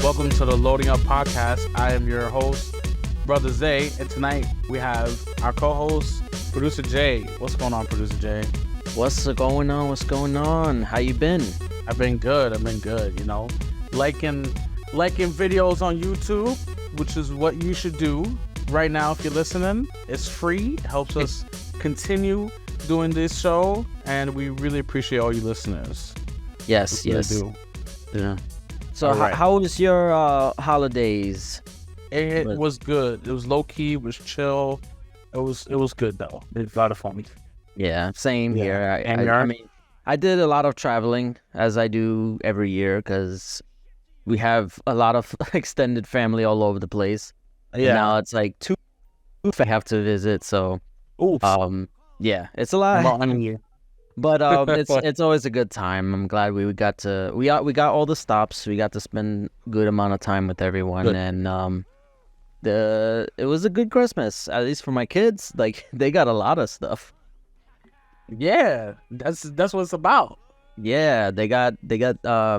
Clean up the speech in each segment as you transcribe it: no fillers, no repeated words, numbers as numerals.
Welcome to the Loading Up Podcast. I am your host, Brother Zay, and tonight we have our co-host, Producer J. What's going on, Producer J? What's going on? What's going on? How you been? I've been good, you know. Liking videos on YouTube, which is what you should do right now if you're listening. It's free. It helps us continue doing this show, and we really appreciate all you listeners. Yes, We really yes. do. Yeah. So All right. how was your holidays? It But- was good. It was low key. It was chill. It was good though. It was a lot of fun. Yeah, same Yeah. here. And I yours? mean, I did a lot of traveling, as I do every year, because we have a lot of extended family all over the place. And now it's like two I have to visit, so Oof. yeah, it's a lot. But it's always a good time. I'm glad we got all the stops. We got to spend a good amount of time with everyone, Good. and it was a good Christmas. At least for my kids, like they got a lot of stuff. Yeah, that's what it's about. Yeah, they got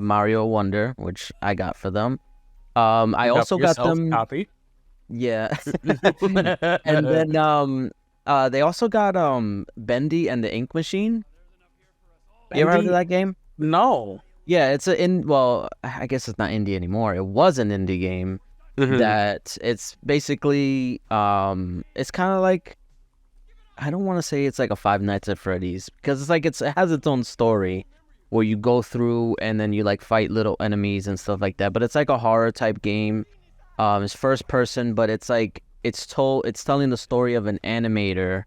Mario Wonder, which I got for them. I also got them. Copy. Yeah, and then they also got Bendy and the Ink Machine. You ever heard of Bendy? that game? No. Yeah, I guess it's not indie anymore. It was an indie game that it's basically it's kind of like, I don't want to say it's like a Five Nights at Freddy's, because it's like it has its own story where you go through and then you like fight little enemies and stuff like that. But it's like a horror type game. It's first person, but it's like it's telling the story of an animator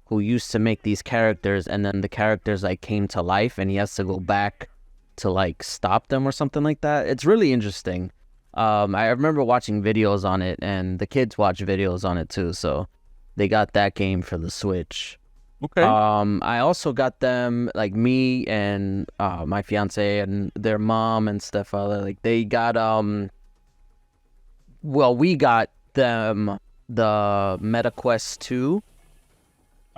who used to make these characters, and then the characters like came to life, and he has to go back to like stop them or something like that. It's really interesting. I remember watching videos on it, and the kids watch videos on it too, so they got that game for the Switch. Okay. I also got them, like me and my fiance and their mom and stuff. Like they got we got them the MetaQuest 2.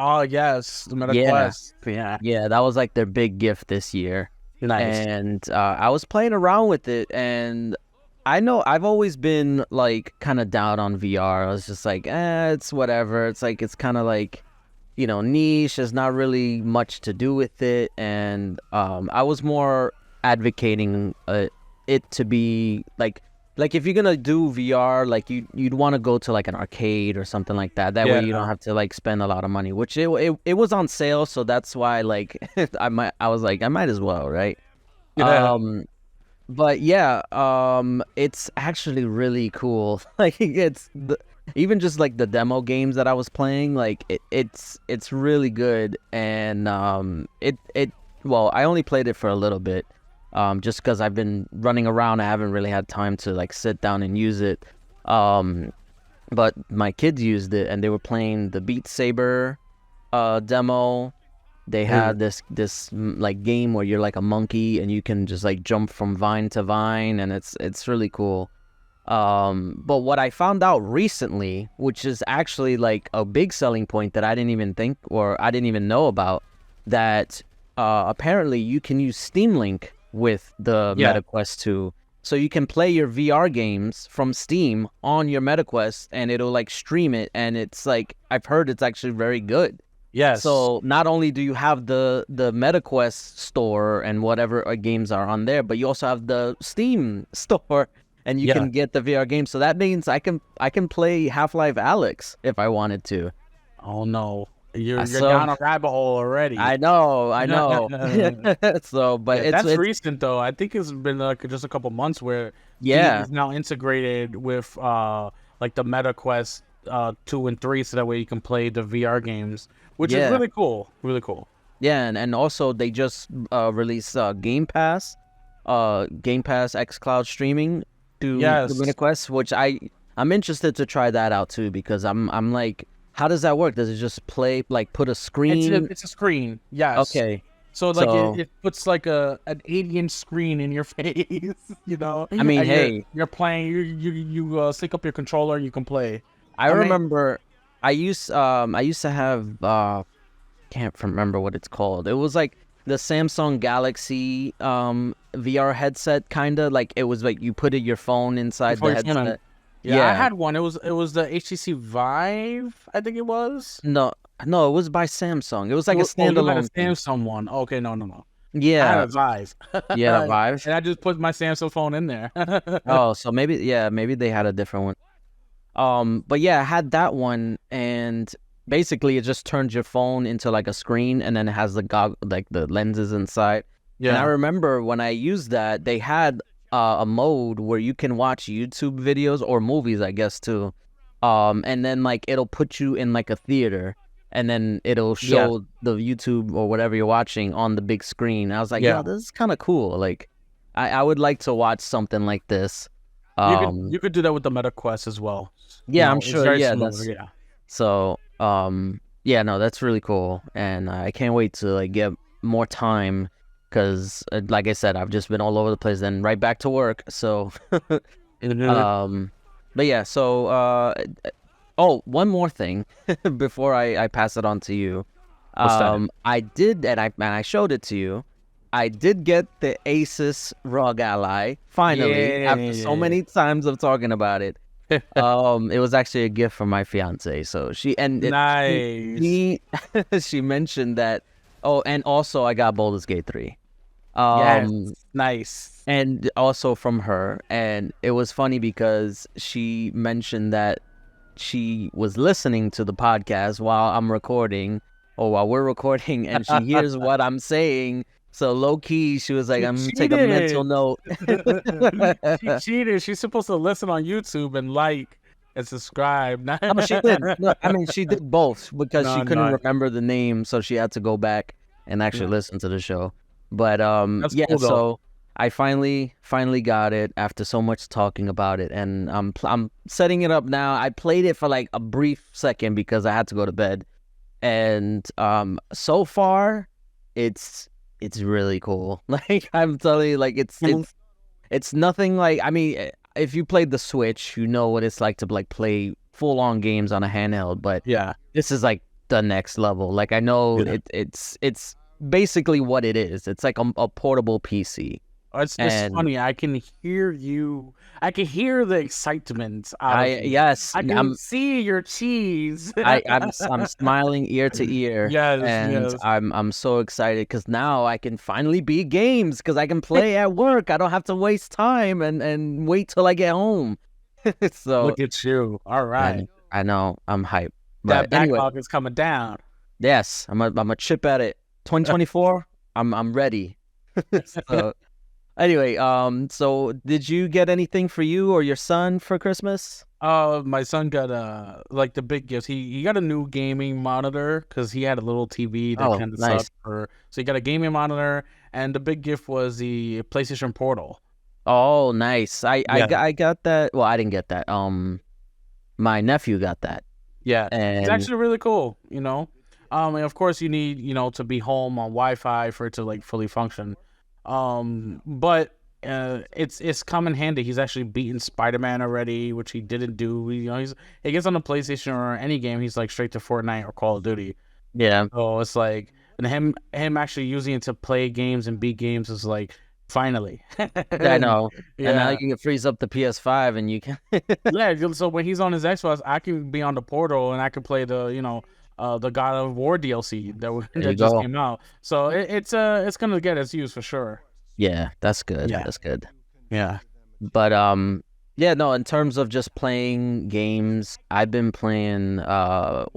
Oh yes, the Meta Yeah. Quest. Yeah. Yeah, that was like their big gift this year. Nice. And I was playing around with it, and I know I've always been like kind of down on VR. I was just like, it's whatever. It's like it's kind of like, niche. There's not really much to do with it, and I was more advocating it to be like if you're gonna do VR, like you'd want to go to like an arcade or something like that. That way you don't have to like spend a lot of money. Which it was on sale, so that's why like I was like I might as well, right? Yeah. But yeah, it's actually really cool. Like even just like the demo games that I was playing, like it's really good. And well, I only played it for a little bit. Just because I've been running around, I haven't really had time to like sit down and use it. But my kids used it, and they were playing the Beat Saber demo. They had this like game where you're like a monkey and you can just like jump from vine to vine, and it's really cool. But what I found out recently, which is actually like a big selling point that I didn't even think, or I didn't even know about, that apparently you can use Steam Link with the MetaQuest 2. So you can play your VR games from Steam on your MetaQuest, and it'll like stream it, and it's like I've heard it's actually very good. Yes. So not only do you have the MetaQuest store and whatever games are on there, but you also have the Steam store, and you can get the VR games. So that means I can play Half-Life Alyx if I wanted to. Oh no. You're So- down a rabbit hole already. I know. So, but That's it's recent though. I think it's been like just a couple months where Yeah. it's now integrated with like the Meta Quest 2 and 3, so that way you can play the VR games, which is Yeah. really cool. Really cool. Yeah, and also they just released Game Pass xCloud streaming to Yes. the MetaQuest, which I'm interested to try that out too, because I'm like, how does that work? Does it just play, like put a screen? It's a screen. Yes. Okay. So like So- it puts like an 8-inch screen in your face, I mean, And hey. you're playing. You sync up your controller and you can play. I mean- remember I used to have can't remember what it's called. It was like the Samsung Galaxy VR headset, kind of like it was like you put your phone inside Before the your phone on. headset. Yeah, I Yeah. had one. It was the HTC Vive, I think it was. No, no, it was by Samsung. It was like a Oh, you had a standalone thing. Samsung one. Okay, no, no, no. I had Yeah, a Vive, yeah, the Vive. and I just put my Samsung phone in there. Oh, so maybe, yeah, maybe they had a different one. But yeah, I had that one, and basically it just turns your phone into like a screen, and then it has the like the lenses inside. And I Yeah, remember when I used that, they had a mode where you can watch YouTube videos or movies, I guess too. And then like it'll put you in like a theater, and then it'll yeah, show the YouTube or whatever you're watching on the big screen. I was like, yeah. yo, this is kind of cool. Like, I would like to watch something like this. You could Um, you could do that with the Meta Quest as well. yeah, I'm It's sure. very Yeah, similar. that's Yeah. so. Yeah, no, that's really cool, and I can't wait to like get more time because, like I said, I've just been all over the place, then right back to work. So, Mhm. um, but yeah, so oh, one more thing before I pass it on to you. What's that? I did, and I showed it to you. I did get the Asus ROG Ally finally after so Yeah. many times of talking about it. It was actually a gift from my fiance. So Nice. she she mentioned that. Oh, and also I got Baldur's Gate 3. Yes. Um, Nice. and also from her, and it was funny because she mentioned that she was listening to the podcast while I'm recording or while we're recording, and she hears what I'm saying. So low key, she was like, She "I'm gonna take a mental cheated. note." She cheated. She's supposed to listen on YouTube and like and subscribe. No, she did. No, I mean, she did both because she No, couldn't no, remember the name, so she had to go back and actually no. listen to the show. But That's yeah. cool though. So I finally got it after so much talking about it, and I'm setting it up now. I played it for like a brief second because I had to go to bed, and so far, it's really cool. Like I'm telling you, like it's nothing like, I mean, if you played the Switch, you know what it's like to like play full on games on a handheld, but Yeah. this is like the next level. Like I know Yeah. it's basically what it is. It's like a portable PC. It's And funny. I can hear you. I can hear the excitement out of you. yes, I can see your cheese. I'm smiling ear to ear, Yes, and yes. I'm so excited because now I can finally beat games because I can play at work. I don't have to waste time and wait till I get home. So Look at you. All right. I know I'm hyped. But That anyway, backlog is coming down. yes, I'm a chip at it. 2024, I'm ready. So anyway, so did you get anything for you or your son for Christmas? My son got like the big gifts. He got a new gaming monitor because he had a little TV that Oh, kind of nice. sucked for. So he got a gaming monitor, and the big gift was the PlayStation Portal. Oh, nice. Yeah, I got that. Well, I didn't get that. My nephew got that. yeah. It's And actually really cool. And of course you need to be home on Wi-Fi for it to like fully function. But it's come in handy. He's actually beaten Spider-Man already, which he didn't do. He gets on the PlayStation or any game, he's like straight to Fortnite or Call of Duty. yeah, So it's like, and him actually using it to play games and beat games is like finally. I know. And now Yeah. you can freeze up the PS5 and you can Yeah, so when he's on his Xbox, I can be on the Portal and I can play the God of War DLC There that you just go. came out. So it's gonna get its use for sure. Yeah, that's good. Yeah. That's good. Yeah. But yeah, no, in terms of just playing games, I've been playing well,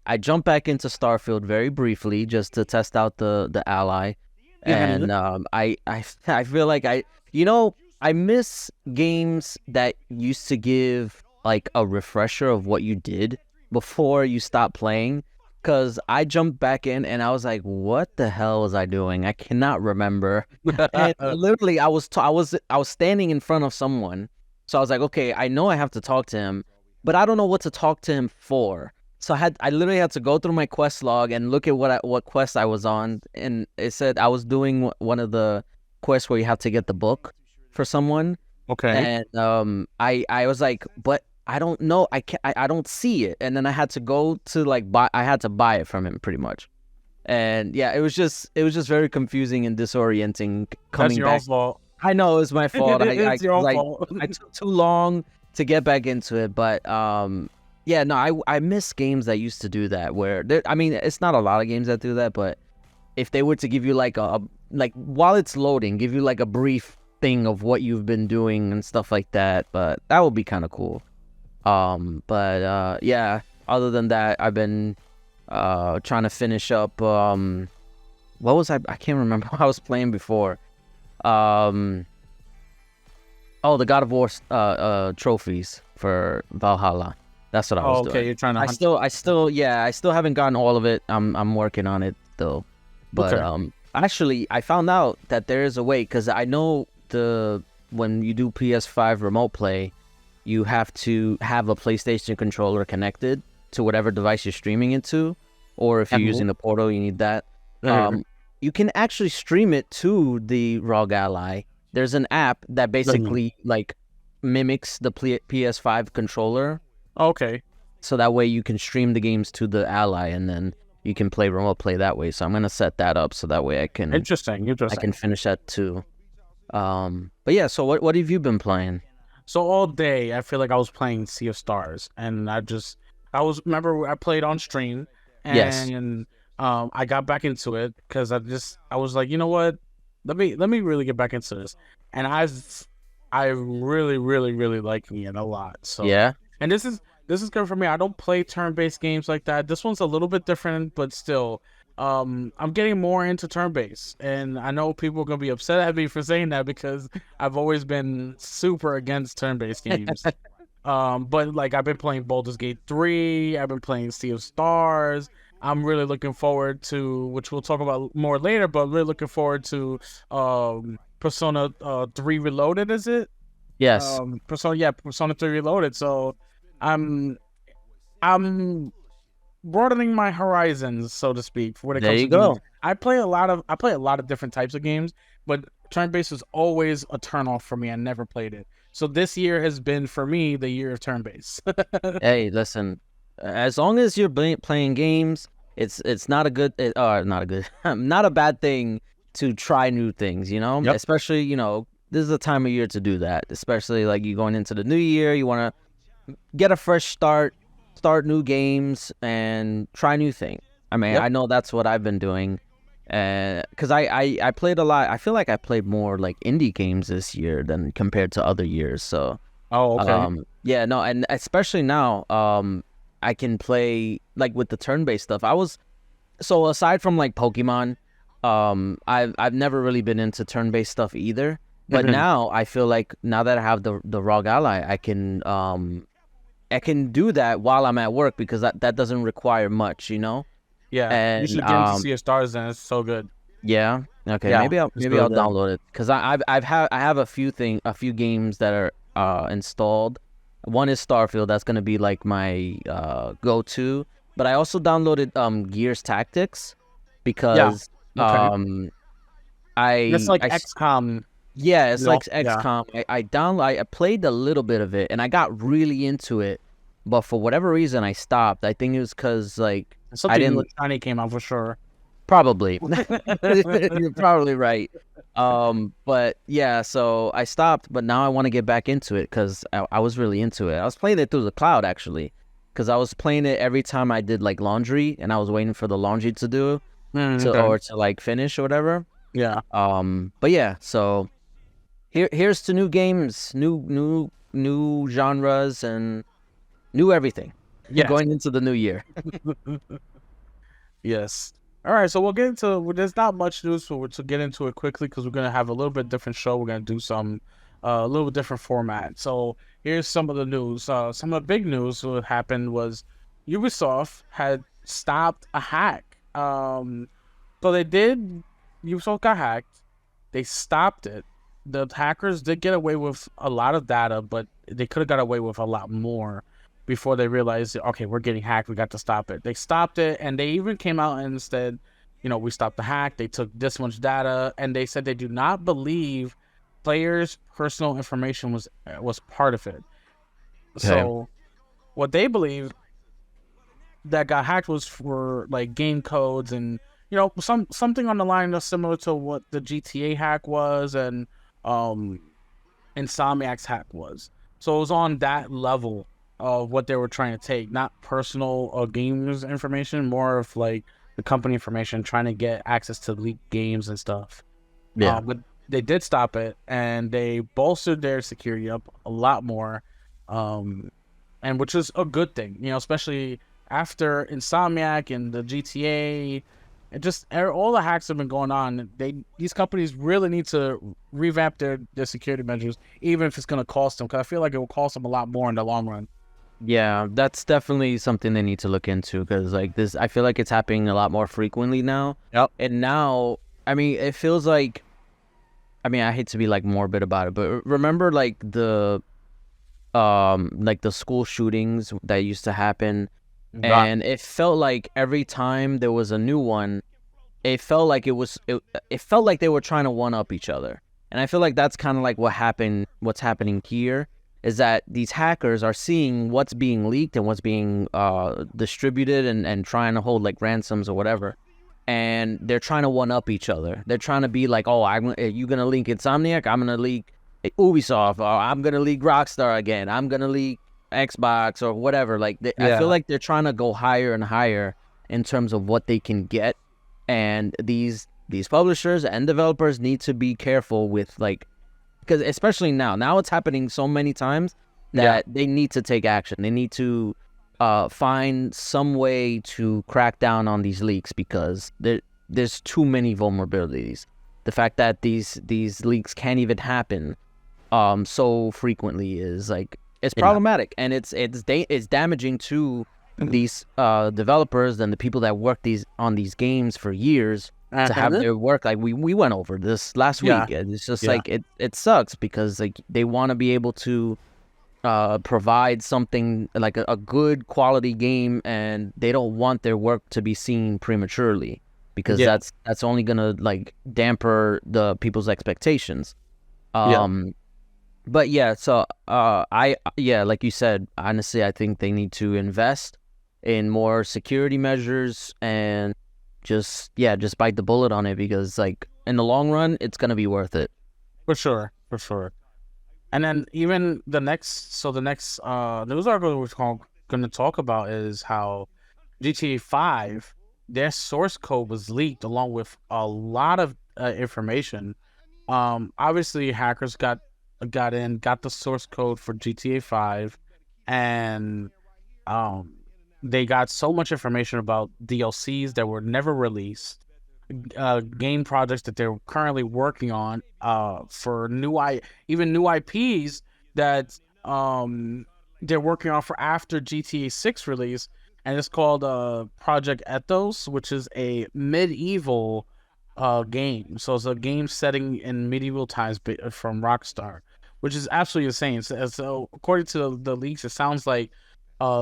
I jumped back into Starfield very briefly just to test out the ally. Yeah. And I feel like I miss games that used to give like a refresher of what you did before you stopped playing. Cause I jumped back in and I was like, "What the hell was I doing? I cannot remember." And literally, I was standing in front of someone, so I was like, "Okay, I know I have to talk to him, but I don't know what to talk to him for." So I literally had to go through my quest log and look at what quest I was on, and it said I was doing one of the quests where you have to get the book for someone, Okay. and I was like, but I don't know, I don't see it, and then I had to go to like buy, I had to buy it from him pretty much. And yeah, it was just very confusing and disorienting That's coming your own back. fault. I know it was my fault. It's your own Like fault. I took too long to get back into it, but yeah, no, I miss games that used to do that where I mean, it's not a lot of games that do that, but if they were to give you like like while it's loading, give you like a brief thing of what you've been doing and stuff like that, but that would be kind of cool. But yeah, other than that, I've been trying to finish up what was I can't remember what I was playing before. Um oh, the God of War trophies for Valhalla. That's what I was Oh, okay, doing. you're trying to hunt. I still haven't gotten all of it. I'm working on it still. But Okay. actually I found out that there is a way cuz I know the when you do PS5 remote play, you have to have a PlayStation controller connected to whatever device you're streaming into, or if you're using the portal, you need that. Mhm. You can actually stream it to the ROG Ally. There's an app that Mhm. basically like mimics the PS5 controller, Okay. so that way you can stream the games to the Ally, and then you can play remote play that way. So I'm gonna set that up so that way Interesting. I Interesting. can finish that too. But yeah, so what have you been playing? So all day, I feel like I was playing Sea of Stars, and I was remember I played on stream, Yes. and I got back into it because I was like, you know what, let me really get back into this, and I'm really liking it a lot. So, Yeah. and this is good for me. I don't play turn-based games like that. This one's a little bit different, but still. I'm getting more into turn-based, and I know people are gonna be upset at me for saying that because I've always been super against turn-based games. But like I've been playing Baldur's Gate 3, I've been playing Sea of Stars. I'm really looking forward to, which we'll talk about more later, but really looking forward to Persona 3 Reloaded, is it? Yes. Persona 3 Reloaded. So I'm I'm broadening my horizons, so to speak, for when it There comes you to games. go. I play a lot of different types of games, but turn based is always a turn off for me. I never played it. So this year has been for me the year of turn based. Hey, listen. As long as you're playing games, it's not a good, not a good, not a bad thing to try new things. You know, Yep. especially this is the time of year to do that. Especially like you going into the new year, you want to get a fresh start, start new games, and try new things. I mean, Yep. I know that's what I've been doing, and because I played a lot. I feel like I played more like indie games this year than compared to other years. So Oh, okay. yeah, no, and especially now, I can play like with the turn-based stuff. I was so aside from like Pokemon, I've never really been into turn-based stuff either. But Mhm. now I feel like now that I have the ROG Ally, I can do that while I'm at work because that doesn't require much, you know. Yeah, you And should get into Sea of Stars, and it's so good. yeah, okay, Yeah, it's maybe really I'll good. download it because I have a few games that are installed. One is Starfield. That's gonna be like my go-to. But I also downloaded Gears Tactics Yeah. because Okay. um It's like I XCOM. yeah, it's like Yeah. XCOM. I played a little bit of it and I got really into it, but for whatever reason I stopped. I think it was because like I Something new didn't and shiny came out for sure. probably. You're probably right. But yeah, so I stopped, but now I want to get back into it because I was really into it. I was playing it through the cloud actually, because I was playing it every time I did like laundry, and I was waiting for the laundry to do Okay. or to like finish or whatever. Yeah. But yeah, so here's to new games, new genres, and new everything Yes. going into the new year. Yes. All right, so we'll get into. Well, there's not much news, so to get into it quickly because we're gonna have a little bit different show. We're gonna do some, a little bit different format. So here's some of the news. Some of the big news what happened was Ubisoft had stopped a hack. So they did. Ubisoft got hacked. They stopped it. The hackers did get away with a lot of data, but they could have got away with a lot more before they realized, okay, we're getting hacked. We got to stop it. They stopped it, and they even came out and said, we stopped the hack. They took this much data, and they said they do not believe players' personal information was part of it. Okay. So what they believe that got hacked was for like game codes and something on the line that's similar to what the GTA hack was and um Insomniac's hack was. So it was on that level of what they were trying to take, not personal gamers information, more of like the company information, trying to get access to leaked games and stuff. Yeah. But they did stop it, and they bolstered their security up a lot more, and which is a good thing, especially after Insomniac and the GTA. And just all the hacks have been going on. These companies really need to revamp their security measures, even if it's going to cost them, because I feel like it will cost them a lot more in the long run. Yeah, that's definitely something they need to look into because like this, I feel like it's happening a lot more frequently now. Yep. And now, I mean, it feels like, I mean, I hate to be like morbid about it, but remember like the school shootings that used to happen, and it felt like every time there was a new one, it felt like it felt like they were trying to one up each other. And I feel like that's kind of like what's happening here is that these hackers are seeing what's being leaked and what's being distributed and trying to hold like ransoms or whatever. And they're trying to one up each other. They're trying to be like, oh, you gonna leak Insomniac? I'm gonna leak Ubisoft. Or I'm gonna leak Rockstar again. I'm gonna leak Xbox or whatever. Like I feel like they're trying to go higher and higher in terms of what they can get. And these publishers and developers need to be careful with like, because especially now it's happening so many times that they need to take action. They need to find some way to crack down on these leaks because there's too many vulnerabilities. The fact that these leaks can't even happen so frequently is like it's problematic, and it's damaging to these developers and the people that work on these games for years to have their work. Like we went over this last week. It's just like it sucks because like they want to be able to provide something like a good quality game, and they don't want their work to be seen prematurely because that's only gonna like damper the people's expectations. But yeah, so like you said, honestly, I think they need to invest in more security measures and just bite the bullet on it because like in the long run, it's gonna be worth it. For sure. And then even the next news article we're going to talk about is how GTA 5, their source code was leaked along with a lot of information. Obviously hackers got the source code for GTA 5, and they got so much information about DLCs that were never released, game projects that they're currently working on, for new IPs that they're working on for after GTA 6 release, and it's called Project Ethos, which is a medieval game. So it's a game setting in medieval times from Rockstar, which is absolutely insane. So according to the leaks, it sounds like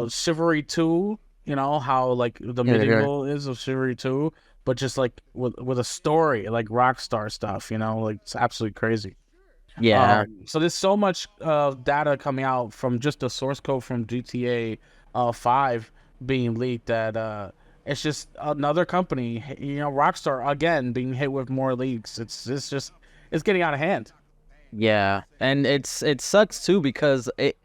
Chivalry 2, how like the medieval is of Chivalry 2, but just like with a story, like Rockstar stuff, like it's absolutely crazy. Yeah. So there's so much data coming out from just the source code from GTA 5 being leaked that it's just another company, Rockstar again being hit with more leaks. It's getting out of hand. Yeah, and it sucks too because it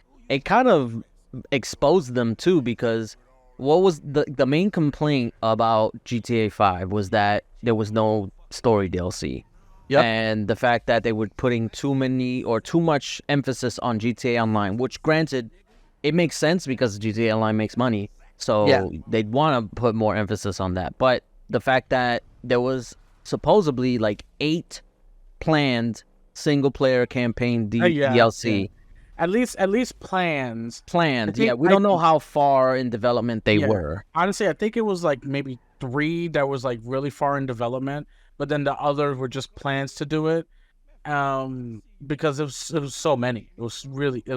kind of exposed them too because what was the main complaint about GTA 5 was that there was no story DLC. Yep. And the fact that they were putting too much emphasis on GTA Online, which granted, it makes sense because GTA Online makes money. So they'd want to put more emphasis on that. But the fact that there was supposedly like 8 planned single player campaign DLC. Yeah. At least plans. Planned, we don't know how far in development they were. Honestly, I think it was like maybe 3 that was like really far in development, but then the others were just plans to do it. Because it was so many. It was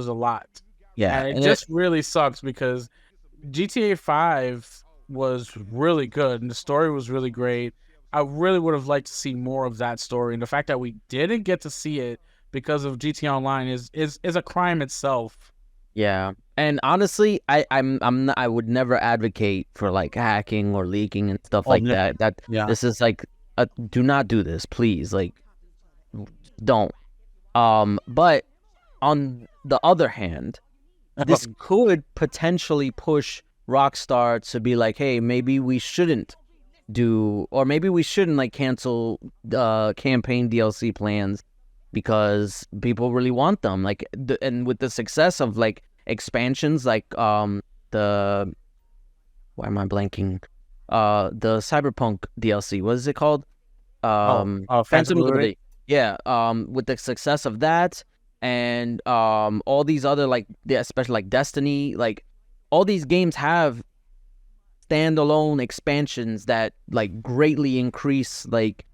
a lot. Yeah, and it just really sucks because GTA 5 was really good and the story was really great. I really would have liked to see more of that story, and the fact that we didn't get to see it because of GTA Online is a crime itself. Yeah. And honestly, I would never advocate for like hacking or leaking and stuff Oh, like that. That yeah. this is like do not do this, please. Like don't. But on the other hand, this could potentially push Rockstar to be like, hey, maybe we shouldn't do, or maybe we shouldn't like cancel campaign DLC plans because people really want them. Like, and with the success of like expansions, like the why am I blanking? The Cyberpunk DLC. What is it called? Phantom Phantom Liberty. Liberty. Yeah. With the success of that and all these other like, yeah, especially like Destiny, like all these games have standalone expansions that like greatly increase like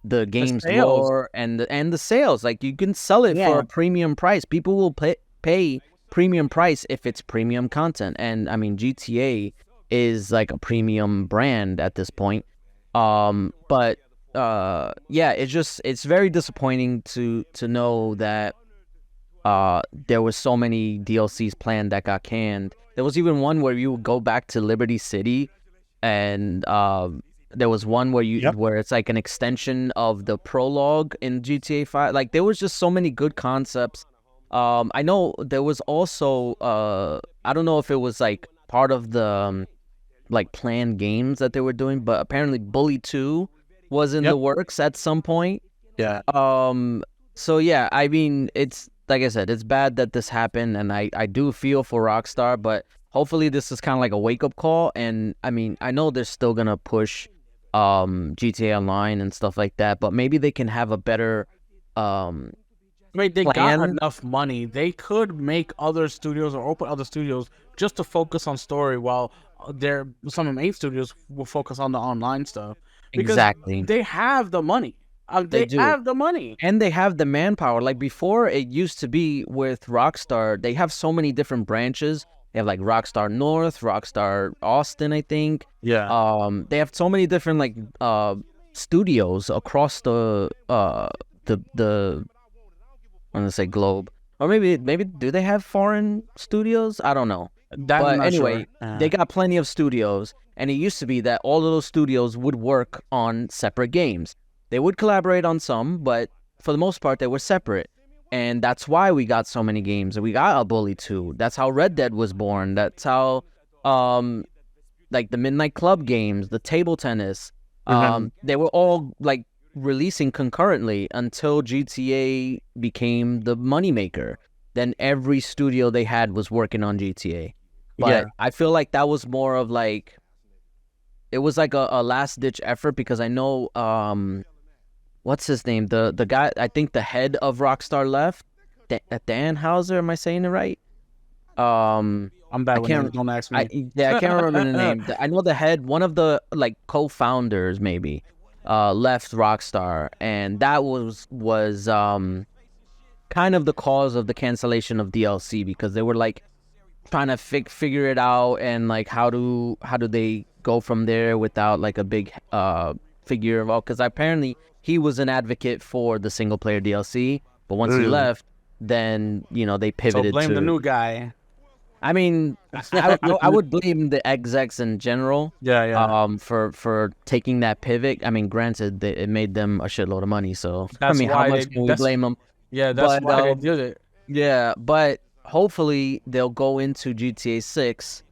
the The game's sales. lore and the sales. Like you can sell it for Yeah. a premium price. People will pay premium price if it's premium content. And I mean GTA is like a premium brand at this point. But yeah, it's very disappointing to know that there was so many DLCs planned that got canned. There was even one where you would go back to Liberty City, and there was one where Yep. it's like an extension of the prologue in GTA 5. Like there was just so many good concepts. I know there was also I don't know if it was like part of the like planned games that they were doing, but apparently Bully 2 was in Yep. the works at some point. Yeah. So yeah, I mean, it's like I said, it's bad that this happened, and I do feel for Rockstar, but hopefully this is kind of like a wake up call. And I mean, I know they're still gonna push GTA Online and stuff like that, but maybe they can have a better Wait, they plan. got enough money. They could make other studios or open other studios just to focus on story, while some of the main studios will focus on the online stuff because Exactly. they have the money. They They do. have the money. And they have the manpower. Like before, it used to be with Rockstar, they have so many different branches. They have like Rockstar North, Rockstar Austin, I think. Yeah. They have so many different like studios across the I'm gonna say globe. Or maybe do they have foreign studios? I don't know. That I'm But not anyway, sure. they got plenty of studios, and it used to be that all of those studios would work on separate games. They would collaborate on some, but for the most part, they were separate. And that's why we got so many games. We got a Bully 2. That's how Red Dead was born. That's how, like the Midnight Club games, the table tennis, they were all like releasing concurrently until GTA became the moneymaker. Then every studio they had was working on GTA. But Yeah. I feel like that was more of like, it was like a last ditch effort, because I know what's his name, the guy, I think the head of Rockstar left, Dan Hauser, am I saying it right? I'm bad I with can't names. Don't ask me. I can't remember the name. I know the head, one of the like co-founders maybe left Rockstar, and that was kind of the cause of the cancellation of DLC, because they were like trying to figure it out, and like how do they go from there without like a big figure involved, because apparently he was an advocate for the single player DLC, but once he left, then they So pivoted blame to the new guy. I mean, I would blame the execs in general. Yeah. For taking that pivot. I mean, granted, it made them a shitload of money. So I That's mean, how why much can we blame them? Yeah, that's But why they did it. yeah, but hopefully they'll go into GTA 6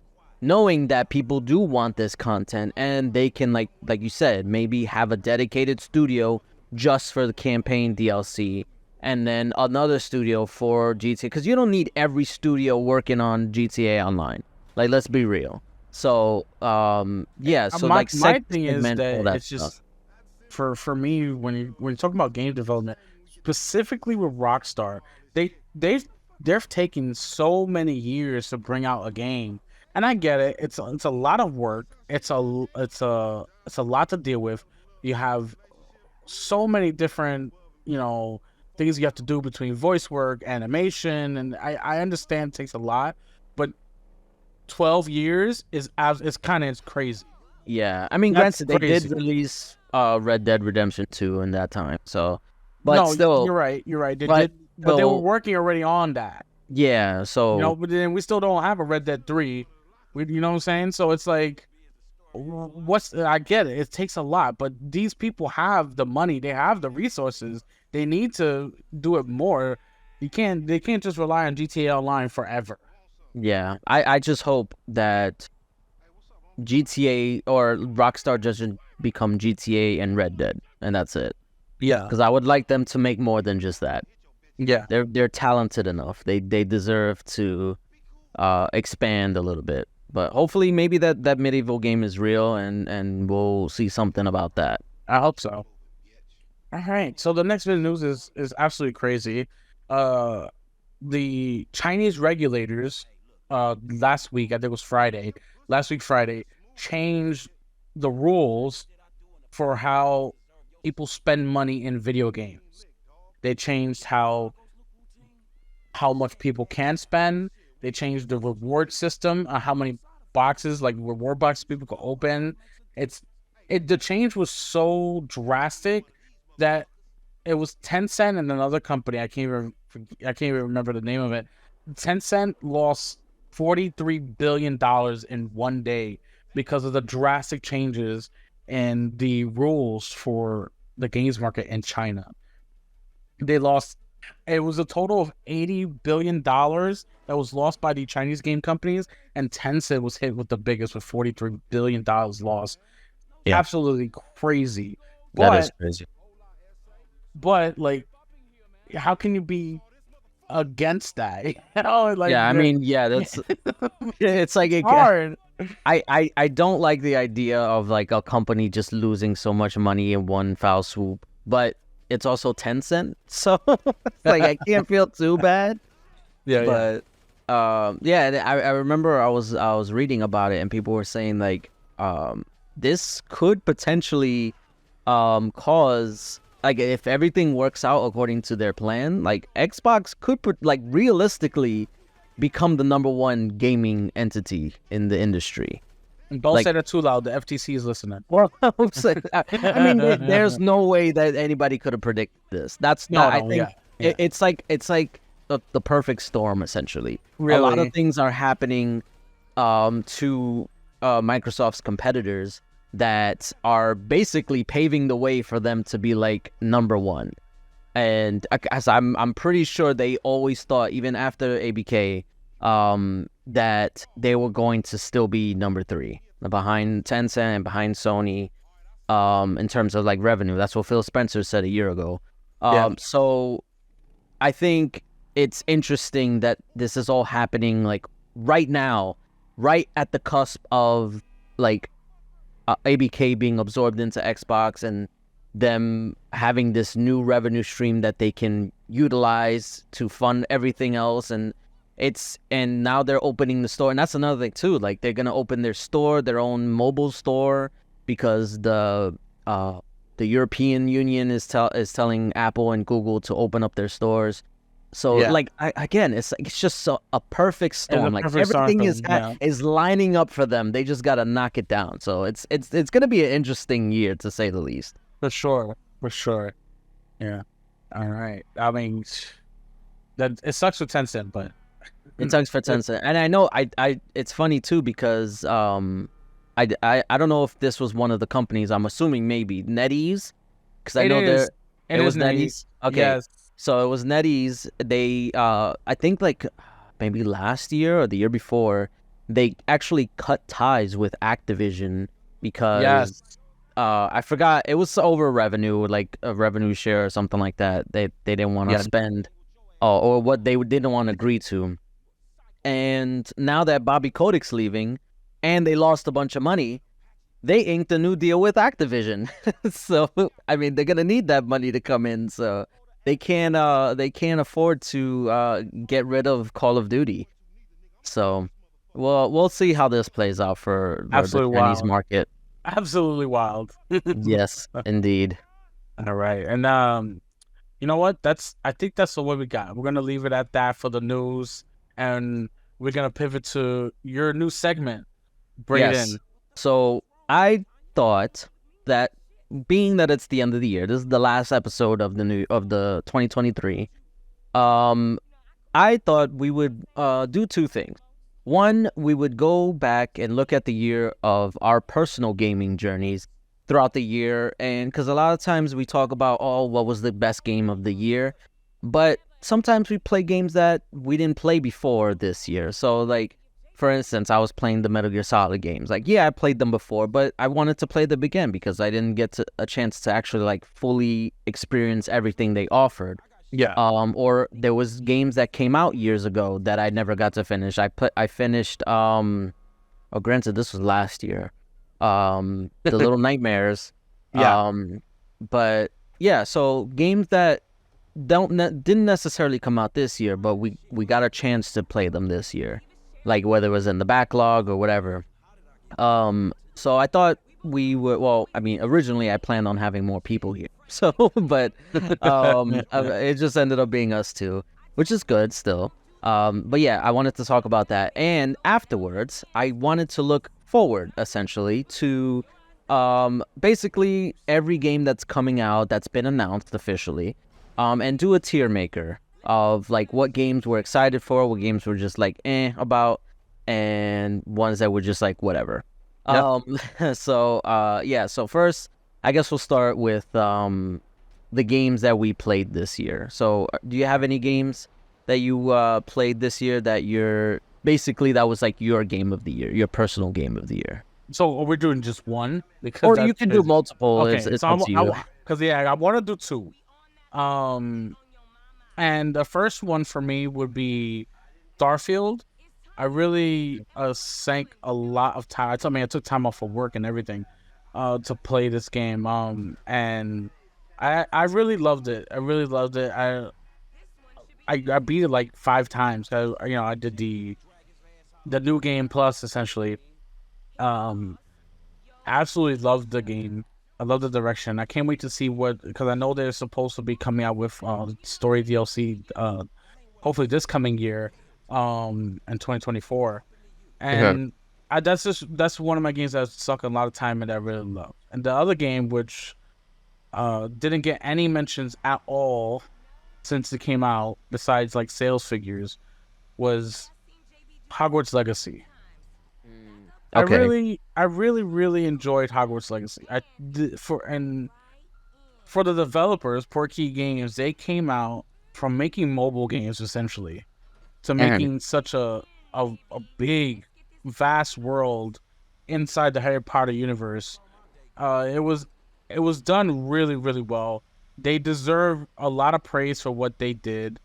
knowing that people do want this content, and they can like you said, maybe have a dedicated studio just for the campaign DLC, and then another studio for GTA, because you don't need every studio working on GTA Online. Like, let's be real. So yeah, so my like thing is segment all that it's stuff. just for me, when you're talking about game development, specifically with Rockstar, they're taking so many years to bring out a game, and I get it. It's a lot of work. It's a lot to deal with. You have so many different things you have to do between voice work, animation, and I understand it takes a lot, but 12 years is kind of crazy. Yeah, I mean, That's granted, they crazy. did release Red Dead Redemption 2 in that time. So, but No, still, you're right. They but did, but they were still, working already on that. Yeah, You know, so but then we still don't have a Red Dead 3. You know what I'm saying? So it's like, I get it. It takes a lot, but these people have the money, they have the resources. They need to do it more. They can't just rely on GTA Online forever. yeah, I just hope that GTA or Rockstar doesn't become GTA and Red Dead, and that's it. Yeah. Because I would like them to make more than just that. Yeah. They're talented enough. They deserve to expand a little bit. But hopefully, maybe that medieval game is real, and we'll see something about that. I hope so. All right. So the next bit of news is absolutely crazy. Uh the Chinese regulators last week, I think it was Friday, last week Friday, changed the rules for how people spend money in video games. They changed how much people can spend. They changed the reward system, how many boxes, like reward boxes, people can open. It's the change was so drastic that it was Tencent and another company. I can't even remember the name of it. Tencent lost $43 billion in one day because of the drastic changes in the rules for the games market in China. They lost. It was a total of $80 billion that was lost by the Chinese game companies, and Tencent was hit with the biggest with $43 billion lost. Yeah, Absolutely crazy. that is But crazy. like, how can you be against that? You know, like Yeah, I mean, yeah, it's that's it's like hard. I don't like the idea of like a company just losing so much money in one foul swoop, but it's also Tencent, so it's like I can't feel too bad. Yeah, yeah, But yeah, and I remember I was reading about it and people were saying like this could potentially cause like if everything works out according to their plan, like Xbox could put like realistically become the number one gaming entity in the industry. and don't Like say that too loud. The FTC is listening. well, I mean, there's no way that anybody could have predicted this. That's No, not. I no, think yeah, yeah, it's like the perfect storm essentially. A lot of really. things are happening to Microsoft's competitors that are basically paving the way for them to be like number one. And as I'm pretty sure they always thought, even after ABK, that they were going to still be number three behind Tencent and behind Sony, in terms of like revenue. That's what Phil Spencer said a year ago. Yeah, So I think it's interesting that this is all happening like right now, right at the cusp of like ABK being absorbed into Xbox and them having this new revenue stream that they can utilize to fund everything else. And now they're opening the store, and that's another thing too. Like they're gonna open their store, their own mobile store, because the European Union is telling Apple and Google to open up their stores. So yeah. like again, it's just a perfect It's a storm. Like perfect start everything for is them. Yeah, is lining up for them. They just gotta knock it down. So it's gonna be an interesting year to say the least. for sure, for sure. Yeah. All right. I mean, that it sucks for Tencent, but It sucks for Tencent, and I know I it's funny too because I don't know if this was one of the companies. I'm assuming maybe NetEase, because I it know is. there It it is was NetEase. nice. Okay, Yes. so it was NetEase. They I think like maybe last year or the year before, they actually cut ties with Activision because Yes. I forgot, it was over revenue, like a revenue share or something like that. They didn't want to Yeah. spend, or what they didn't want to agree to. And now that Bobby Kotick's leaving and they lost a bunch of money, they inked a new deal with Activision. So I mean they're gonna need that money to come in. So they can't afford to get rid of Call of Duty. So we'll see how this plays out for the Absolutely Chinese wild. market. Absolutely wild. Yes, indeed. All right. And you know what? I think that's what we got. We're gonna leave it at that for the news, and we're gonna pivot to your new segment. Bring it Yes. in. So I thought that being that it's the end of the year, this is the last episode of the 2023. Um I thought we would do two things. One, we would go back and look at the year of our personal gaming journeys throughout the year. And because a lot of times we talk about, oh, what was the best game of the year? But sometimes we play games that we didn't play before this year. So, like, for instance, I was playing the Metal Gear Solid games. Like, yeah, I played them before, but I wanted to play them again because I didn't get a chance to actually, like, fully experience everything they offered. Yeah. Or there was games that came out years ago that I never got to finish. I finished granted this was last year. The Little Nightmares. Yeah. But yeah, so games that didn't necessarily come out this year, but we got a chance to play them this year. Like whether it was in the backlog or whatever. So I thought we would, well, I mean, originally I planned on having more people here. So, but it just ended up being us two, which is good still. But yeah, I wanted to talk about that. And afterwards, I wanted to look forward, essentially, to basically every game that's coming out that's been announced officially, and do a tier maker of like what games we're excited for, what games we're just like about, and ones that were just like whatever. Yep. So first, I guess we'll start with the games that we played this year. So do you have any games that you played this year that that was like your game of the year, your personal game of the year? So are we doing just one? Because Or you can do multiple. Okay, It's up to you. because I want to do two. And the first one for me would be Starfield. I really sank a lot of time. I took time off of work and everything to play this game. And I really loved it. I really loved it. I beat it like 5 times. I did the new game plus essentially. Absolutely loved the game. I love the direction. I can't wait to see because I know they're supposed to be coming out with story DLC hopefully this coming year in 2024. And that's one of my games that suck a lot of time and I really love. And the other game which didn't get any mentions at all since it came out besides like sales figures was Hogwarts Legacy. Okay. I really enjoyed Hogwarts Legacy. For the developers, Portkey Games, they came out from making mobile games essentially to making such a big, vast world inside the Harry Potter universe. It was done really, really well. They deserve a lot of praise for what they did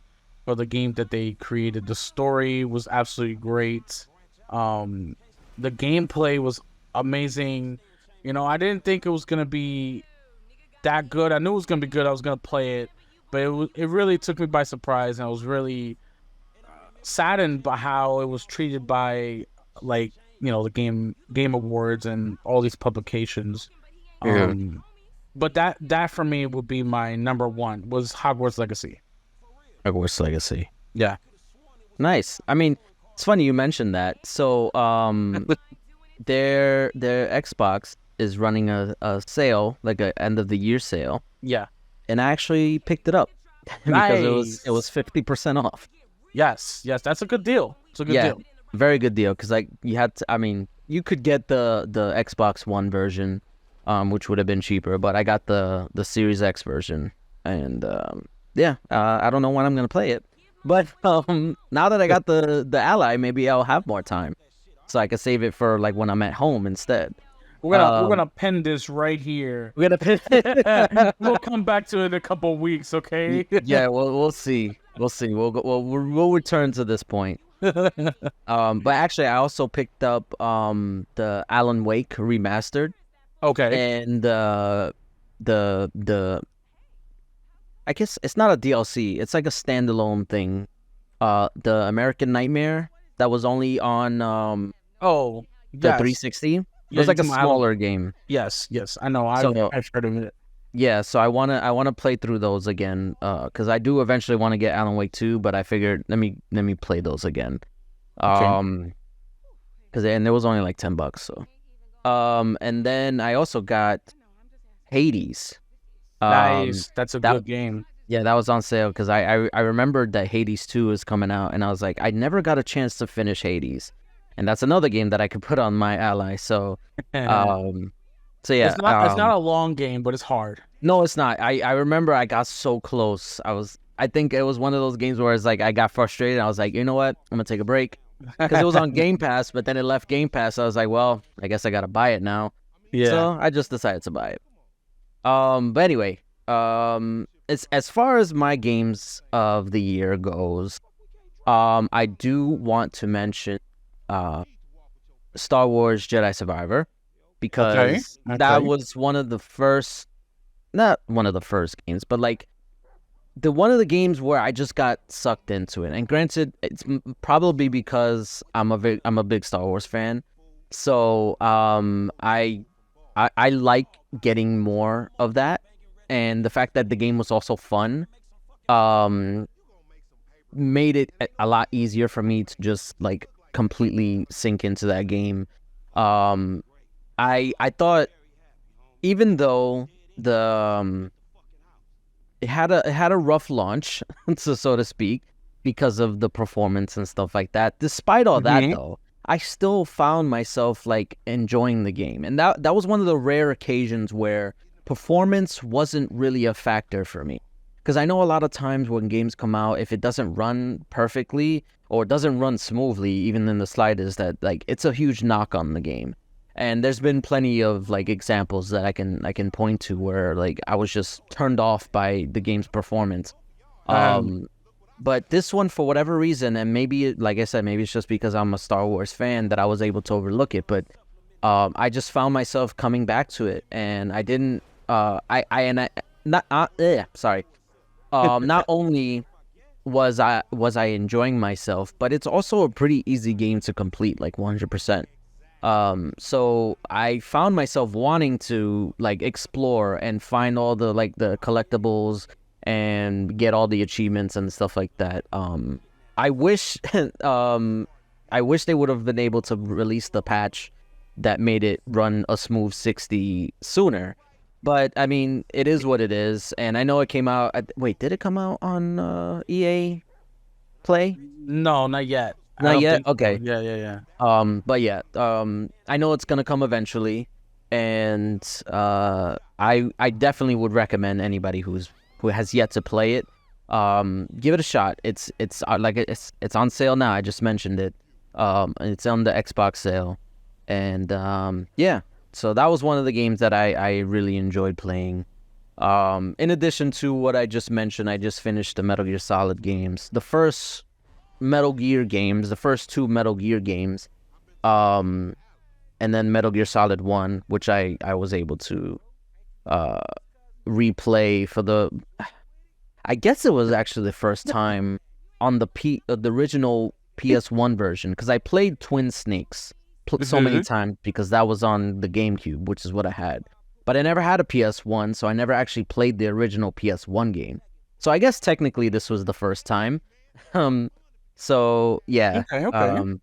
for the game that they created. The story was absolutely great. The gameplay was amazing. I didn't think it was gonna be that good. I knew it was gonna be good. I was gonna play it, but it really took me by surprise, and I was really saddened by how it was treated by like the game awards and all these publications. But that for me would be my number one was Hogwarts Legacy. Hogwarts Legacy. Yeah. Nice. I mean, it's funny you mentioned that. So, their Xbox is running a sale, like a end of the year sale. Yeah. And I actually picked it up because it was 50% off. Yes, that's a good deal. It's a good deal. Very good deal because like you could get the Xbox One version, which would have been cheaper, but I got the Series X version, and I don't know when I'm gonna play it, but now that I got the Ally, maybe I'll have more time, so I can save it for like when I'm at home instead. We're gonna pen this right here. We're gonna pen. We'll come back to it in a couple of weeks, okay? Yeah, we'll see. We'll return to this point. But actually, I also picked up the Alan Wake remastered. Okay. And the I guess it's not a DLC. It's like a standalone thing. The American Nightmare that was only on the 360. It was like a smaller game. Yes, I know. I've heard of it. Yeah, so I wanna play through those again, because I do eventually want to get Alan Wake 2, but I figured let me play those again, because and it was only like $10, so, and then I also got Hades. Nice, that's a good game. Yeah, that was on sale because I remembered that Hades 2 is coming out, and I was like, I never got a chance to finish Hades, and that's another game that I could put on my ally. Um, so yeah, It's not a long game, but it's hard. no, it's not. I remember I got so close. I think it was one of those games where it's like I got frustrated. I was like, you know what? I'm gonna take a break because it was on Game Pass, but then it left Game Pass. So I was like, well, I guess I gotta buy it now. Yeah. So I just decided to buy it. But anyway, it's as far as my games of the year goes, I do want to mention Star Wars Jedi Survivor because that was one of the first, not one of the first games, but like the one of the games where I just got sucked into it. And granted, it's probably because I'm a big Star Wars fan. So I like getting more of that, and the fact that the game was also fun, made it a lot easier for me to just like completely sink into that game. I thought even though the it had a rough launch, so to speak, because of the performance and stuff like that. Despite all that, though, I still found myself like enjoying the game, and that was one of the rare occasions where performance wasn't really a factor for me. Because I know a lot of times when games come out, if it doesn't run perfectly or doesn't run smoothly, even in the slightest, that like it's a huge knock on the game. And there's been plenty of like examples that I can point to where like I was just turned off by the game's performance. But this one, for whatever reason, and maybe like I said, maybe it's just because I'm a Star Wars fan that I was able to overlook it. But I just found myself coming back to it, and I didn't. Sorry. Not only was I enjoying myself, but it's also a pretty easy game to complete, like 100%. So I found myself wanting to like explore and find all the like the collectibles and get all the achievements and stuff like that. I wish I wish they would have been able to release the patch that made it run a smooth 60 sooner. But I mean, it is what it is, and I know it came out. Wait, did it come out on EA Play? No, not yet. Not yet. So. Okay. Yeah. But yeah, I know it's gonna come eventually, and I definitely would recommend anybody who has yet to play it, give it a shot. It's on sale now. I just mentioned it. It's on the Xbox sale, and yeah. So that was one of the games that I really enjoyed playing. In addition to what I just mentioned, I just finished the Metal Gear Solid games. The first two Metal Gear games, and then Metal Gear Solid 1, which I was able to replay for I guess it was actually the first time on the original PS1 version, because I played Twin Snakes so many times because that was on the GameCube, which is what I had. But I never had a PS1, so I never actually played the original PS1 game. So I guess technically this was the first time. So yeah. Okay.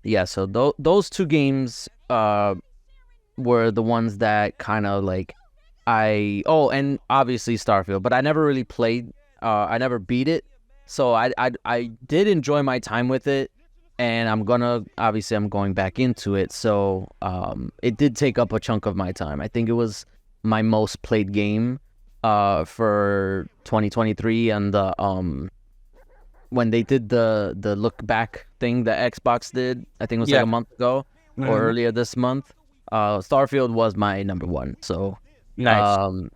Yeah, so those two games were the ones that kind of like and obviously Starfield, but I never really played, I never beat it. So I did enjoy my time with it. And I'm going back into it. So it did take up a chunk of my time. I think it was my most played game for 2023. And when they did the look back thing that Xbox did, I think it was like a month ago or earlier this month, Starfield was my number one. So nice.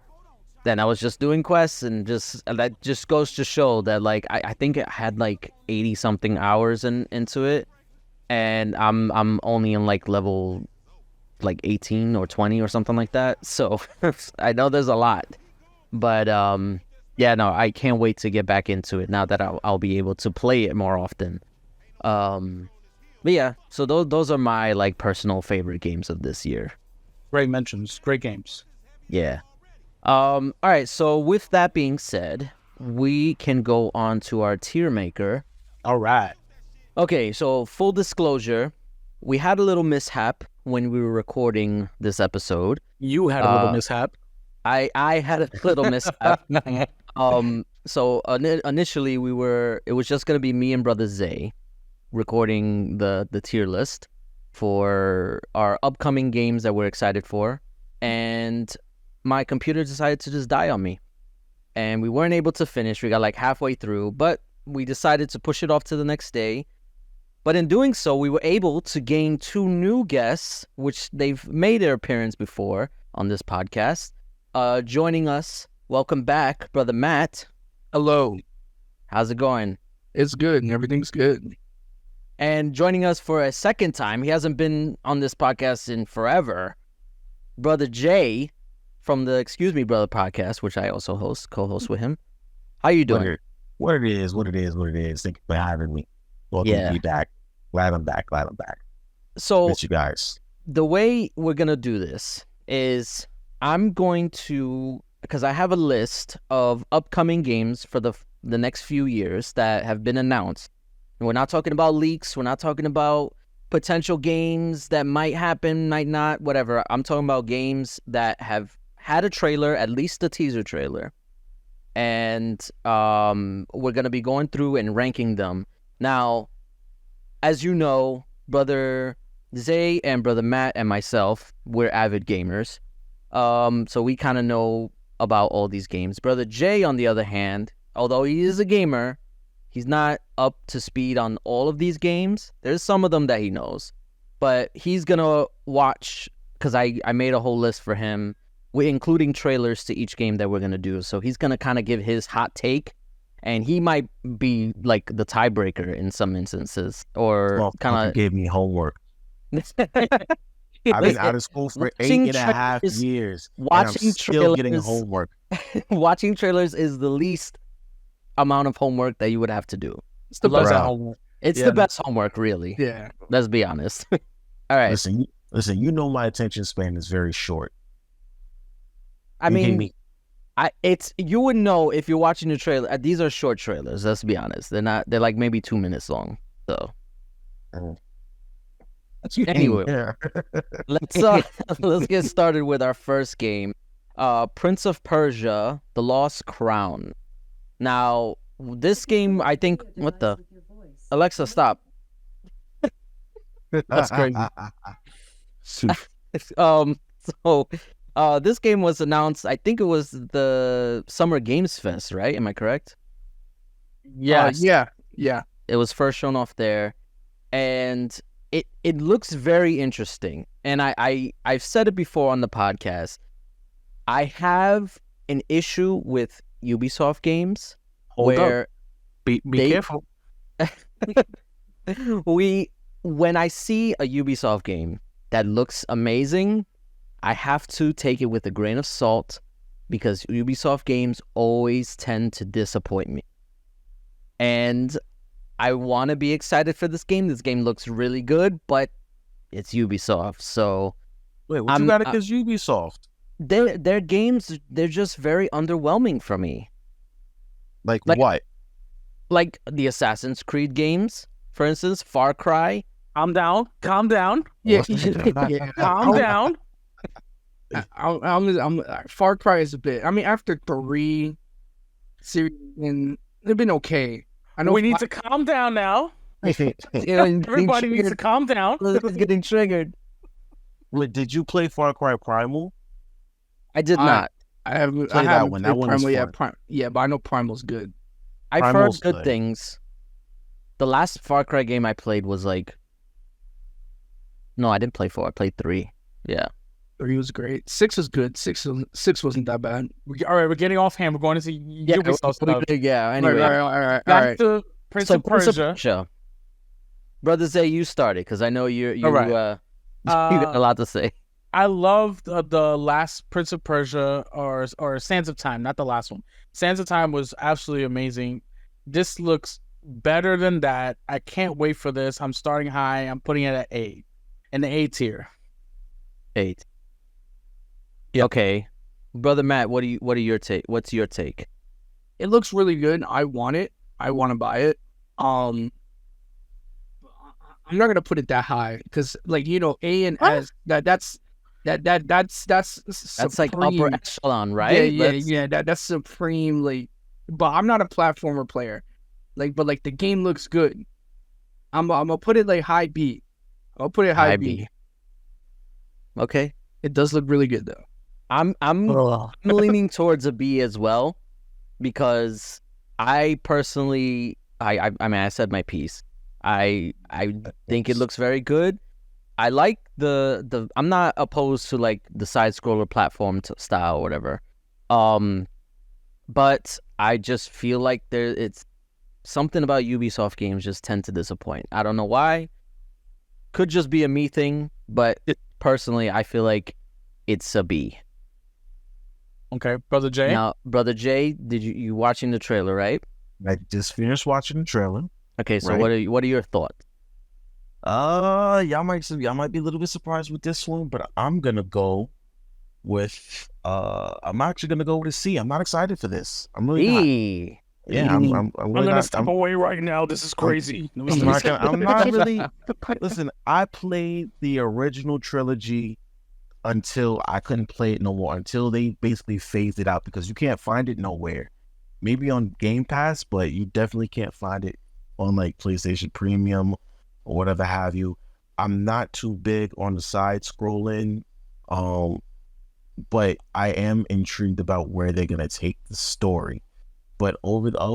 Then I was just doing quests, and that just goes to show that like I think it had like 80 something hours into it, and I'm only in like level like 18 or 20 or something like that. So I know there's a lot, but yeah, no, I can't wait to get back into it now that I'll be able to play it more often. But yeah, so those are my like personal favorite games of this year. Great mentions, great games. Yeah. All right, so with that being said, we can go on to our tier maker. All right. Okay, so full disclosure, we had a little mishap when we were recording this episode. You had a little mishap. I had a little mishap. So initially it was just gonna be me and brother Zay recording the tier list for our upcoming games that we're excited for, and my computer decided to just die on me, and we weren't able to finish. We got like halfway through, but we decided to push it off to the next day. But in doing so, we were able to gain 2 new guests, which they've made their appearance before on this podcast. Joining us, welcome back, brother Matt. Hello. How's it going? It's good. Everything's good. And joining us for a second time, he hasn't been on this podcast in forever, brother J from the Excuse Me Brother podcast, which I also co-host with him. How you doing? What it is. Thank you for having me. Welcome to be back. Glad I'm back. So, miss you guys. The way we're going to do this is I'm going to, because I have a list of upcoming games for the next few years that have been announced. And we're not talking about leaks. We're not talking about potential games that might happen, might not, whatever. I'm talking about games that have had a trailer, at least a teaser trailer. And we're going to be going through and ranking them. Now, as you know, brother Zay and brother Matt and myself, we're avid gamers. So we kind of know about all these games. Brother Jay, on the other hand, although he is a gamer, he's not up to speed on all of these games. There's some of them that he knows. But he's going to watch, because I made a whole list for him, including trailers to each game that we're going to do. So he's going to kind of give his hot take. And he might be like the tiebreaker in some instances, or kind of gave me homework. I've been out of school for 8.5 years. Watching and I'm still getting homework. Watching trailers is the least amount of homework that you would have to do. It's the best homework. It's the best homework, really. Yeah. Let's be honest. All right. Listen. You know my attention span is very short. I mean, you would know if you're watching the trailer. These are short trailers. Let's be honest. They're like maybe 2 minutes long. So anyway, let's get started with our first game, Prince of Persia: The Lost Crown. Now, this game, I think, what the Alexa, stop. That's crazy. This game was announced, I think it was the Summer Games Fest, right? Am I correct? Yes. Yeah. It was first shown off there, and it looks very interesting. And I've said it before on the podcast. I have an issue with Ubisoft games. Hold up. Be careful. When I see a Ubisoft game that looks amazing, I have to take it with a grain of salt, because Ubisoft games always tend to disappoint me. And I want to be excited for this game. This game looks really good, but it's Ubisoft, so... Wait, what you got against Ubisoft? Their games, they're just very underwhelming for me. Like what? Like the Assassin's Creed games, for instance, Far Cry. Calm down. Yeah. Calm down. I'm Far Cry is a bit. I mean, after 3 series, and they've been okay. I know we need to calm down now. Everybody needs to calm down. It's getting triggered. Wait, did you play Far Cry Primal? I did not. I haven't. Play that one. That one was fun. Yeah, but I know Primal's good. I've Primal's heard good good. things. The last Far Cry game I played was like... No, I didn't play 4. I played 3. Yeah. 3 was great. 6 was good. 6 wasn't that bad. All right, we're getting off hand. We're going to see Ubisoft stuff. Yeah, anyway. All right. Back to Prince of Persia. Brother Zay, you started, because I know you right. you got a lot to say. I loved the last Prince of Persia or Sands of Time, not the last one. Sands of Time was absolutely amazing. This looks better than that. I can't wait for this. I'm starting high. I'm putting it at 8, in the A tier. 8. Yep. Okay, brother Matt, what's your take? It looks really good. I want it. I want to buy it. I'm not gonna put it that high, because A and S, that's like upper echelon, right? Yeah. That's supreme, like but I'm not a platformer player. But the game looks good. I'm gonna put it like high B. I'll put it high B. Okay. It does look really good though. I'm leaning towards a B as well, because I personally, I mean, I said my piece. I think it looks very good. I like the I'm not opposed to like the side scroller platform style or whatever. But I just feel like it's something about Ubisoft games just tend to disappoint. I don't know why. Could just be a me thing, but personally, I feel like it's a B. Okay, Brother Jay. Now, Brother Jay, did you watching the trailer, right? I just finished watching the trailer. Okay, so Right. what are your thoughts? Y'all might be a little bit surprised with this one, but I'm gonna go with I'm actually gonna go with a C. I'm not excited for this. I'm really not. B. Yeah, I'm I'm really gonna not. step away right now. This is crazy. I'm not really. Listen, I played the original trilogy until I couldn't play it no more. Until they basically phased it out because you can't find it nowhere. Maybe on Game Pass, but you definitely can't find it on like PlayStation Premium or whatever have you. I'm not too big on the side scrolling, but I am intrigued about where they're gonna take the story. But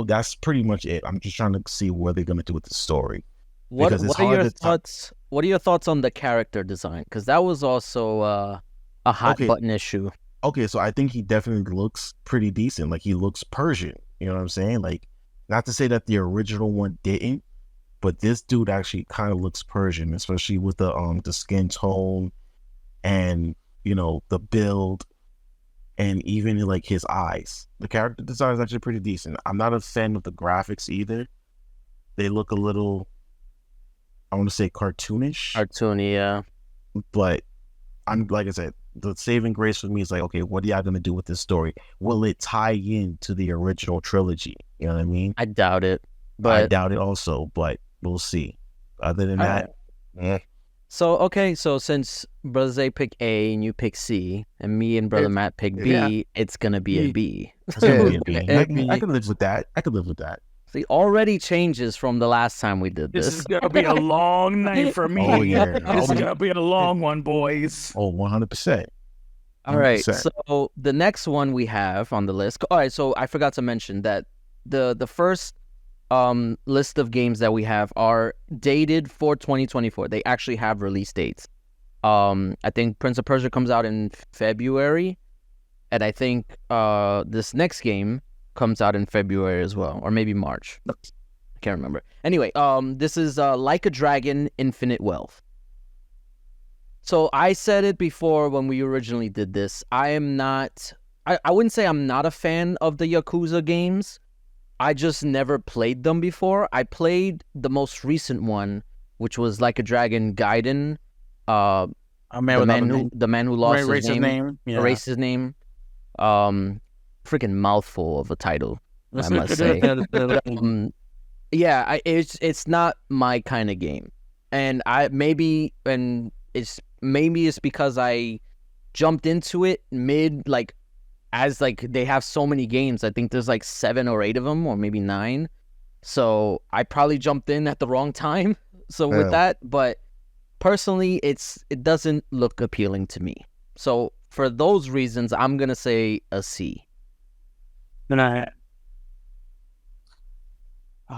that's pretty much it. I'm just trying to see what they're gonna do with the story. What Because it's are your hard to thoughts? What are your thoughts on the character design? Because that was also a hot Okay. button issue. Okay, so I think he definitely looks pretty decent. Like he looks Persian. You know what I'm saying? Like, not to say that the original one didn't, but this dude actually kind of looks Persian, especially with the skin tone and the build and even like his eyes. The character design is actually pretty decent. I'm not a fan of the graphics either. They look a little, I want to say cartoonish, Cartoony, yeah. but I'm like I said, the saving grace for me is like, okay, what are y'all gonna do with this story? Will it tie in to the original trilogy? You know what I mean? I doubt it. I But doubt it also, but we'll see. Other than that, so since Brother Zay picked A and you pick C, and me and Brother Matt pick B, yeah. it's gonna be a B. it's gonna be a B. Yeah. I can live with that. I can live with that. See, already changes from the last time we did This this. is gonna be a long night for me. Oh, yeah. This is gonna be a long one, boys. Oh, 100%. All right, 100%. so the next one we have on the list. All right, so I forgot to mention that the first list of games that we have are dated for 2024. They actually have release dates. I think Prince of Persia comes out in February, and I think this next game comes out in February as well, or maybe March. I can't remember. Anyway, this is Like a Dragon: Infinite Wealth. So I said it before when we originally did this. I wouldn't say I'm not a fan of the Yakuza games. I just never played them before. I played the most recent one, which was Like a Dragon Gaiden. A man The man who lost his erase name. Yeah. Erased his name. Freaking mouthful of a title, I must say. Yeah, it's not my kind of game, and maybe it's because I jumped into it mid, like, as like they have so many games. I think there's like 7 or 8 of them, or maybe 9. So I probably jumped in at the wrong time. So with that, but personally, it doesn't look appealing to me. So for those reasons, I'm gonna say a C. Then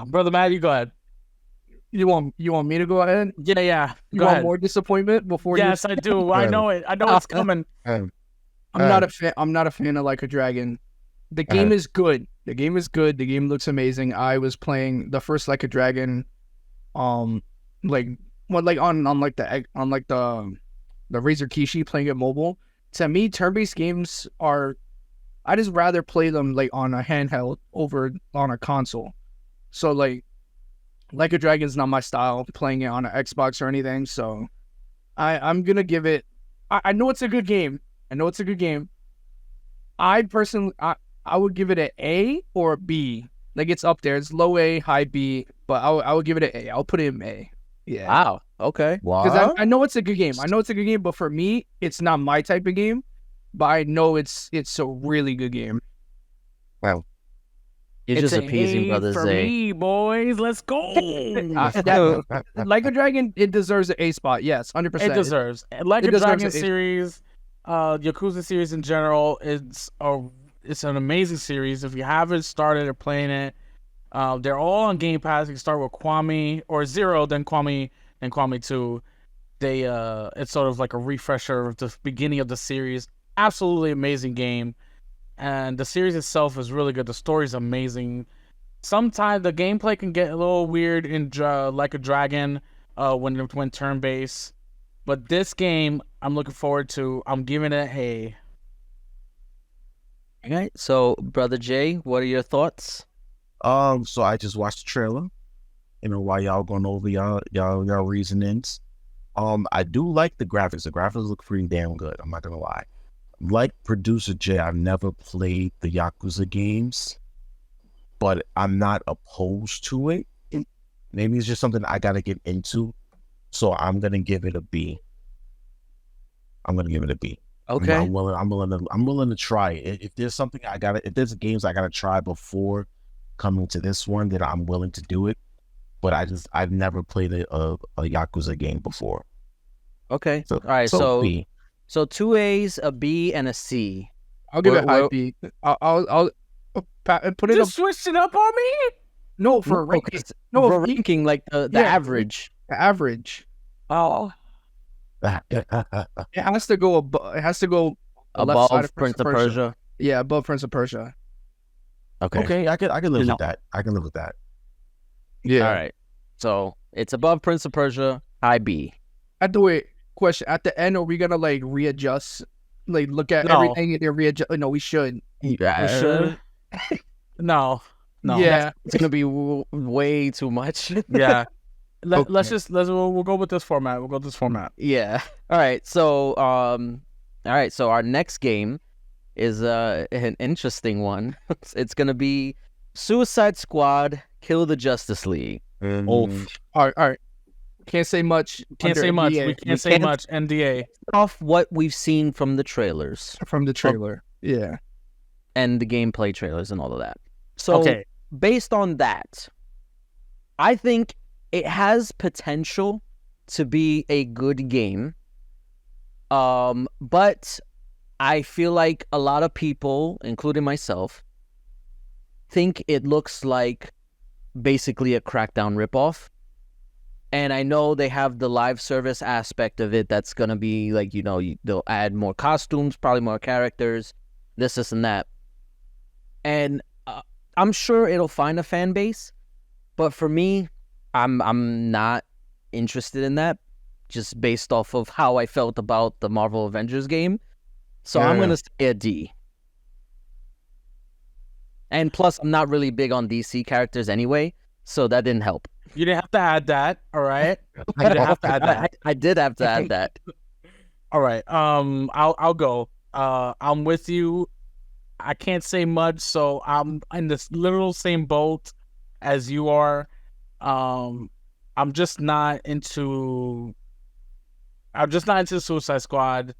Brother Matt, you go ahead. You want me to go ahead? Yeah. You Go want ahead. more disappointment before Yes, I do. I know it. I know it's coming. I'm not a fan. I'm not a fan of Like a Dragon. The game is good. The game is good. The game looks amazing. I was playing the first Like a Dragon, on the Razer Kishi, playing it mobile. To me, turn-based games are. I just rather play them like on a handheld over on a console. So like a Dragon's not my style, playing it on an Xbox or anything. So I'm gonna give it. I know it's a good game. I personally, I would give it an A or a B. Like, it's up there. It's low A, high B, but I would give it an A. I'll put it in A. Yeah. Wow. Okay. Because I know it's a good game. But for me, it's not my type of game. But I know it's a really good game. Well, You're It's just appeasing A Brother for Zay. me, boys. Let's go. Like a Dragon, it deserves an A spot. Yes, 100%. It deserves. Like It a deserves Dragon an A. series, Yakuza series in general, it's an amazing series. If you haven't started or playing it, they're all on Game Pass. You can start with Kwame or Zero, then Kwame, and Kwame 2. It's sort of like a refresher of the beginning of the series. Absolutely amazing game. And the series itself is really good. The story's amazing. Sometimes the gameplay can get a little weird in Like a Dragon when turn-based. But this game, I'm looking forward to. I'm giving it a... All right. So, Brother Jay, what are your thoughts? So I just watched the trailer. You know, while y'all going over y'all reasonings. I do like the graphics. The graphics look pretty damn good. I'm not gonna lie. Like Producer J, I've never played the Yakuza games, but I'm not opposed to it. Maybe it's just something I gotta get into. So I'm gonna give it a B. I'm gonna give it a B. Okay. I'm willing to try it. If there's something if there's games I gotta try before coming to this one, then I'm willing to do it. But I've never played a Yakuza game before. Okay. So, All right. So B. 2 A's, a B, and a C. I'll give it We're- high B. I'll put it up. Just switched it up on me? No, for No, ranking. 'cause No, for if he- ranking like the Yeah. average. average. Oh. It has to go above. It has to go the left side Above of Prince of Persia. Yeah, above Prince of Persia. Okay. Okay, I can live No. with that. I can live with that. Yeah. All right. So it's above Prince of Persia, high B. At the way, question at the end, are we gonna like readjust? Like look at No. everything and then readjust? No, we should. Yeah. We should. No. Yeah. It's gonna be way too much. Yeah. Let's Okay. we'll go with this format. We'll go with this format. Yeah. All right. So So our next game is an interesting one. It's gonna be Suicide Squad: Kill the Justice League. All right. Can't say much. Can't under say much. NDA We can't say much. NDA. Off what we've seen from the trailers from the trailer. Yeah. and the gameplay trailers and all of that. So Okay. based on that, I think it has potential to be a good game. But I feel like a lot of people, including myself, think it looks like basically a Crackdown ripoff. And I know they have the live service aspect of it that's going to be like, they'll add more costumes, probably more characters, this and that. And I'm sure it'll find a fan base. But for me, I'm not interested in that, just based off of how I felt about the Marvel Avengers game. So I'm Yeah. going to say a D. And plus, I'm not really big on DC characters anyway, so that didn't help. You didn't have to add that. All right. You didn't have to add that. I did have to add that. All right. I'll go. I'm with you. I can't say much, so I'm in this literal same boat as you are. I'm just not into Suicide Squad.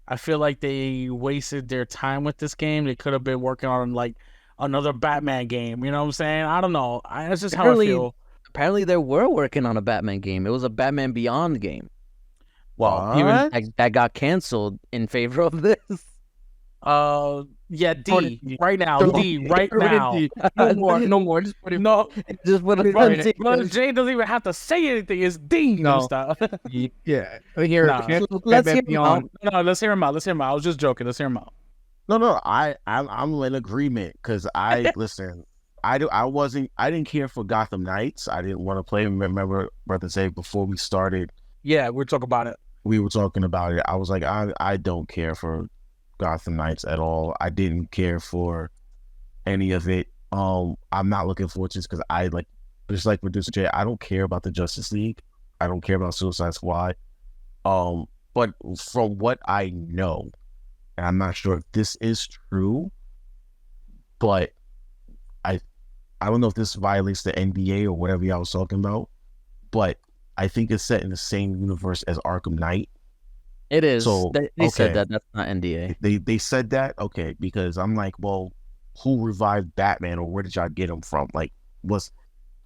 I feel like they wasted their time with this game. They could have been working on like another Batman game. You know what I'm saying? I don't know. That's just how I feel. Apparently, they were working on a Batman game. It was a Batman Beyond game. Well, Even that got canceled in favor of this. Yeah, Put D right now. D right Put it in now. D. No more. No more. Just put it. No, Just put it Right. on D. Brother Jay doesn't even have to say anything. It's D. No. Stuff. Yeah. Here. Nah. Let's hear Batman him Beyond. No, let's hear him out. I was just joking. Let's hear him out. No, I'm in agreement because listen. I didn't care for Gotham Knights. I didn't want to play. Remember, Brother Zay, before we started, Yeah, we're talking about it. we were talking about it. I was like, I don't care for Gotham Knights at all. I didn't care for any of it. I'm not looking forward to this because just like Producer J, I don't care about the Justice League. I don't care about Suicide Squad. But from what I know, and I'm not sure if this is true, but I don't know if this violates the NDA or whatever y'all was talking about, but I think it's set in the same universe as Arkham Knight. It is. So, They said okay. that's not NDA. They said that? Okay, because I'm like, well, who revived Batman or where did y'all get him from? Like,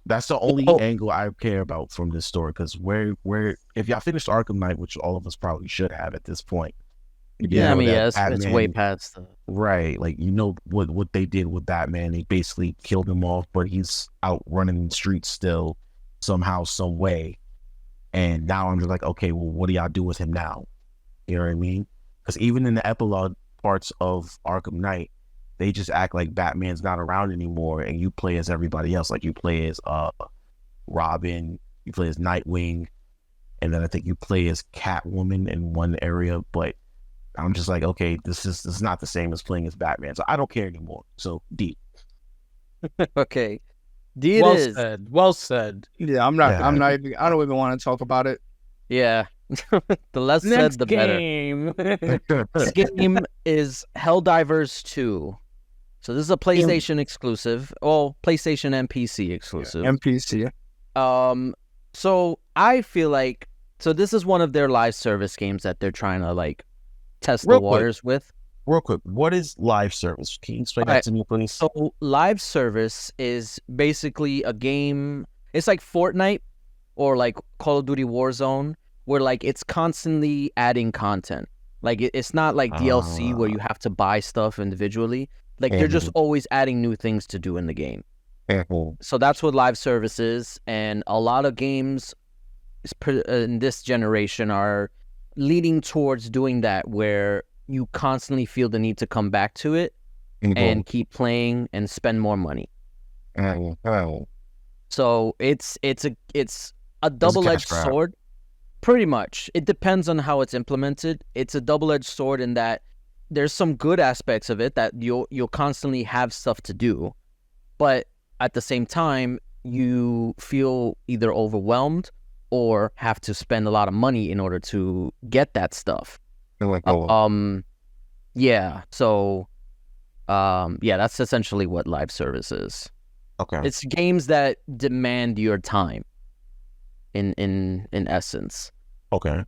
that's the only Oh. angle I care about from this story. Because where if y'all finished Arkham Knight, which all of us probably should have at this point, you Yeah, I know mean, that yeah, it's way Batman, past the. right? Like, you know what they did with Batman. They basically killed him off, but he's out running the streets still, somehow, some way. And now I'm just like, okay, well, what do y'all do with him now? You know what I mean? Because even in the epilogue parts of Arkham Knight, they just act like Batman's not around anymore, and you play as everybody else. Like, you play as Robin, you play as Nightwing, and then I think you play as Catwoman in one area. But I'm just like, okay, this is not the same as playing as Batman, so I don't care anymore. So D. Okay, D it Well is. said. Well said. Yeah, I'm not. Yeah. I'm not even. I don't even want to talk about it. Yeah, the less Next said, the better. game. This game is Helldivers 2. So this is a PlayStation exclusive. Well, PlayStation and PC exclusive. NPC. So I feel like this is one of their live service games that they're trying to like test Real the quick. waters with. Real quick, what is live service? Can you explain that Alright, to me, please? So live service is basically a game. It's like Fortnite or like Call of Duty Warzone, where like it's constantly adding content. Like it's not like DLC where you have to buy stuff individually. Like they're just always adding new things to do in the game. So that's what live service is, and a lot of games in this generation are leading towards doing that, where you constantly feel the need to come back to it and keep playing and spend more money. So it's a double-edged grab. sword. Pretty much. It depends on how it's implemented. It's a double-edged sword in that there's some good aspects of it that you'll constantly have stuff to do, but at the same time you feel either overwhelmed or have to spend a lot of money in order to get that stuff. Yeah. So yeah, that's essentially what live service is. Okay. It's games that demand your time in essence. Okay.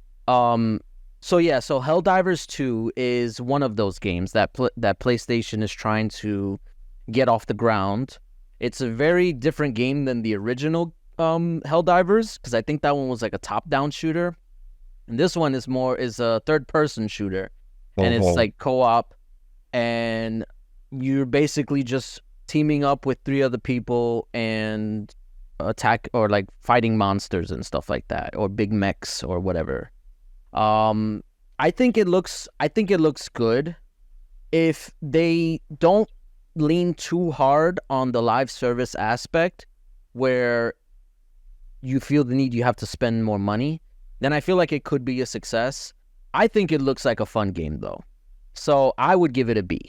So yeah, so Helldivers 2 is one of those games that that PlayStation is trying to get off the ground. It's a very different game than the original Helldivers, because I think that one was like a top-down shooter, and this one is a third-person shooter, and it's like co-op, and you're basically just teaming up with 3 other people and attack or like fighting monsters and stuff like that, or big mechs or whatever. I think it looks good if they don't lean too hard on the live service aspect where you feel the need you have to spend more money. Then I feel like it could be a success. I think it looks like a fun game though, so I would give it a B.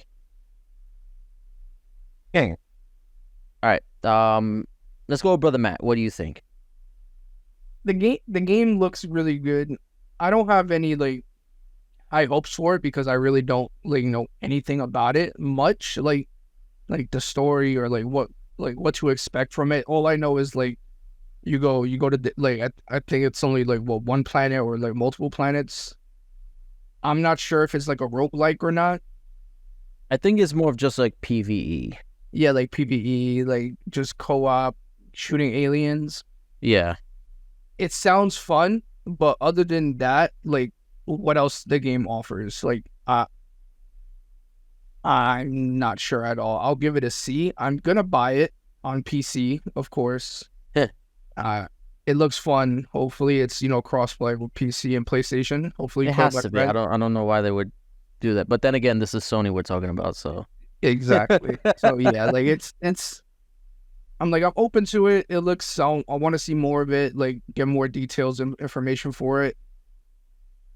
Yeah. All right, let's go with Brother Matt. What do you think? The game looks really good. I don't have any like high hopes for it because I really don't like know anything about it much, like the story or like what to expect from it. All I know is like you go to like I think it's only like one planet or like multiple planets. I'm not sure if it's like a roguelike or not. I think it's more of just like PvE. Yeah, like PvE, like just co-op shooting aliens. Yeah. It sounds fun, but other than that, like what else the game offers, like I'm not sure at all. I'll give it a C. I'm gonna buy it on PC, of course. It looks fun. Hopefully it's crossplay with PC and PlayStation. Hopefully It has to be. I don't know why they would do that. But then again, this is Sony we're talking about, so exactly. So yeah, like it's I'm open to it. It looks I want to see more of it, like get more details and information for it.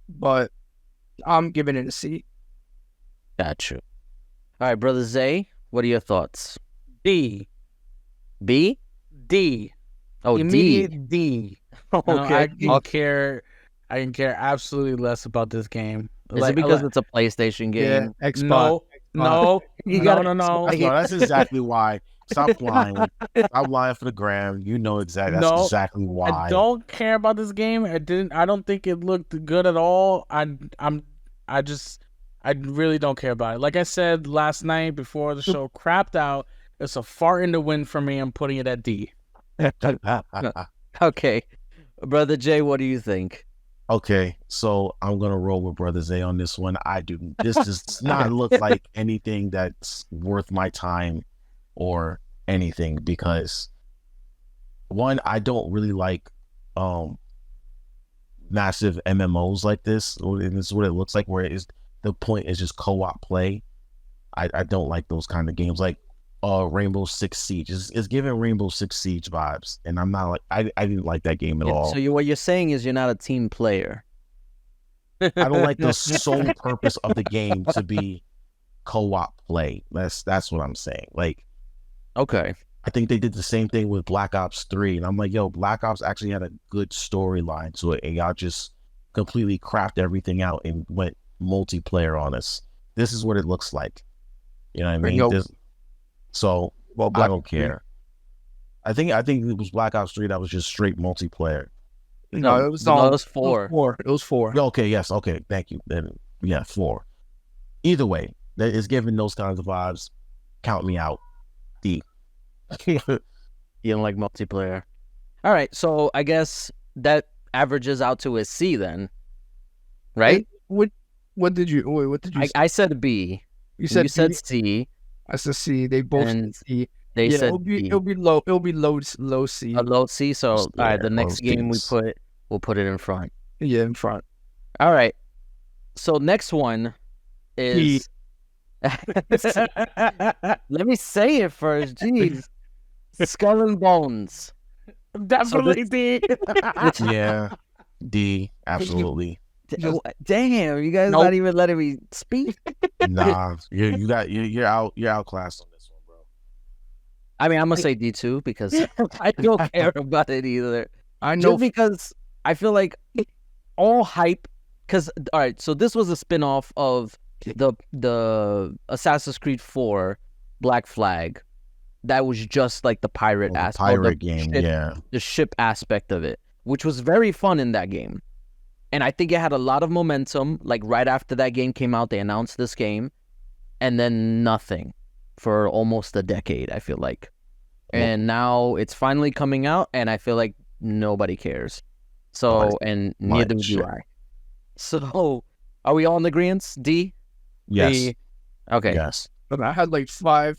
But I'm giving it a C. Got you. All right, Brother Zay, what are your thoughts? D. B? D. Oh, Immediate D. D. Okay. I can care absolutely less about this game. Is it because it's a PlayStation game? Yeah, Xbox. No, No, that's exactly why. Stop lying. Stop lying for the gram. You know exactly. That's exactly why. I don't care about this game. I don't think it looked good at all. I I really don't care about it. Like I said last night before the show crapped out, it's a fart in the wind for me. I'm putting it at D. Okay, brother Jay, what do you think? Okay, so I'm gonna roll with Brother Zay on this one. This does not look like anything that's worth my time or anything because one, I don't really like massive MMOs like this. And this is what it looks like, where it is the point is just co-op play. I don't like those kind of games like Rainbow Six Siege. It's giving Rainbow Six Siege vibes, and I'm not like I didn't like that game at all. So what you're saying is you're not a team player. I don't like the sole purpose of the game to be co-op play. That's what I'm saying. Like, Okay. I think they did the same thing with Black Ops 3, and I'm like, yo, Black Ops actually had a good storyline to it, and y'all just completely crapped everything out and went multiplayer on us. This is what it looks like. You know what I mean? Nope. So Well, I don't care. I think it was Black Ops 3 that was just straight multiplayer. No, it was No, it was 4. It was 4. Okay, yes, okay, thank you. Then yeah, 4. Either way, that is giving those kinds of vibes. Count me out. D. You don't like multiplayer. All right, so I guess that averages out to a C then, right? What did you? Wait, what did you? I said B. You said You said B? C, I said C. They both and said C. they Yeah, said it'll be B. it'll be low. It'll be low C. A low C. So all right, the Yeah, next low game Cs. we'll put it in front. Yeah, in front. All right. So next one is. Let me say it first. Jeez, Skull and Bones. Definitely D. Yeah, D. Absolutely. Damn, you guys Nope. not even letting me speak. Nah, you're outclassed on this one, bro. I mean, I'm gonna say D2 because I don't care about it either. I know. Just because I feel like all hype. Because all right, so this was a spin-off of the Assassin's Creed 4 Black Flag. That was just like the pirate The aspect, pirate game, ship, yeah. the ship aspect of it, which was very fun in that game. And I think it had a lot of momentum. Like right after that game came out, they announced this game, and then nothing for almost a decade, I feel like. And now it's finally coming out, and I feel like nobody cares. So, and neither do I. So, are we all in agreement? D? Yes. B? Okay. Yes. But I had like five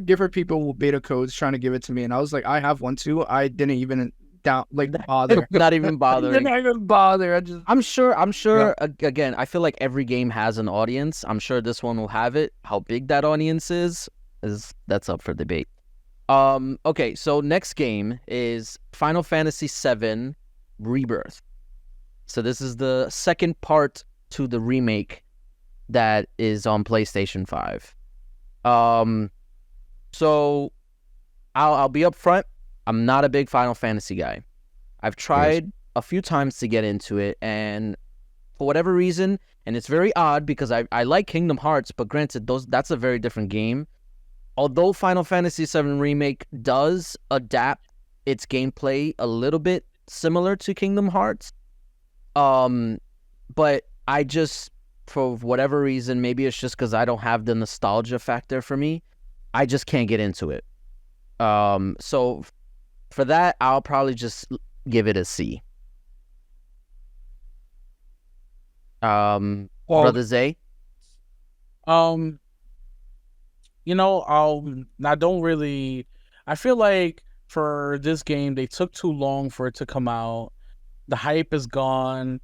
different people with beta codes trying to give it to me, and I was like, I have one too. I didn't even bother. Not even I bothering. didn't even bother. I just I'm sure. Again, I feel like every game has an audience. I'm sure this one will have it. How big that audience is that's up for debate. Okay, so next game is Final Fantasy VII Rebirth. So this is the second part to the remake that is on PlayStation 5. So I'll be upfront. I'm not a big Final Fantasy guy. I've tried a few times to get into it, and for whatever reason, and it's very odd because I like Kingdom Hearts, but granted, that's a very different game. Although Final Fantasy VII Remake does adapt its gameplay a little bit similar to Kingdom Hearts, but I just, for whatever reason, maybe it's just because I don't have the nostalgia factor for me, I just can't get into it. So for that, I'll probably just give it a C. Brother Zay? I feel like for this game, they took too long for it to come out. The hype is gone.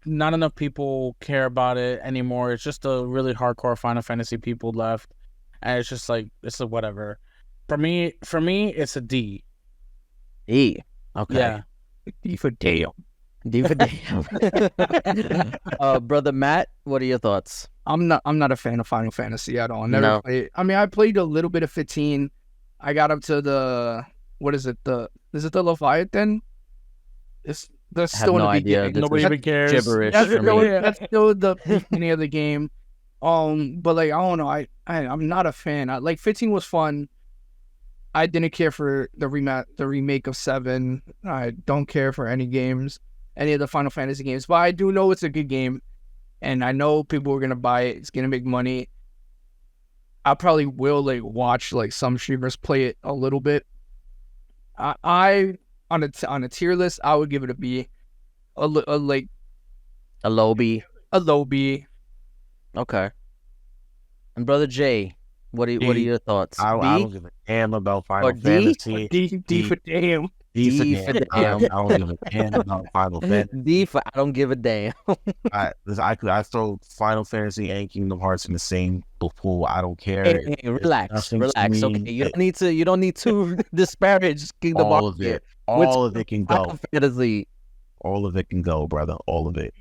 Not enough people care about it anymore. It's just the really hardcore Final Fantasy people left. And it's just like, it's a whatever. For me, it's a D. E. Okay. Yeah. D for Dale. D for damn. Brother Matt, what are your thoughts? I'm not a fan of Final Fantasy at all. Never No. played. I mean, I played a little bit of 15. I got up to the is it the Leviathan? That's I have still in no the idea. beginning. This Nobody is even cares. gibberish That's for still, me. that's still the beginning of the game. But like I don't know. I'm not a fan. Like 15 was fun. I didn't care for the remake of 7. I don't care for any of the Final Fantasy games, but I do know it's a good game. and I know people are gonna buy it. It's gonna make money. I probably will like watch like some streamers play it a little bit. I on a tier list, I would give it a B, like A low B. a low B. Okay. And brother Jay, what are D. your thoughts? I B don't give a damn about Final or D? Fantasy. D for damn. D for D for damn. damn. I don't give a damn about Final Fantasy. D for I don't give a damn. I throw Final Fantasy and Kingdom Hearts in the same pool. I don't care. Hey, relax, nothing to relax. me. Okay, you don't need to disparage Kingdom all Hearts of here. it. All of it can go. Final Fantasy. All of it can go, brother. All of it.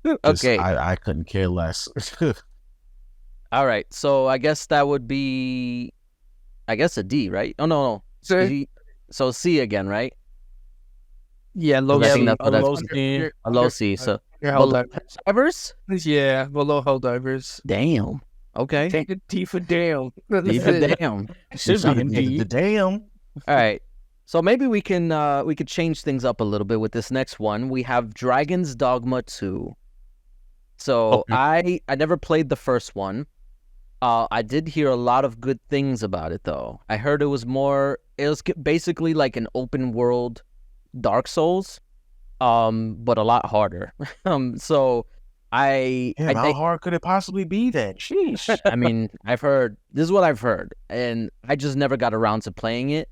Just, Okay. I couldn't care less. All right. So I guess that would be, I guess a D, right? Oh no. So So C again, right? yeah, low I think C. that's what a I- low C. A low C. So Your Hell below Divers. divers. Yeah, below Hell Divers. Damn. Okay. Take a D for damn. D for damn. Should be in D. The damn. All right. So maybe we could change things up a little bit with this next one. We have Dragon's Dogma 2. So Okay. I never played the first one. I did hear a lot of good things about it though. I heard it was basically like an open world Dark Souls, but a lot harder. So Damn, how hard could it possibly be then? Sheesh. I mean, this is what I've heard, and I just never got around to playing it.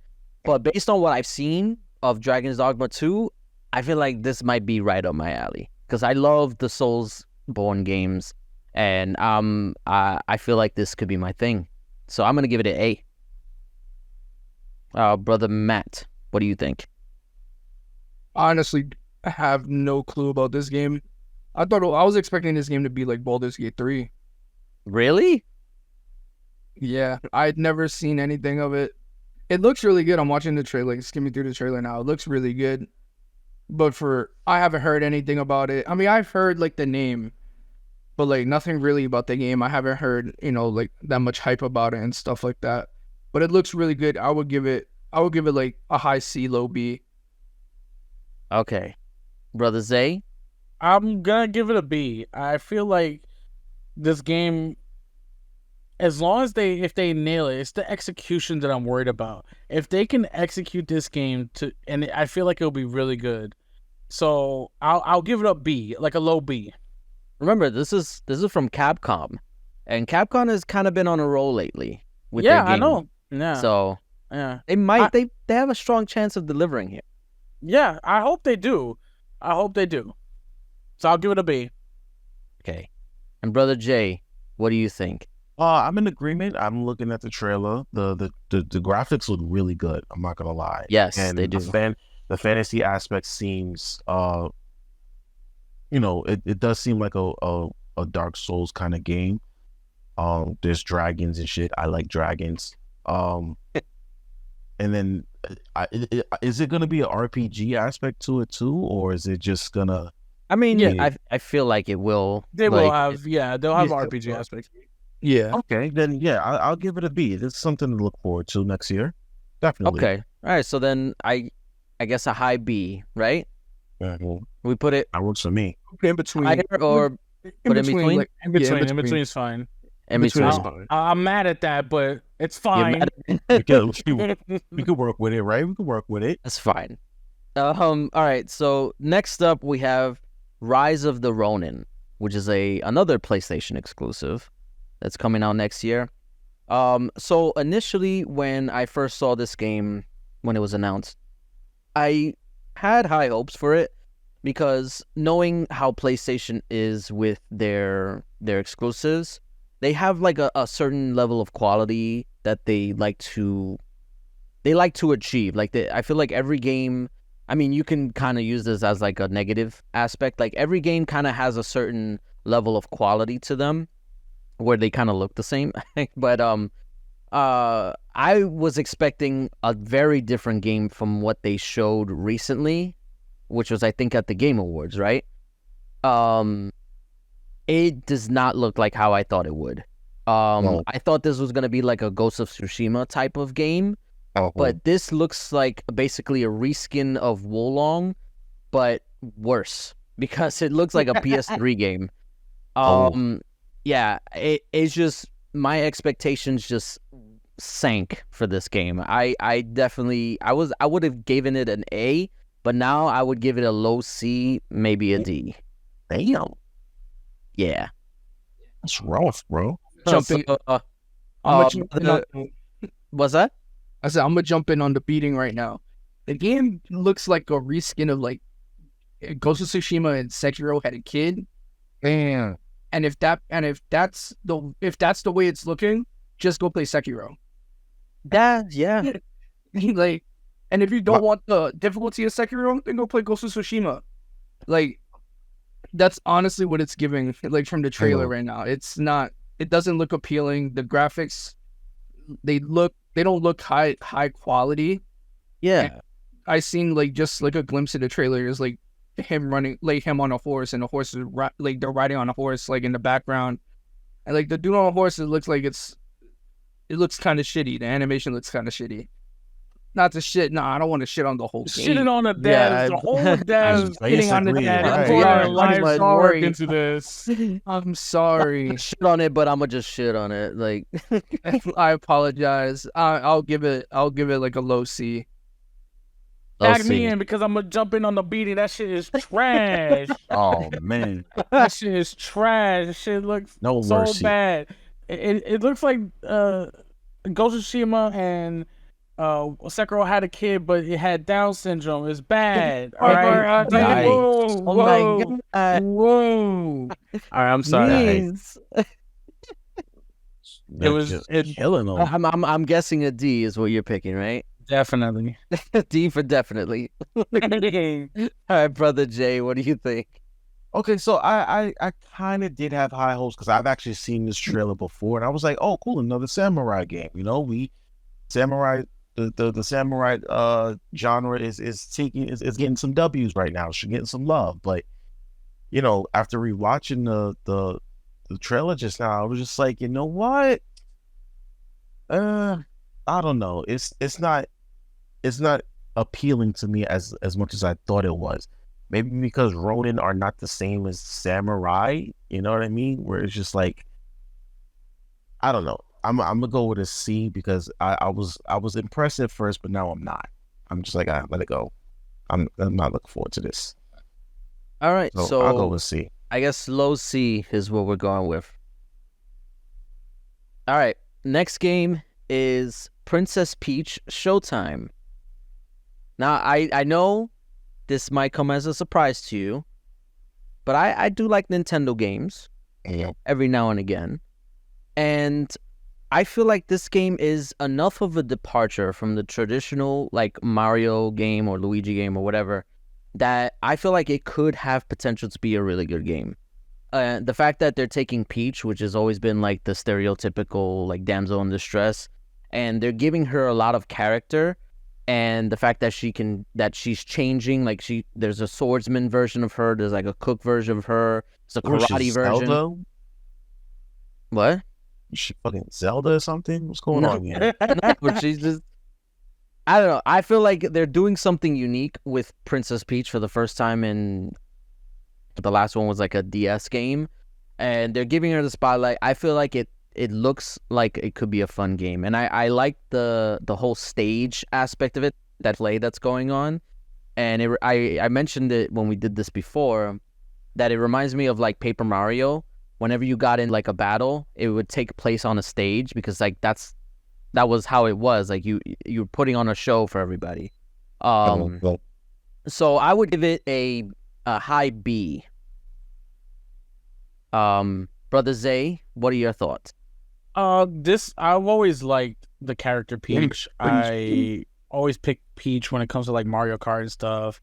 But based on what I've seen of Dragon's Dogma 2, I feel like this might be right up my alley. Because I love the Soulsborne games, and I feel like this could be my thing. So I'm going to give it an A. Brother Matt, what do you think? Honestly, I have no clue about this game. I was expecting this game to be like Baldur's Gate 3. Really? Yeah, I'd never seen anything of it. It looks really good. I'm watching the trailer, skimming through the trailer now. It looks really good. But I haven't heard anything about it. I mean, I've heard like the name, but like nothing really about the game. I haven't heard, like that much hype about it and stuff like that. But it looks really good. I would give it like a high C, low B. Okay. Brother Zay? I'm gonna give it a B. I feel like this game, as long as if they nail it, it's the execution that I'm worried about. If they can execute this game and I feel like it'll be really good. So I'll give it a B, like a low B. Remember, this is from Capcom, and Capcom has kind of been on a roll lately with their Yeah, I game. know. Yeah. So yeah. they have a strong chance of delivering here. Yeah, I hope they do. So I'll give it a B. Okay. And Brother Jay, what do you think? I'm in agreement. I'm looking at the trailer. The graphics look really good. I'm not gonna lie. Yes, and they do. The fantasy aspect seems, it does seem like a Dark Souls kind of game. There's dragons and shit. I like dragons. And then, is it gonna be an RPG aspect to it too, or is it just gonna? I mean, Yeah. I feel like it will. They will like, have, they'll have RPG aspects. Yeah. Okay, then yeah, I'll give it a B. This is something to look forward to next year. Definitely. Okay. All right. So then I guess a high B, right? Well, We put it that works for me. In between. higher or put in between? Like, In yeah, between is fine. in between between? is I'll- fine. I'm mad at that, but it's You're fine. mad- We could work with it, right? We could work with it. That's fine. All right. So next up we have Rise of the Ronin, which is another PlayStation exclusive that's coming out next year. So initially when I first saw this game, when it was announced, I had high hopes for it because knowing how PlayStation is with their exclusives, they have like a certain level of quality that they like to achieve. Like I feel like every game, I mean, you can kind of use this as like a negative aspect. Like every game kind of has a certain level of quality to them where they kind of look the same. But I was expecting a very different game from what they showed recently, which was I think at the Game Awards, right? It does not look like how I thought it would. No. I thought this was gonna be like a Ghost of Tsushima type of game, Oh, but this looks like basically a reskin of Wolong, but worse. because it looks like a PS3 game. Oh. Yeah, it's just my expectations just sank for this game. I definitely I would have given it an A, but now I would give it a low C, maybe a D. Damn, Yeah. that's rough, bro. Jumping. So, I'm gonna jump in the- on, what's that? I said I'm gonna jump in on the beating right now. The game looks like a reskin of like Ghost of Tsushima and Sekiro had a kid. Damn. And if that's the way it's looking, just go play Sekiro. Yeah. Like, and if you don't want the difficulty of Sekiro, then go play Ghost of Tsushima. Like, that's honestly what it's giving. Like from the trailer right now, it's not. It doesn't look appealing. The graphics, they don't look high quality. Yeah. I seen like just like a glimpse of the trailer is like him running, like him on a horse, and the horse is like they're riding on a horse like in the background, and like the dude on a horse, it looks like it looks kind of shitty. The animation looks kind of shitty. Not to shit. No, I don't want to shit on the whole game. Shitting on the devs, Yeah, the whole devs. Hitting on the Basically, dead. right. I'm Putting sorry. their lives I'm work sorry. into this. I'm sorry. Shit on it, but I'm gonna just shit on it. Like, I apologize. I'll give it like a low C. Tag me in because I'm gonna jump in on the beating. That shit is trash. Oh man, That shit is trash. That shit looks no so mercy. bad. It looks like Ghost of Tsushima and Sekiro had a kid, but it had Down syndrome. It's bad. All right. Yikes. Whoa, Oh my whoa, God. whoa. All right, I'm sorry. Means. It was killing them. I'm guessing a D is what you're picking, right? definitely. D for definitely. All right, brother Jay, what do you think? Okay, so I kind of did have high hopes because I've actually seen this trailer before, and I was like, oh, cool, another samurai game. You know, the samurai genre is getting some W's right now. It's getting some love, but you know, after rewatching the trailer just now, I was just like, you know what? I don't know. It's not appealing to me as much as I thought it was. Maybe because Ronin are not the same as samurai, you know what I mean? Where it's just like, I don't know. I'm gonna go with a C because I was impressed at first, but now I'm not. I'm just like, let it go. I'm not looking forward to this. All right, So, so I'll go with C. I guess low C is what we're going with. All right, next game is Princess Peach Showtime. Now, I know this might come as a surprise to you, but I do like Nintendo games every now and again. And I feel like this game is enough of a departure from the traditional like Mario game or Luigi game or whatever that I feel like it could have potential to be a really good game. The fact that they're taking Peach, which has always been like the stereotypical like damsel in distress, and they're giving her a lot of character, and the fact that she's changing, like there's a swordsman version of her, there's like a cook version of her, there's a karate version. Zelda? What? Is she fucking Zelda or something? What's going on here? No, but she's just, I don't know. I feel like they're doing something unique with Princess Peach for the first time the last one was like a DS game, and they're giving her the spotlight. I feel like it looks like it could be a fun game, and I like the whole stage aspect of it, that play that's going on. And I mentioned it when we did this before, that it reminds me of like Paper Mario. Whenever you got in like a battle, it would take place on a stage because like that was how it was. Like you're putting on a show for everybody. So I would give it a high B. Brother Zay, what are your thoughts? I've always liked the character Peach. I always pick Peach when it comes to like Mario Kart and stuff.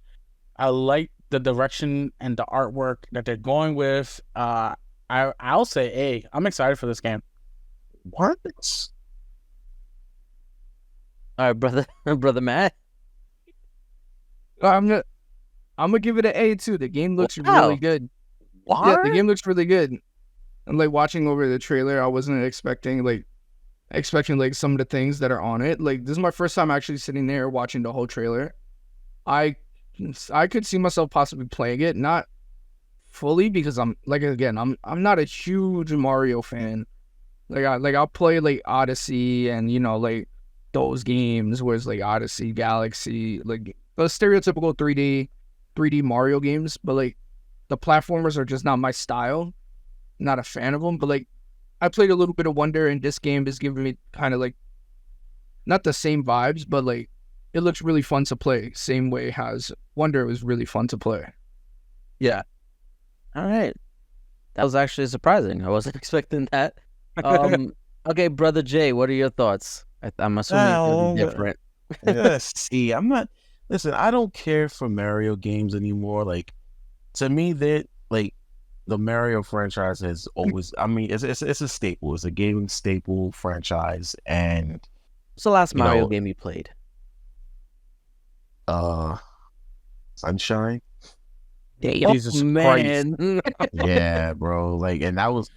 I like the direction and the artwork that they're going with. I'll say A. I'm excited for this game. What? All right, brother Matt. I'm gonna give it an A too. The game looks Wow. really good. What? Yeah, the game looks really good. And like watching over the trailer, I wasn't expecting like some of the things that are on it. Like this is my first time actually sitting there watching the whole trailer. I could see myself possibly playing it, not fully because I'm like again I'm not a huge Mario fan. I'll play like Odyssey and like those games where it's like Odyssey, Galaxy, like the stereotypical 3D Mario games, but like the platformers are just not my style. Not a fan of them, but like I played a little bit of Wonder, and this game is giving me kind of like not the same vibes, but like it looks really fun to play. Same way as Wonder was really fun to play. Yeah. All right. That was actually surprising. I wasn't expecting that. Okay, brother Jay, what are your thoughts? I'm assuming it's gonna be different. Yes. See, I'm not. Listen, I don't care for Mario games anymore. Like, to me, that like the Mario franchise has always. I mean, it's a staple. It's a gaming staple franchise, and What's the last you Mario know, game you played? Sunshine. Damn, Jesus man. Yeah, bro. Like, and that was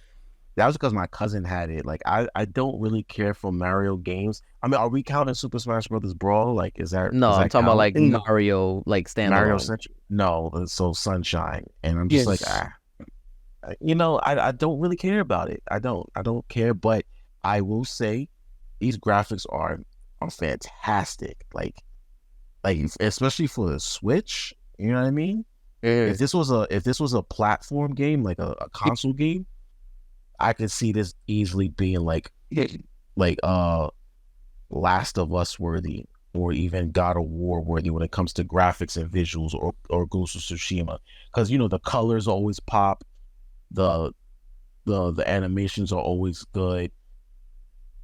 because my cousin had it. Like, I don't really care for Mario games. I mean, are we counting Super Smash Brothers Brawl? Like, is that No, does I'm that talking about count? like No. Mario, like Mario standalone. Century? No, so Sunshine, and I'm just like, Yes. I don't really care about it. I don't care, but I will say these graphics are fantastic. Like especially for the Switch. You know what I mean? If this was a platform game, like a console game, I could see this easily being like Last of Us worthy, or even God of War worthy when it comes to graphics and visuals, or Ghost of Tsushima, because the colors always pop, the animations are always good.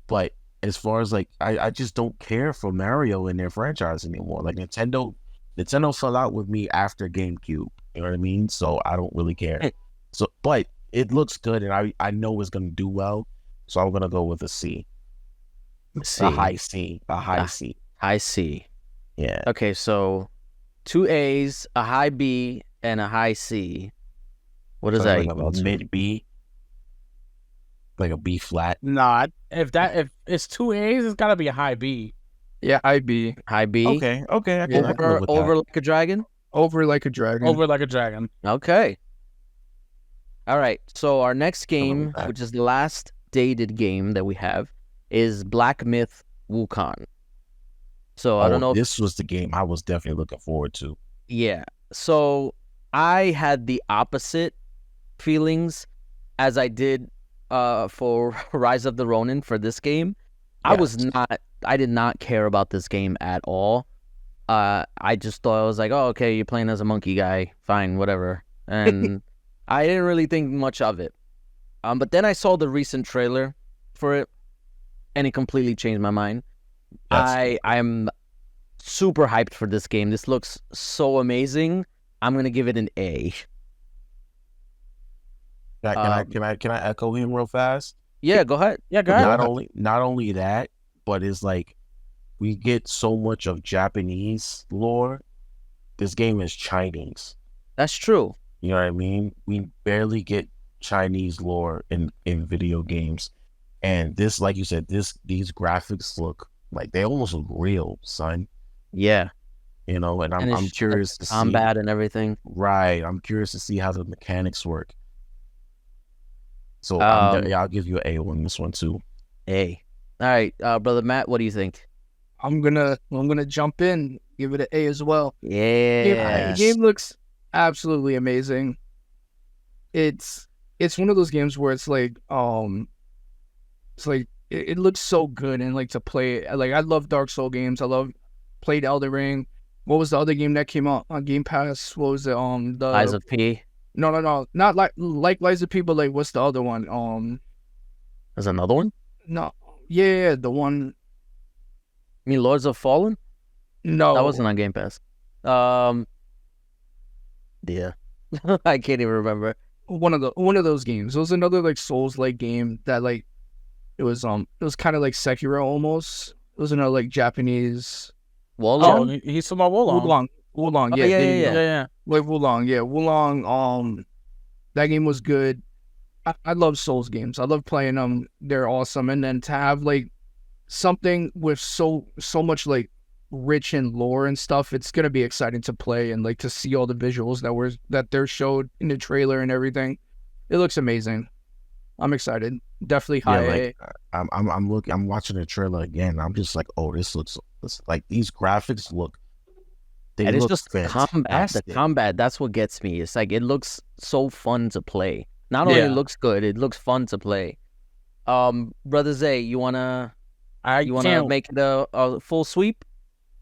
But as far as like, I just don't care for Mario in their franchise anymore. Like Nintendo fell out with me after GameCube. You know what I mean? So I don't really care. So, but it looks good, and I know it's gonna do well. So I'm gonna go with a C. C. A high C. A high Ah. C. High C. Yeah. Okay, so 2 A's, a high B, and a high C. What does So that like equal a to? mid B, like a B flat. Nah, if it's 2 A's, it's gotta be a high B. Yeah, I'd be High B? Okay, I can live Over, with over that. like a dragon? over like a dragon. Over like a dragon. Okay. All right. So our next Can live with game, that. which is the last dated game that we have, is Black Myth Wukong. So I don't know if This was the game I was definitely looking forward to. Yeah. So I had the opposite feelings as I did for Rise of the Ronin for this game. I did not care about this game at all. I just thought, I was like, oh, okay, you're playing as a monkey guy. Fine, whatever. And I didn't really think much of it. But then I saw the recent trailer for it, and it completely changed my mind. Yes. I'm super hyped for this game. This looks so amazing. I'm gonna give it an A. Can I echo him real fast? Yeah, go ahead. Yeah, go ahead. Not only that, but it's like we get so much of Japanese lore. This game is Chinese. That's true. You know what I mean? We barely get Chinese lore in video games. And this, like you said, these graphics look like they almost look real, son. Yeah. And I'm it's curious to see. combat and everything. Right. I'm curious to see how the mechanics work. So I'll give you an A on this one too. A. All right, brother Matt, what do you think? I'm gonna jump in, give it an A as well. Yeah. The game looks absolutely amazing. It's one of those games where it's like it looks so good, and like to play, like I love Dark Soul games. Played Elden Ring. What was the other game that came out on Game Pass? What was it? The Eyes of P. No, not like Lies of P, but like what's the other one? There's another one? No, yeah, the one. You mean Lords of Fallen? No, That wasn't on Game Pass. Yeah. I can't even remember. one of those games. It was another like Souls like game that like it was kind of like Sekiro almost. It was another like Japanese Wulong? Oh, he's from my Wulong. Wulong. Oh, Yeah, yeah, there you yeah, go. Yeah. Like Wulong. Yeah, Wulong. That game was good. I love Souls games. I love playing them. They're awesome. And then to have like something with so much like rich in lore and stuff, it's gonna be exciting to play and like to see all the visuals that they're showed in the trailer and everything. It looks amazing. I'm excited. Definitely high Yeah, A. like I'm watching the trailer again. I'm just like, oh, this like these graphics look. They And it's look just combat. The fantastic. combat, that's what gets me. It's like it looks so fun to play. Not only Yeah. it looks good, it looks fun to play. Brother Zay, you wanna I can't make it a full sweep?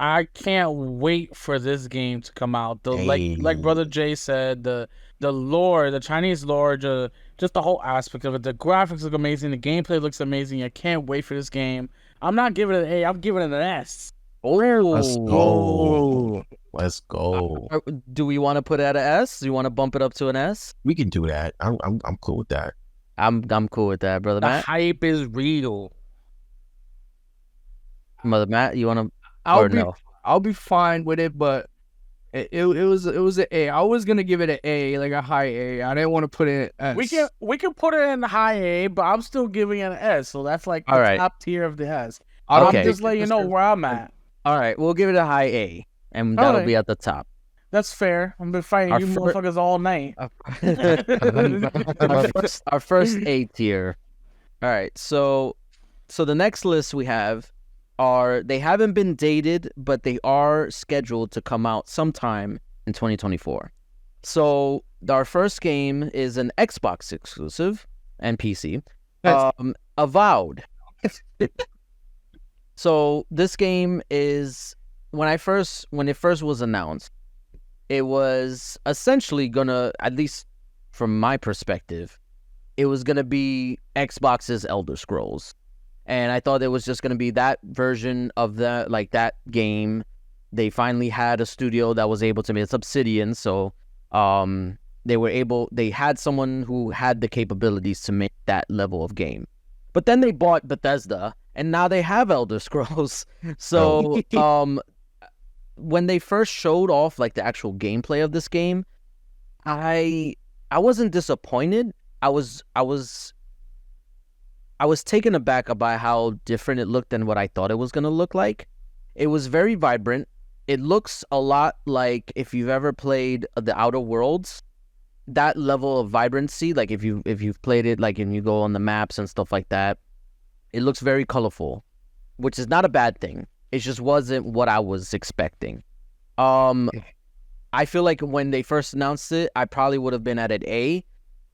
I can't wait for this game to come out. Like Brother Jay said, the lore, the Chinese lore, just the whole aspect of it. The graphics look amazing. The gameplay looks amazing. I can't wait for this game. I'm not giving it an A. I'm giving it an S. Let's Oh, go. Let's go. do we want to put it at a S? Do you want to bump it up to an S? We can do that. I'm cool with that. I'm cool with that, brother The Matt. hype is real. Brother Matt, you want to? I'll be fine with it, but it was an A. I was gonna give it an A, like a high A. I didn't want to put it S. We can put it in the high A, but I'm still giving it an S. So that's like the All right. top tier of the S. I don't Okay. I'm just letting you know where I'm at. All right, we'll give it a high A, and All that'll right. be at the top. That's fair. I've been fighting Our you fir- motherfuckers all night. our first A tier. All right, so the next list we have they haven't been dated, but they are scheduled to come out sometime in 2024. So our first game is an Xbox exclusive and PC. Avowed. So this game is when it first was announced, it was essentially gonna, at least from my perspective, it was gonna be Xbox's Elder Scrolls. And I thought it was just gonna be that version of that game. They finally had a studio that was able to make. It's Obsidian, so they had someone who had the capabilities to make that level of game. But then they bought Bethesda, and now they have Elder Scrolls. So when they first showed off like the actual gameplay of this game, I wasn't disappointed. I was taken aback by how different it looked than what I thought it was going to look like. It was very vibrant. It looks a lot like if you've ever played The Outer Worlds, that level of vibrancy, like if you've played it, like and you go on the maps and stuff like that, it looks very colorful, which is not a bad thing. It just wasn't what I was expecting. I feel like when they first announced it, I probably would have been at an A,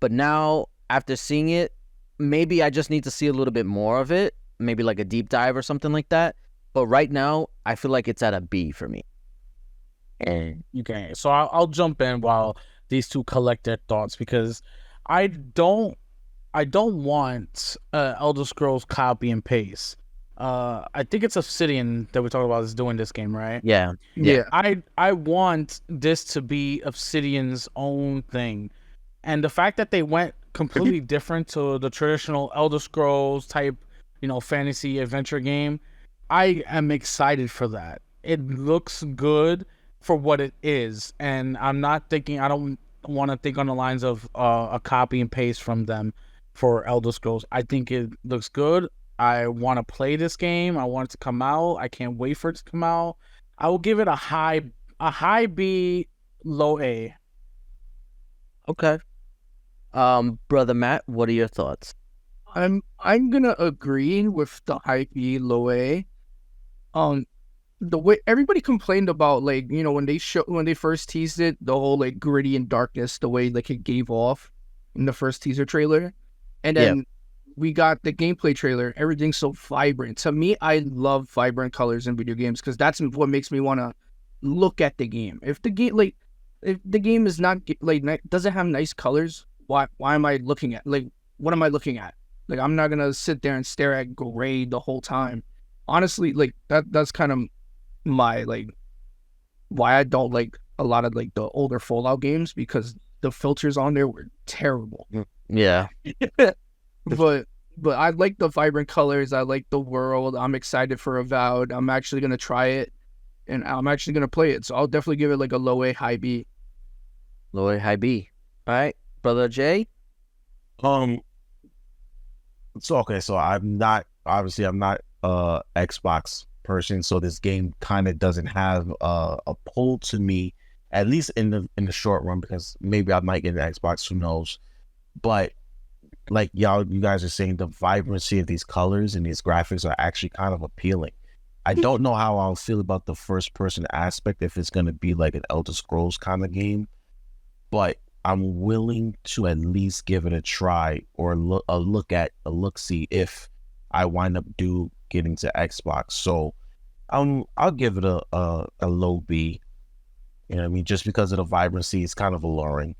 but now after seeing it, maybe I just need to see a little bit more of it, maybe like a deep dive or something like that. But right now, I feel like it's at a B for me. Okay, so I'll jump in while these two collect their thoughts, because I don't want Elder Scrolls copy and paste. I think it's Obsidian that we're talking about is doing this game, right? Yeah. I want this to be Obsidian's own thing, and the fact that they went completely different to the traditional Elder Scrolls type, fantasy adventure game, I am excited for that. It looks good for what it is, and I don't want to think on the lines of a copy and paste from them for Elder Scrolls. I think it looks good. I want to play this game. I want it to come out. I can't wait for it to come out. I will give it a high B, low A. Okay. Brother Matt, what are your thoughts? I'm gonna agree with the high B, low A. The way everybody complained about, like, when they first teased it, the whole like gritty and darkness, the way like it gave off in the first teaser trailer, and then we got the gameplay trailer. Everything's so vibrant. To me, I love vibrant colors in video games because that's what makes me want to look at the game. If the game is not doesn't have nice colors, why am I looking at, like, what am I looking at? Like, I'm not gonna sit there and stare at gray the whole time. Honestly, like that's kind of my, like, why I don't like a lot of like the older Fallout games, because the filters on there were terrible. Yeah. But I like the vibrant colors. I like the world. I'm excited for Avowed. I'm actually gonna try it, and I'm actually gonna play it. So I'll definitely give it like a low A, high B. Low A, high B. All right, Brother Jay. So okay, so I'm not Xbox person, so this game kind of doesn't have a pull to me, at least in the short run, because maybe I might get an Xbox, who knows. But like you guys are saying, the vibrancy of these colors and these graphics are actually kind of appealing. I don't know how I'll feel about the first person aspect, if it's going to be like an Elder Scrolls kind of game, but I'm willing to at least give it a try, or a look see if I wind up getting to Xbox. So I'll give it a low B. You know what I mean? Just because of the vibrancy, it's kind of alluring.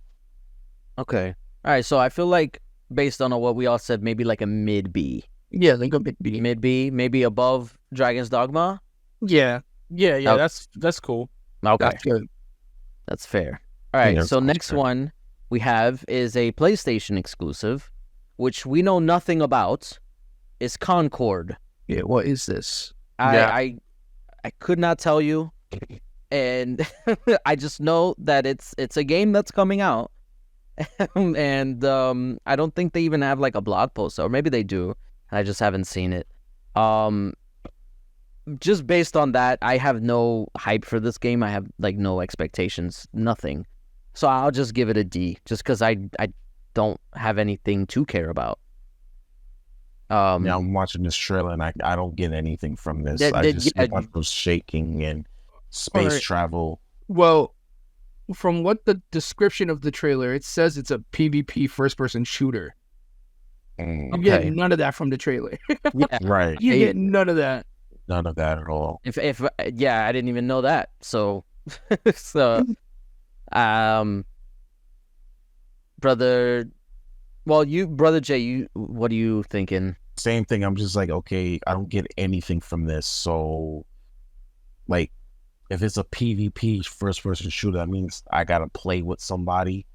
Okay. All right. So I feel like, based on what we all said, maybe like a mid B. Yeah, like a mid B. Mid B, maybe above Dragon's Dogma. Yeah, Yeah, Oh. that's cool. Okay, that's good. that's fair. All right. Yeah, So that's next fair. one we have is a PlayStation exclusive, which we know nothing about. Is Concord. Yeah, what is this? Yeah. I could not tell you, and I just know that it's a game that's coming out, and I don't think they even have like a blog post, or maybe they do. I just haven't seen it. Just based on that, I have no hype for this game. I have like no expectations, nothing. So I'll just give it a D, just because I don't have anything to care about. Now I'm watching this trailer and I don't get anything from this. I just see a bunch of shaking and space Alright. travel. Well, from what the description of the trailer, it says it's a PvP first-person shooter. Mm, You get Okay. none of that from the trailer. Yeah, right. You Hey. get none of that. None of that at all. if yeah, I didn't even know that. So, brother, brother Jay, what are you thinking? Same thing. I'm just like, okay, I don't get anything from this. So, like, if it's a PvP first person shooter, that means I gotta play with somebody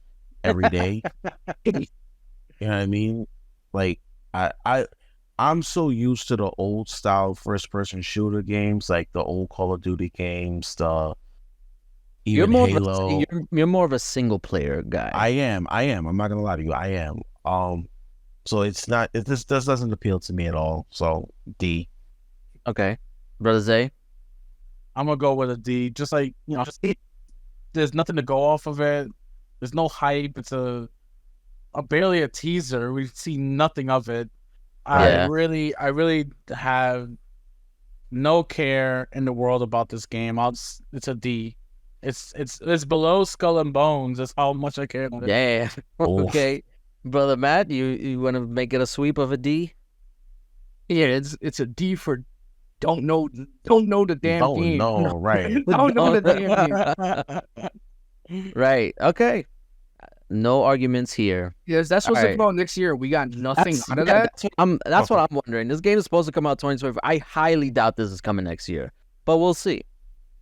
every day. You know what I mean? Like, I'm so used to the old style first person shooter games, like the old Call of Duty games, You're even more Halo. you're more of a single player guy. I am. I'm not gonna lie to you. I am. So this doesn't appeal to me at all. So D. Okay, brother Zay. I'm gonna go with a D. Just like, there's nothing to go off of it. There's no hype. It's a barely a teaser. We see nothing of it. Yeah. I really have no care in the world about this game. It's a D. It's below Skull and Bones. That's how much I care about it. Yeah. Oof. Okay, brother Matt, you want to make it a sweep of a D? Yeah, it's a D for don't know the damn Don't game. know, right? Don't know the damn game. Right. Okay. No arguments here. Yes, that's what's Alright. about next year. We got nothing That's, out of yeah, that. that's what I'm wondering. This game is supposed to come out 2024. I highly doubt this is coming next year, but we'll see.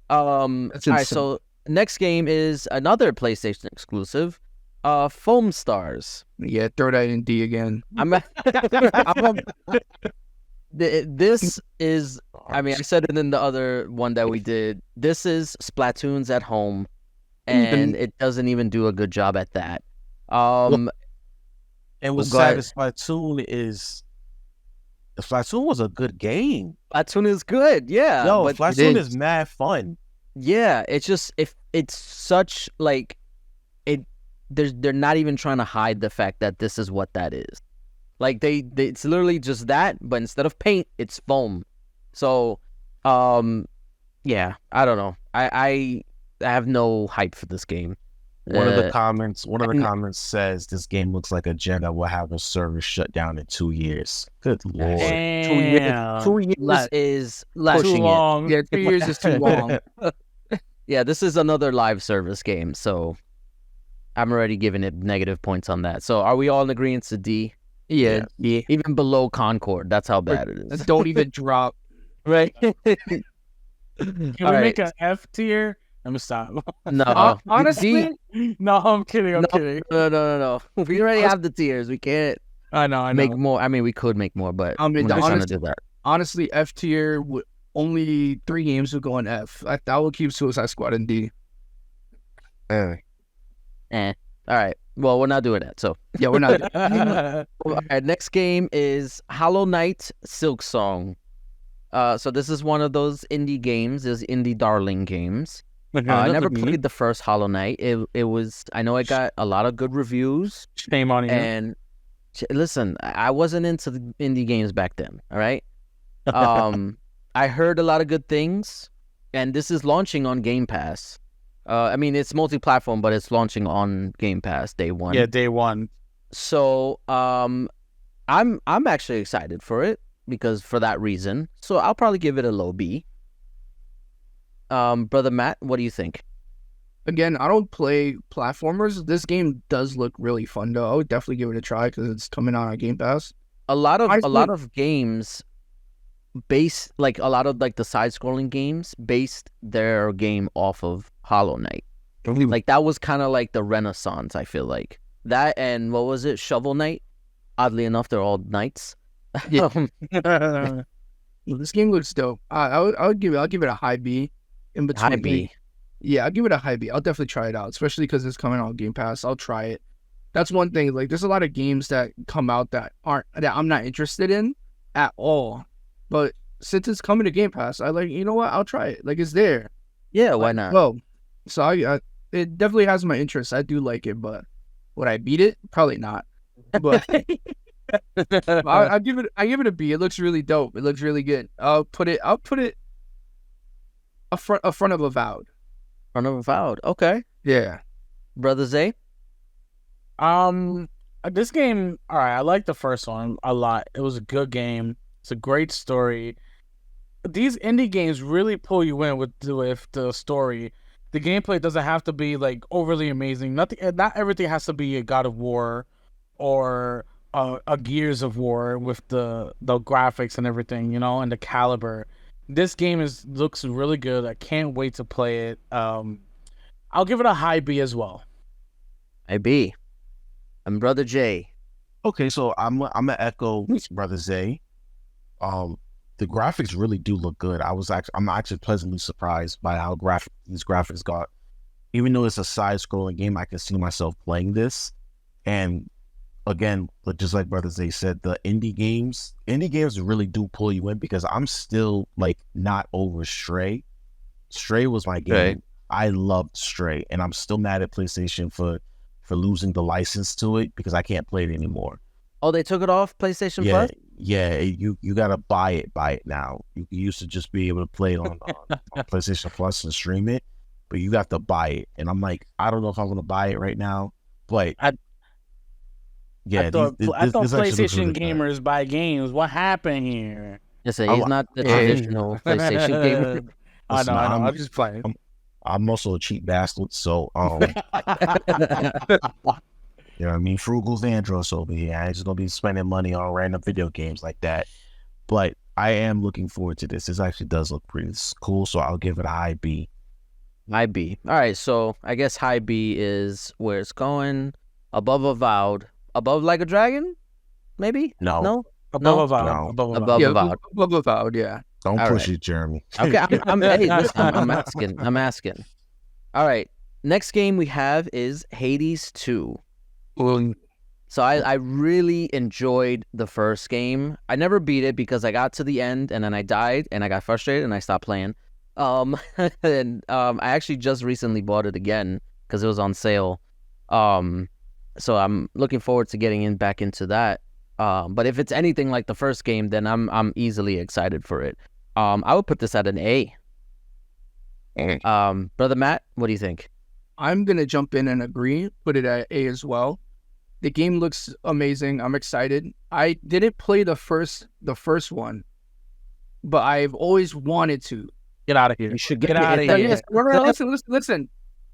That's All right. insane. So next game is another PlayStation exclusive, Foam Stars. Yeah, throw that in D again. This is. I mean, I said it in the other one that we did. This is Splatoon's at home, and it doesn't even do a good job at that. And what's Go sad ahead. is Splatoon was a good game. Splatoon is good, yeah. Yo, but Splatoon is mad fun. yeah, it's just if it's such like it. They're not even trying to hide the fact that this is what that is. Like they it's literally just that, but instead of paint, it's foam. So, yeah, I don't know. I have no hype for this game. One of the Uh, comments says this game looks like a gen that will have a server shut down in 2 years. Good lord. Damn. 2 years Let- is let- Too pushing it. long. Yeah, 2 years is too long. Yeah, this is another live service game, so I'm already giving it negative points on that. So are we all in agreement to D? Yeah, yeah. Even below Concord, that's how bad it is. Don't even drop. Right? Can we make an F tier? Let me stop. No. Honestly, No, I'm kidding. I'm kidding. No. We already have the tiers. We can't I know. make more. I mean, we could make more, but I mean, we're not trying to honest- do that. honestly, F tier would only 3 games would go in F. I would keep Suicide Squad in D. All right. Well, we're not doing that. So, Yeah, we're not. all right, next game is Hollow Knight Silk Song. So this is one of those indie games, is indie darling games. Okay, I that's never looking played the first Hollow Knight. It was, I know it got a lot of good reviews, Shame on you. and listen, I wasn't into the indie games back then. All right. I heard a lot of good things, and this is launching on Game Pass. I mean, it's multi-platform, but it's launching on Game Pass day one. Yeah, day one. So, I'm actually excited for it because for that reason. So I'll probably give it a low B. Brother Matt, what do you think? Again, I don't play platformers. This game does look really fun, though. I would definitely give it a try because it's coming out on Game Pass. A lot Honestly- of games like a lot of like the side-scrolling games based their game off of Hollow Knight. Like that was kind of like the renaissance, I feel like. That and what was it? Shovel Knight? Oddly enough, they're all knights. Yeah. Well, this game looks dope. I'll give it a high B. In between High B. Yeah, I'll give it a high B. I'll definitely try it out, especially because it's coming out on Game Pass. I'll try it. That's one thing. Like, there's a lot of games that come out that I'm not interested in at all. But since it's coming to Game Pass, I like, you know what? I'll try it. Like, it's there. Yeah, why not? Well, so I it definitely has my interest. I do like it, but would I beat it? Probably not. But I give it a B. It looks really dope. It looks really good. I'll put it a front of Avowed. Front of Avowed. Okay. Yeah. Brother Zay? This game, all right, I like the first one a lot. It was a good game. It's a great story. These indie games really pull you in with the story. The gameplay doesn't have to be like overly amazing. Not everything has to be a God of War or a Gears of War with the graphics and everything, you know, and the caliber. This game looks really good. I can't wait to play it. I'll give it a high B as well. High B. And Brother J. Okay, so I'm gonna echo Brother Zay. The graphics really do look good. I'm actually pleasantly surprised by how these graphics got. Even though it's a side-scrolling game, I can see myself playing this. And again, just like Brother Zay said, the indie games really do pull you in because I'm still like not over Stray. Stray was my game. Right. I loved Stray, and I'm still mad at PlayStation for losing the license to it because I can't play it anymore. Oh, they took it off PlayStation Yeah, Plus? yeah. You gotta buy it now. You used to just be able to play it on PlayStation Plus and stream it, but you got to buy it. And I'm like, I don't know if I'm gonna buy it right now, but I thought this actually looks PlayStation really good. gamers buy games. What happened here? Yes, he's not the traditional PlayStation gamer. I Listen, know. I'm just playing. I'm also a cheap bastard, so you know what I mean? Frugal's Andros over here. I ain't just gonna be spending money on random video games like that. But I am looking forward to this. This actually does look pretty cool, so I'll give it a high B. High B. All right, so I guess high B is where it's going. Above Avowed. Above Like a Dragon? Maybe? No. No? Above No? Avowed. No. Above Avowed. Above Yeah, Avowed. above Avowed, yeah. Don't All push right. it, Jeremy. Okay, hey, listen, I'm asking. All right, next game we have is Hades 2. So I really enjoyed the first game. I never beat it because I got to the end and then I died and I got frustrated and I stopped playing. I actually just recently bought it again because it was on sale. So I'm looking forward to getting back into that. But if it's anything like the first game, then I'm easily excited for it. I would put this at an A. Brother Matt, what do you think? I'm gonna jump in and agree, put it at A as well. The game looks amazing. I'm excited. I didn't play the first one, but I've always wanted to. Get out of here. You should Get out of Yeah, here. yes, listen.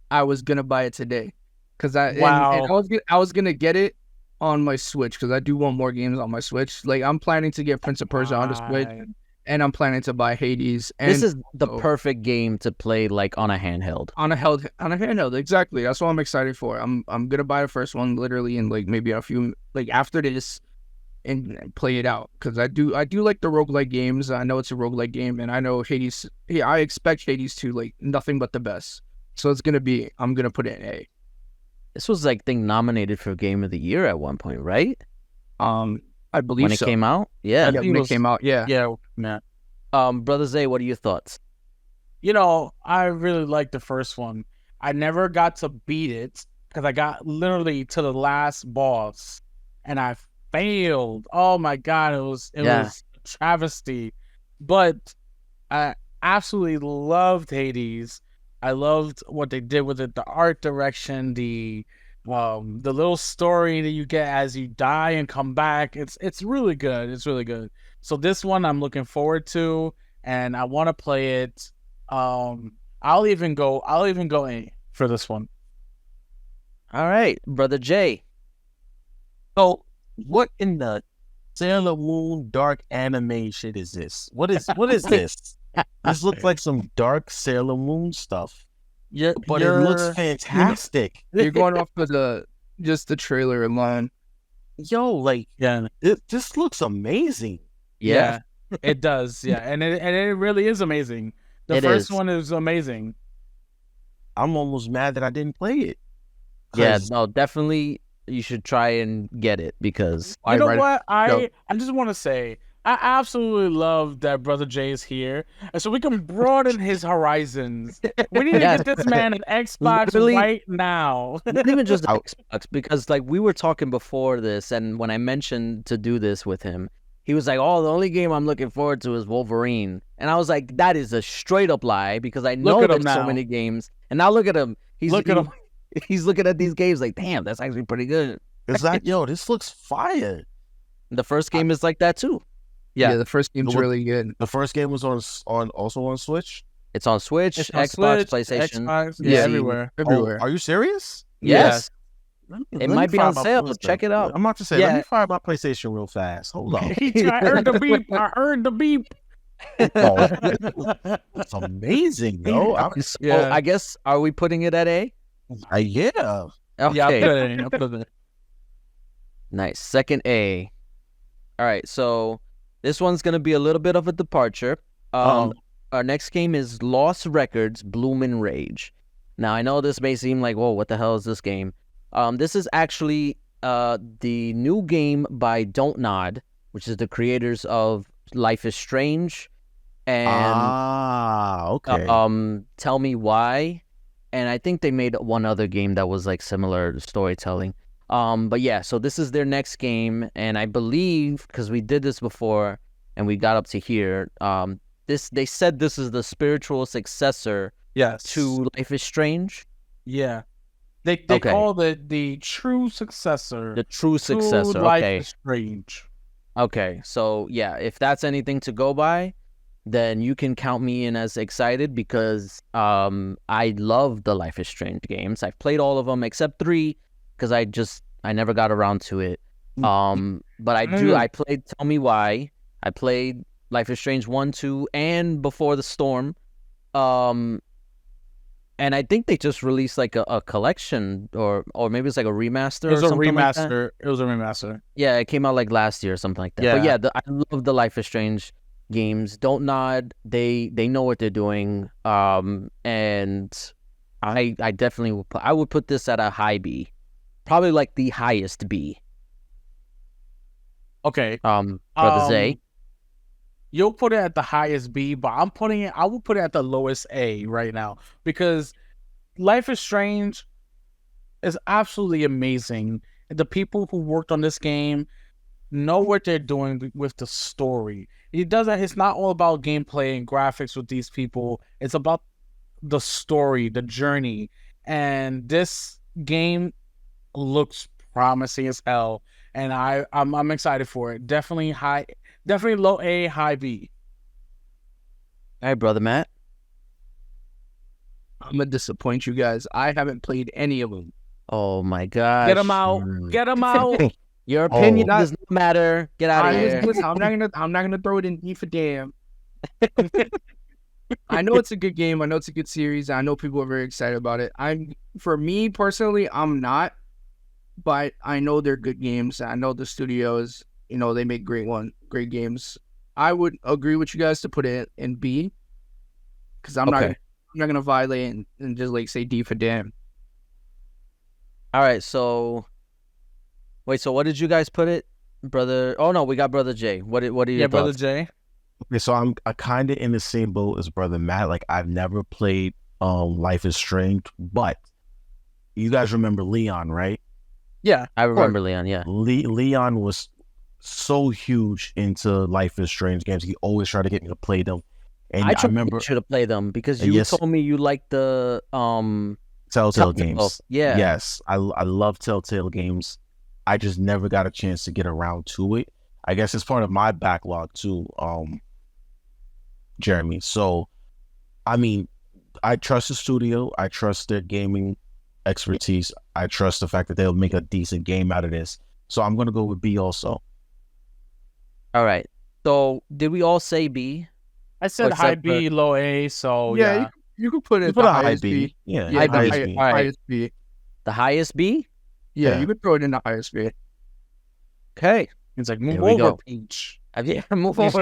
I was gonna buy it today, cause Wow. and I was gonna get it on my Switch, cause I do want more games on my Switch. Like I'm planning to get Prince of Persia on the Switch, Right. and I'm planning to buy Hades. And This is the oh. perfect game to play like on a handheld. on a handheld, exactly. That's what I'm excited for. I'm gonna buy the first one literally in like maybe a few like after this, and play it out because I do like the roguelike games. I know it's a roguelike game, and I know Hades. Yeah, I expect Hades to like nothing but the best. So I'm gonna put it in A. This was like thing nominated for Game of the Year at one point, right? I believe When it so. came out, yeah. Yeah, when it came out, yeah. Yeah, man. Brother Zay, what are your thoughts? I really like the first one. I never got to beat it because I got literally to the last boss and I failed. Oh my god, it Yeah. was a travesty. But I absolutely loved Hades. I loved what they did with it, the art direction, the little story that you get as you die and come back. It's really good. It's really good. So this one I'm looking forward to, and I want to play it. I'll even go A for this one. All right, Brother Jay. So, what in the Sailor Moon dark anime shit is this? What is this? This looks like some dark Sailor Moon stuff, but it looks fantastic. You're going off of just the trailer alone. Yo, like Yeah, this looks amazing. Yeah. it does. Yeah, and it really is amazing. The It first is. one is amazing. I'm almost mad that I didn't play it. Yeah, 'Cause no, definitely you should try and get it because You know right- what? Go. I just want to say I absolutely love that Brother Jay is here, and so we can broaden his horizons. We need to Yes. get this man an Xbox Literally- right now. not even just Xbox, because like we were talking before this, and when I mentioned to do this with him, he was like, "Oh, the only game I'm looking forward to is Wolverine," and I was like, "That is a straight up lie," because I know Look at him there's so now. many games, and now look at him. Look at him. He's looking at these games like, "Damn, that's actually pretty good." it's like, yo, this looks fire. The first game is like that too. Yeah, the first game's What- really good. The first game was on also on Switch. It's on Switch, It's on Xbox, Switch, PlayStation. Xbox, Yeah. everywhere. Everywhere. Oh, are you serious? Yes. Let me It might be fire on my sale. PlayStation. Check it out. I'm about to say, let Yeah. me fire my PlayStation real fast. Hold on. I heard the beep. I heard the beep. Oh, it's amazing, yo. So, Yeah. I guess, are we putting it at A? Yeah. Okay. Yeah, I'll put it in. Nice. Second A. All right. So this one's going to be a little bit of a departure. Uh-oh. Our next game is Lost Records Bloomin' Rage. Now, I know this may seem like, whoa, what the hell is this game? This is actually the new game by Don't Nod, which is the creators of Life is Strange and Okay. Tell Me Why. And I think they made one other game that was like similar storytelling. But yeah, so this is their next game, and I believe because we did this before and we got up to here, they said this is the spiritual successor Yes. to Life is Strange, Yeah. They Okay. call it the true successor. the true to successor. Life Okay, is Strange. okay. So yeah, if that's anything to go by, then you can count me in as excited because I love the Life is Strange games. I've played all of them except 3 because I never got around to it. But I played Tell Me Why. I played Life is Strange 1, 2, and Before the Storm. And I think they just released like a collection or maybe it's like a remaster It was or a something like that. remaster. It was a remaster. Yeah, it came out like last year or something like that. But Yeah. yeah, I love the Life is Strange games. Don't Nod. They know what they're doing. And I definitely would put this at a high B. Probably like the highest B. Okay. Brother Zay. You'll put it at the highest B, but I will put it at the lowest A right now because Life is Strange is absolutely amazing. The people who worked on this game know what they're doing with the story. It's not all about gameplay and graphics with these people. It's about the story, the journey. And this game looks promising as hell. And I'm excited for it. Definitely low A, high B. All right, Brother Matt. I'm gonna disappoint you guys. I haven't played any of them. Oh my gosh. Get them out. Get them out. Your opinion Oh. does not matter. Get out of here. Listen, I'm not gonna throw it in D for damn. I know it's a good game. I know it's a good series. I know people are very excited about it. For me personally, I'm not, but I know they're good games. I know the studios, they make great games. I would agree with you guys to put it in B, because I'm Okay. not gonna violate and just like say D for damn. All right, so wait, so what did you guys put it, brother? Oh no, we got Brother J. What are your Yeah, Brother thoughts? Jay. Okay, so I'm kind of in the same boat as brother Matt. Like I've never played Life is Strange, but you guys remember Leon, right? Yeah, I of course. remember Leon. Yeah. Leon was so huge into Life is Strange games. He always tried to get me to play them, and I I tried to remember get you to play them because you yes, told me you liked the Telltale Telltale. games. Yeah. Yes, I love Telltale games. I just never got a chance to get around to it. I guess it's part of my backlog too, Jeremy. So, I mean, I trust the studio. I trust their gaming expertise. I trust the fact that they'll make a decent game out of this. So I'm gonna go with B also. All right. So did we all say B? I said high except for- B, low A, so Yeah, yeah. you could put it You at put the a high highest B. B. Yeah, Yeah, high the B. high- All right. highest B. The highest B? Yeah, Yeah. you could throw it in the highest B. Okay. It's like, There move we over, go. Peach. Yeah, move over.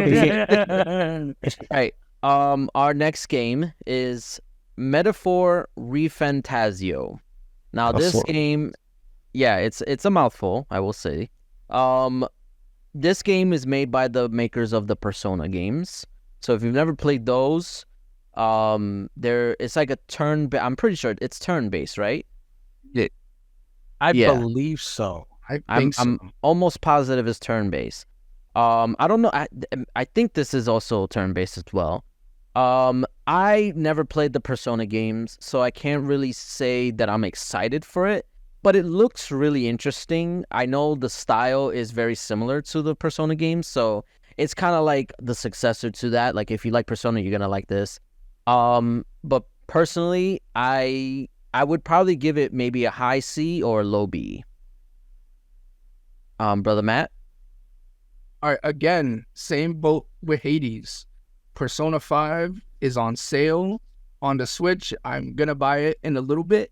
Right. Our next game is Metaphor Refantasio. Now That's this what- game, yeah, it's a mouthful, I will say. This game is made by the makers of the Persona games. So if you've never played those, it's like a I'm pretty sure it's turn-based, right? I Yeah. believe so. I I'm think so. almost positive it's turn-based. I don't know. I think this is also turn-based as well. I never played the Persona games, so I can't really say that I'm excited for it, but it looks really interesting. I know the style is very similar to the Persona games, so it's kind of like the successor to that. Like if you like Persona, you're gonna like this. But personally, I would probably give it maybe a high C or a low B. Brother Matt? All right, again, same boat with Hades. Persona 5 is on sale on the Switch. I'm gonna buy it in a little bit.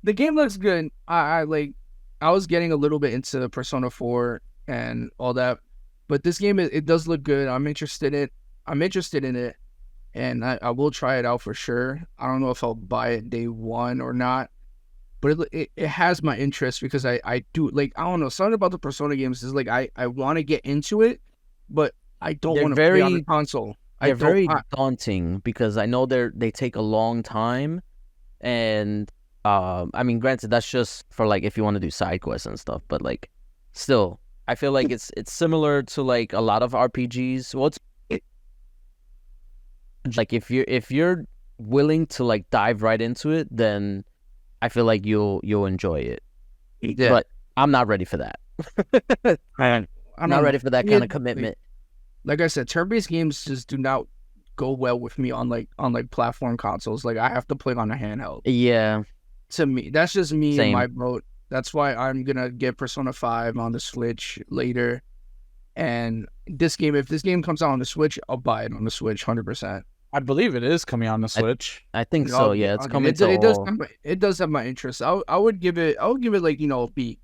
The game looks good. I was getting a little bit into Persona 4 and all that, but this game it does look good. I'm interested in it, and I will try it out for sure. I don't know if I'll buy it day one or not, but it has my interest because I do like, I don't know, something about the Persona games is like I want to get into it, but I don't They're want to play on very- the console. They're very daunting because I know they take a long time, and I mean, granted, that's just for like if you want to do side quests and stuff, but like still, I feel like it's similar to like a lot of RPGs. Well, like if you're willing to like dive right into it, then I feel like you'll enjoy it. Yeah. But I'm not ready for that. I'm not ready for that kind of commitment. Like I said, turn-based games just do not go well with me on platform consoles. Like I have to play it on a handheld. Yeah. To me, that's just me Same. and my boat. That's why I'm gonna get Persona 5 on the Switch later. And if this game comes out on the Switch, I'll buy it on the Switch 100%. I believe it is coming on the Switch. I think so. Yeah, it's coming It to does. all. It does have my interest. I would give it like a B.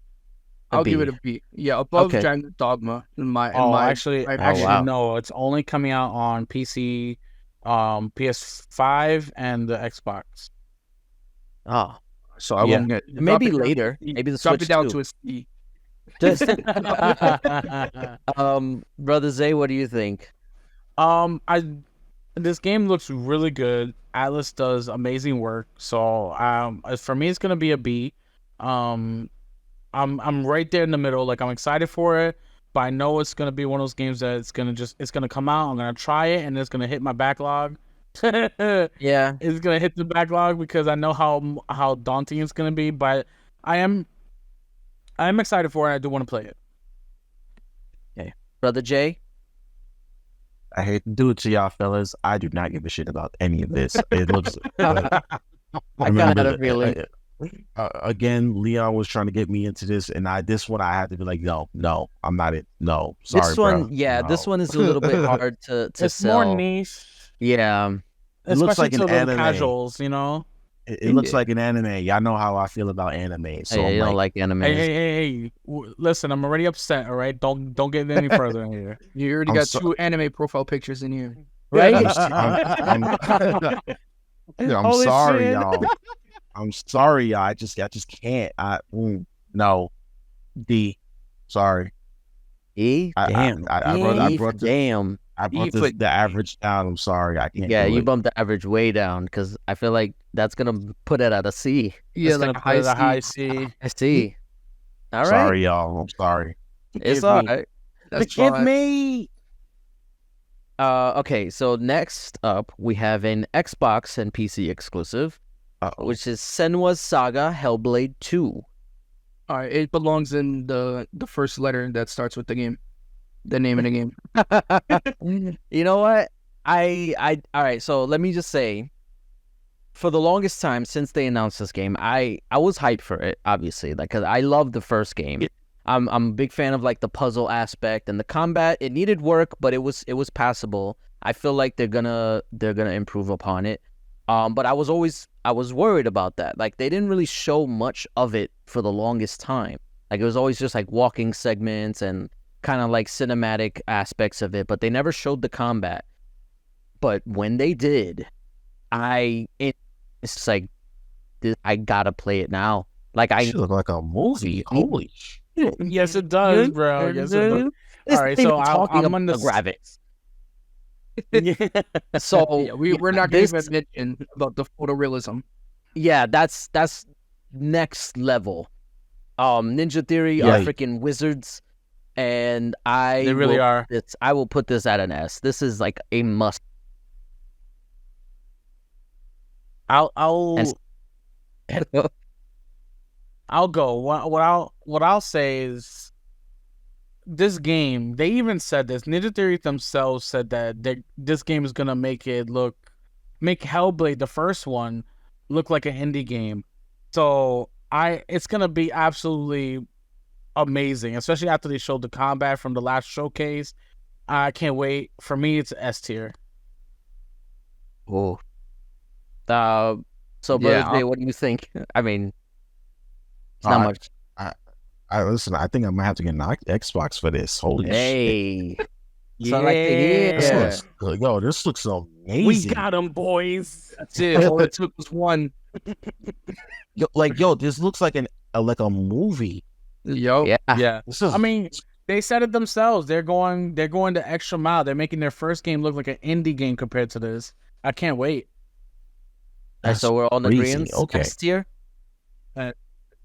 I'll give B. it a B. Yeah, above Okay. Dragon Dogma Actually, wow. no, it's only coming out on PC, PS5, and the Xbox. Oh, So I Yeah. won't get maybe drop it down- later. Maybe the Drop Switch it down too. to a C. Just, Brother Zay, what do you think? This game looks really good. Atlas does amazing work. So, for me, it's gonna be a B. I'm right there in the middle. Like I'm excited for it, but I know it's gonna be one of those games that it's gonna come out. I'm gonna try it, and it's gonna hit my backlog. Yeah, It's gonna hit the backlog because I know how daunting it's gonna be. But I am excited for it. I do want to play it. Brother Jay. I hate to do it to y'all fellas. I do not give a shit about any of this. It looks. I kind of had a feeling. Again, Leon was trying to get me into this, and this one I had to be like, no, I'm not it. No, sorry, This one, bro. yeah, No. this one is a little bit hard to It's sell. more niche. Yeah, It looks Especially like to an the anime. casuals, you know. It looks like an anime. Y'all know how I feel about anime. So hey, I'm you don't like, like anime. Hey! Listen, I'm already upset. All right, don't get any further in here. You already I'm got so- 2 anime profile pictures in here. Right? I'm Holy sorry, shit. y'all. I'm sorry, y'all. I just can't. No. D. Sorry. Damn. I brought Damn. the average down. I'm sorry, I can't. Yeah, do you it. bumped the average way down because I feel like that's gonna put it at a C. Yeah, It's like gonna a put it a high high C. C. I see. All right. Sorry, y'all. I'm sorry. It's Forgive all me. right. That's Forgive fine. me. Okay, so next up we have an Xbox and PC exclusive, Uh-oh. which is Senua's Saga Hellblade 2. All right, it belongs in the first letter that starts with the game, the name of the game. You know what? All right, so let me just say, for the longest time since they announced this game, I was hyped for it, obviously, like, cause I loved the first game. I'm a big fan of like the puzzle aspect and the combat. It needed work, but it was passable. I feel like they're gonna improve upon it. But I was worried about that. Like they didn't really show much of it for the longest time. Like it was always just like walking segments and kind of like cinematic aspects of it, but they never showed the combat. But when they did, it's like I gotta play it now. Like It should look like a movie. Holy shit! Yes, it does, bro. Yes, it does. All right, so I'm on the graphics. Yeah. So Yeah, we're not going this- to even mention about the photorealism. yeah, that's next level. Ninja Theory Yeah. are freaking wizards, and They really are. I will put this at an S. This is like a must. I'll And- I'll go. What I'll say is this game. They even said this. Ninja Theory themselves said that this game is gonna make Hellblade, the first one, look like an indie game. So it's gonna be absolutely amazing, especially after they showed the combat from the last showcase. I can't wait. For me, it's S tier. Oh. So Brother Yeah, Jay, what do you think? I mean, it's not I- much. I listen. I think I might have to get an Xbox for this. Holy shit! Hey, that's what I like to hear. This Yeah. looks good. Yo, this looks amazing. We got them, boys. That's it. All it took was one. Yo, this looks like a movie. Yo. Yeah. Yeah. This is. I mean, they said it themselves. They're going the extra mile. They're making their first game look like an indie game compared to this. I can't wait. All right, so we're on the crazy. agreement. Okay. S tier.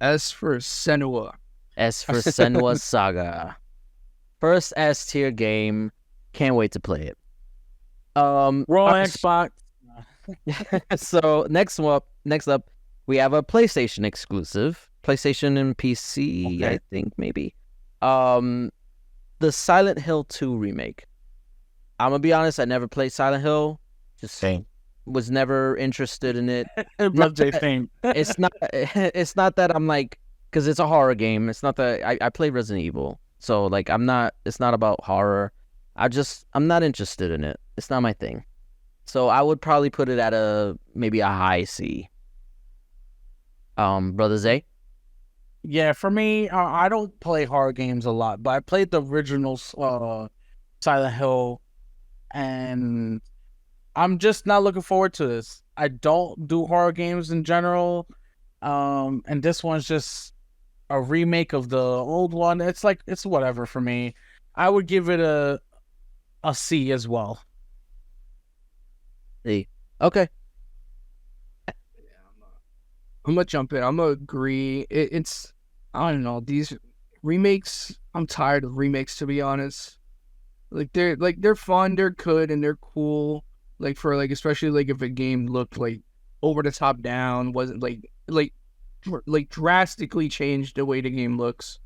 As for Senua, S for Senua's Saga. First S tier game. Can't wait to play it. We're on Xbox. So next up, we have a PlayStation exclusive. PlayStation and PC, Okay. I think maybe. The Silent Hill 2 remake. I'm gonna be honest, I never played Silent Hill. Just Same. was never interested in it. But they think It's not that I'm like, because it's a horror game. It's not that I play Resident Evil, so like it's not about horror. I'm not interested in it. It's not my thing. So I would probably put it at maybe a high C. Brother Zay. Yeah, for me, I don't play horror games a lot, but I played the original Silent Hill, and I'm just not looking forward to this. I don't do horror games in general, and this one's just a remake of the old one. It's whatever for me. I would give it a C as well. C. Okay. I'm gonna jump in. I'm gonna agree. It's I don't know, these remakes. I'm tired of remakes, to be honest. They're fun, they're good, and they're cool. Like for like especially like if a game looked like over the top down, wasn't like drastically changed the way the game looks.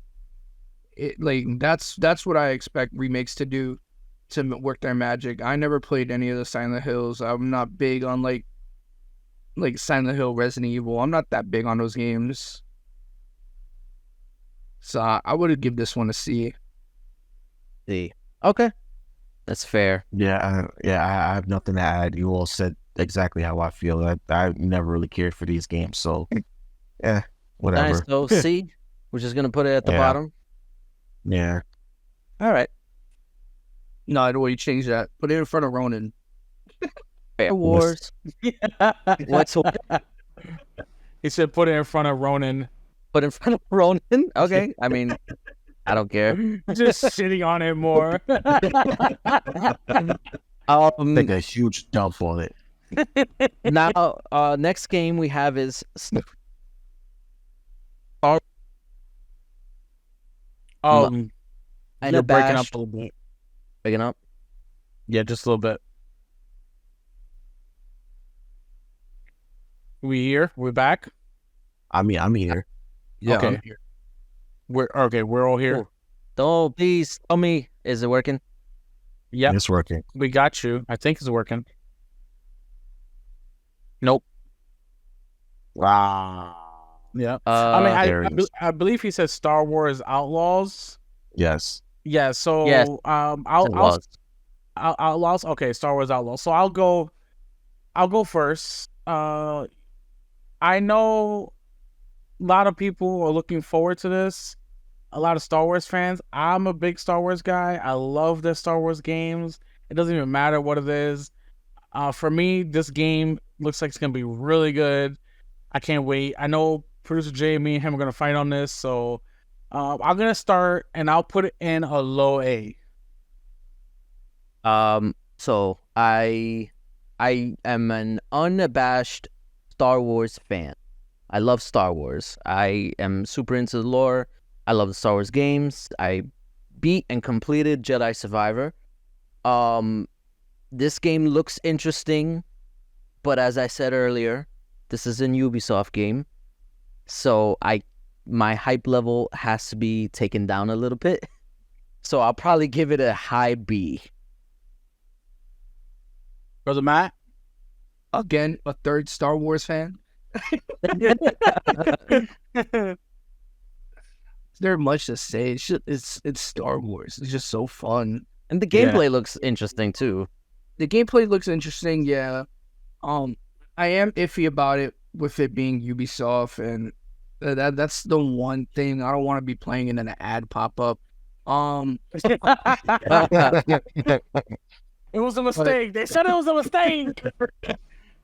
It like that's what I expect remakes to do to work their magic. I never played any of the Silent Hills. I'm not big on like Silent Hill, Resident Evil. I'm not that big on those games. So I would give this one a C. C. Okay. That's fair. Yeah, I have nothing to add. You all said exactly how I feel. I never really cared for these games, so yeah, whatever. Nice. So C. We're just gonna put it at the Yeah. bottom. Yeah, All right. No, I'd already change that. Put it in front of Ronin. Fair Wars. What's He said put it in front of Ronin. put in front of Ronin? Okay. I mean, I don't care. Just shitting on it more. Take a huge dump on it. Now, next game we have is And you're breaking up unabashed. a little bit. Picking up. Yeah, just a little bit. We here? We're back? I mean, I'm here. Yeah, Okay. I'm here. We're all here. Cool. Don't please tell me. Is it working? Yep, It's working. we got you. I think it's working. Nope. Wow. Yeah. there it is. I believe he said Star Wars Outlaws. Yes. Yeah, so Yes. Outlaws. Outlaws. Okay, Star Wars Outlaws. So I'll go first. I know a lot of people are looking forward to this. A lot of Star Wars fans. I'm a big Star Wars guy. I love the Star Wars games. It doesn't even matter what it is. For me, this game looks like it's gonna be really good. I can't wait. I know producer J, me and him are gonna fight on this, so I'm gonna start and I'll put it in a low A. So I am an unabashed Star Wars fan. I love Star Wars. I am super into the lore. I love the Star Wars games. I beat and completed Jedi Survivor. This game looks interesting, but as I said earlier, this is a Ubisoft game. So my hype level has to be taken down a little bit. So I'll probably give it a high B. Brother Matt? Again, a third Star Wars fan. There's much to say. It's Star Wars. It's just so fun. And the gameplay looks interesting too. The gameplay looks interesting. Yeah. I am iffy about it with it being Ubisoft, and that's the one thing I don't want to be playing in an ad pop up. It was a mistake. They said it was a mistake.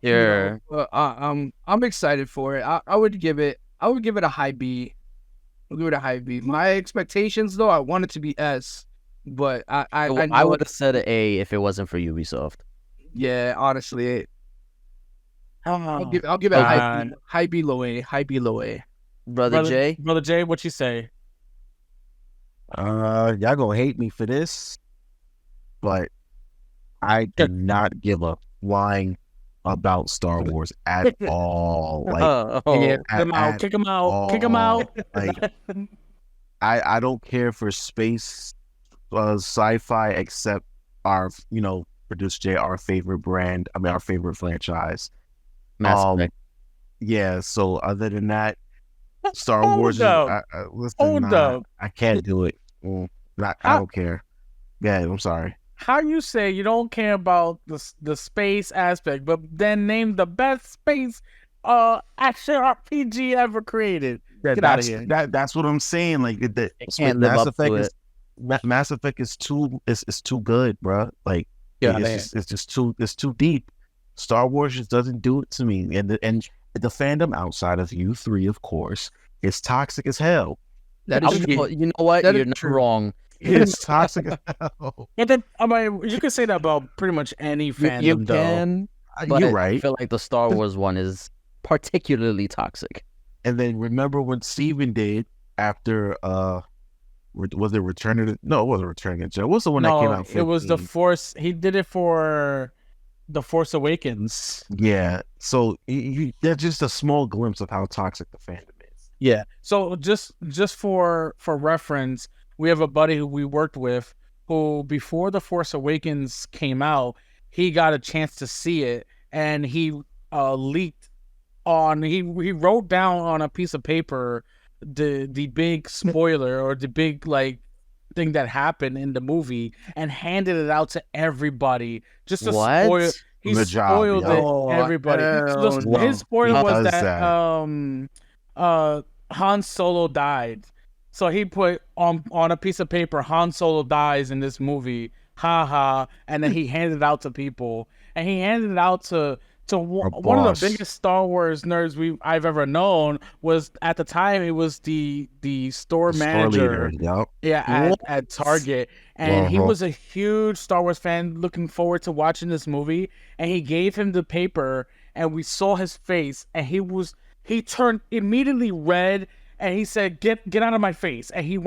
Yeah. I'm excited for it. I would give it a high B. I'll give it a high B. My expectations though, I want it to be S, but I would have said an A if it wasn't for Ubisoft. Yeah, honestly, I'll give it Oh, a high B, low A, high B, low A. Brother Jay? Brother Jay, what you say? Y'all gonna hate me for this, but I do not give a flying about Star Wars at all. Like, Yeah, kick him out, kick him out. Like, I don't care for space, sci-fi, except our, producer J, our favorite brand. I mean, our favorite franchise. Mass Effect. Yeah. So other than that, Star Hold Wars. up. Listen, Hold up. I can't do it. I don't care. Yeah, I'm sorry. How you say you don't care about the space aspect, but then name the best space action RPG ever created? Get out of here. That's what I'm saying. Like can't live Mass up to Effect it. Mass Effect is too good, bro. Like Yeah, it's just too deep. Star Wars just doesn't do it to me, and the fandom outside of U3, of course, is toxic as hell. That is true. You know what? That is You're not true. wrong. It's toxic as hell. And then I mean, you can say that about pretty much any fandom. You though. can, but You're I right. feel like the Star Wars one is particularly toxic. And then remember when Steven did after was it Return of the No, it wasn't Return of the Jedi. What's the one that came out? It was the 15? Force. He did it for the Force Awakens. Yeah. So that's just a small glimpse of how toxic the fandom is. Yeah. So just for reference, we have a buddy who we worked with who, before the Force Awakens came out, he got a chance to see it, and he leaked on. He wrote down on a piece of paper the big spoiler or the big thing that happened in the movie, and handed it out to everybody just to What? spoil. He Good job, spoiled yo. it, Oh, everybody. hell So no. his spoiler He was does that Han Solo died. So he put on a piece of paper, Han Solo dies in this movie, ha ha, and then he handed it out to people, and he handed it out to So Our one of boss. the biggest Star Wars nerds I've ever known was at the time it was the store The store leader. manager, Yep. yeah, What? at Target, and he Uh-huh. was a huge Star Wars fan, looking forward to watching this movie. And he gave him the paper, and we saw his face, and he turned immediately red, and he said, "Get out of my face!" And he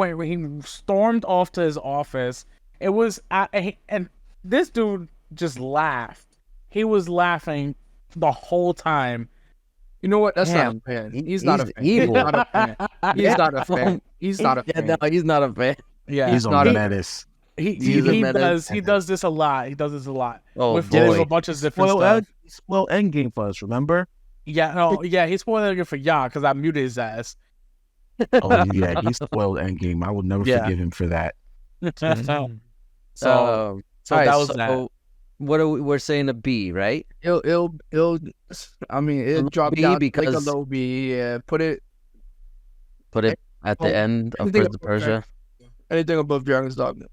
stormed off to his office. It was and this dude just laughed. He was laughing the whole time. You know what? That's not Damn, a fan. he- He's not a he's fan. evil. He's not a fan. He's not a fan. He's not a Yeah, fan. no, he's not a fan. Yeah, He's not on a- menace. He's a menace. he does this a lot. He does this a lot Oh with boy. a bunch of different Well, stuff. he spoiled Endgame for us, remember? Yeah, no, yeah, he's spoiling it for y'all because I muted his ass. Oh yeah, he spoiled Endgame. I will never Yeah. forgive him for that. So So that alright, was that. What are we're saying a B, right? It'll. I mean, Low it'll drop B down like a because- low B. Yeah, put it Put it at the Oh, end of anything Prince of Persia. anything above Dragon's Dogma.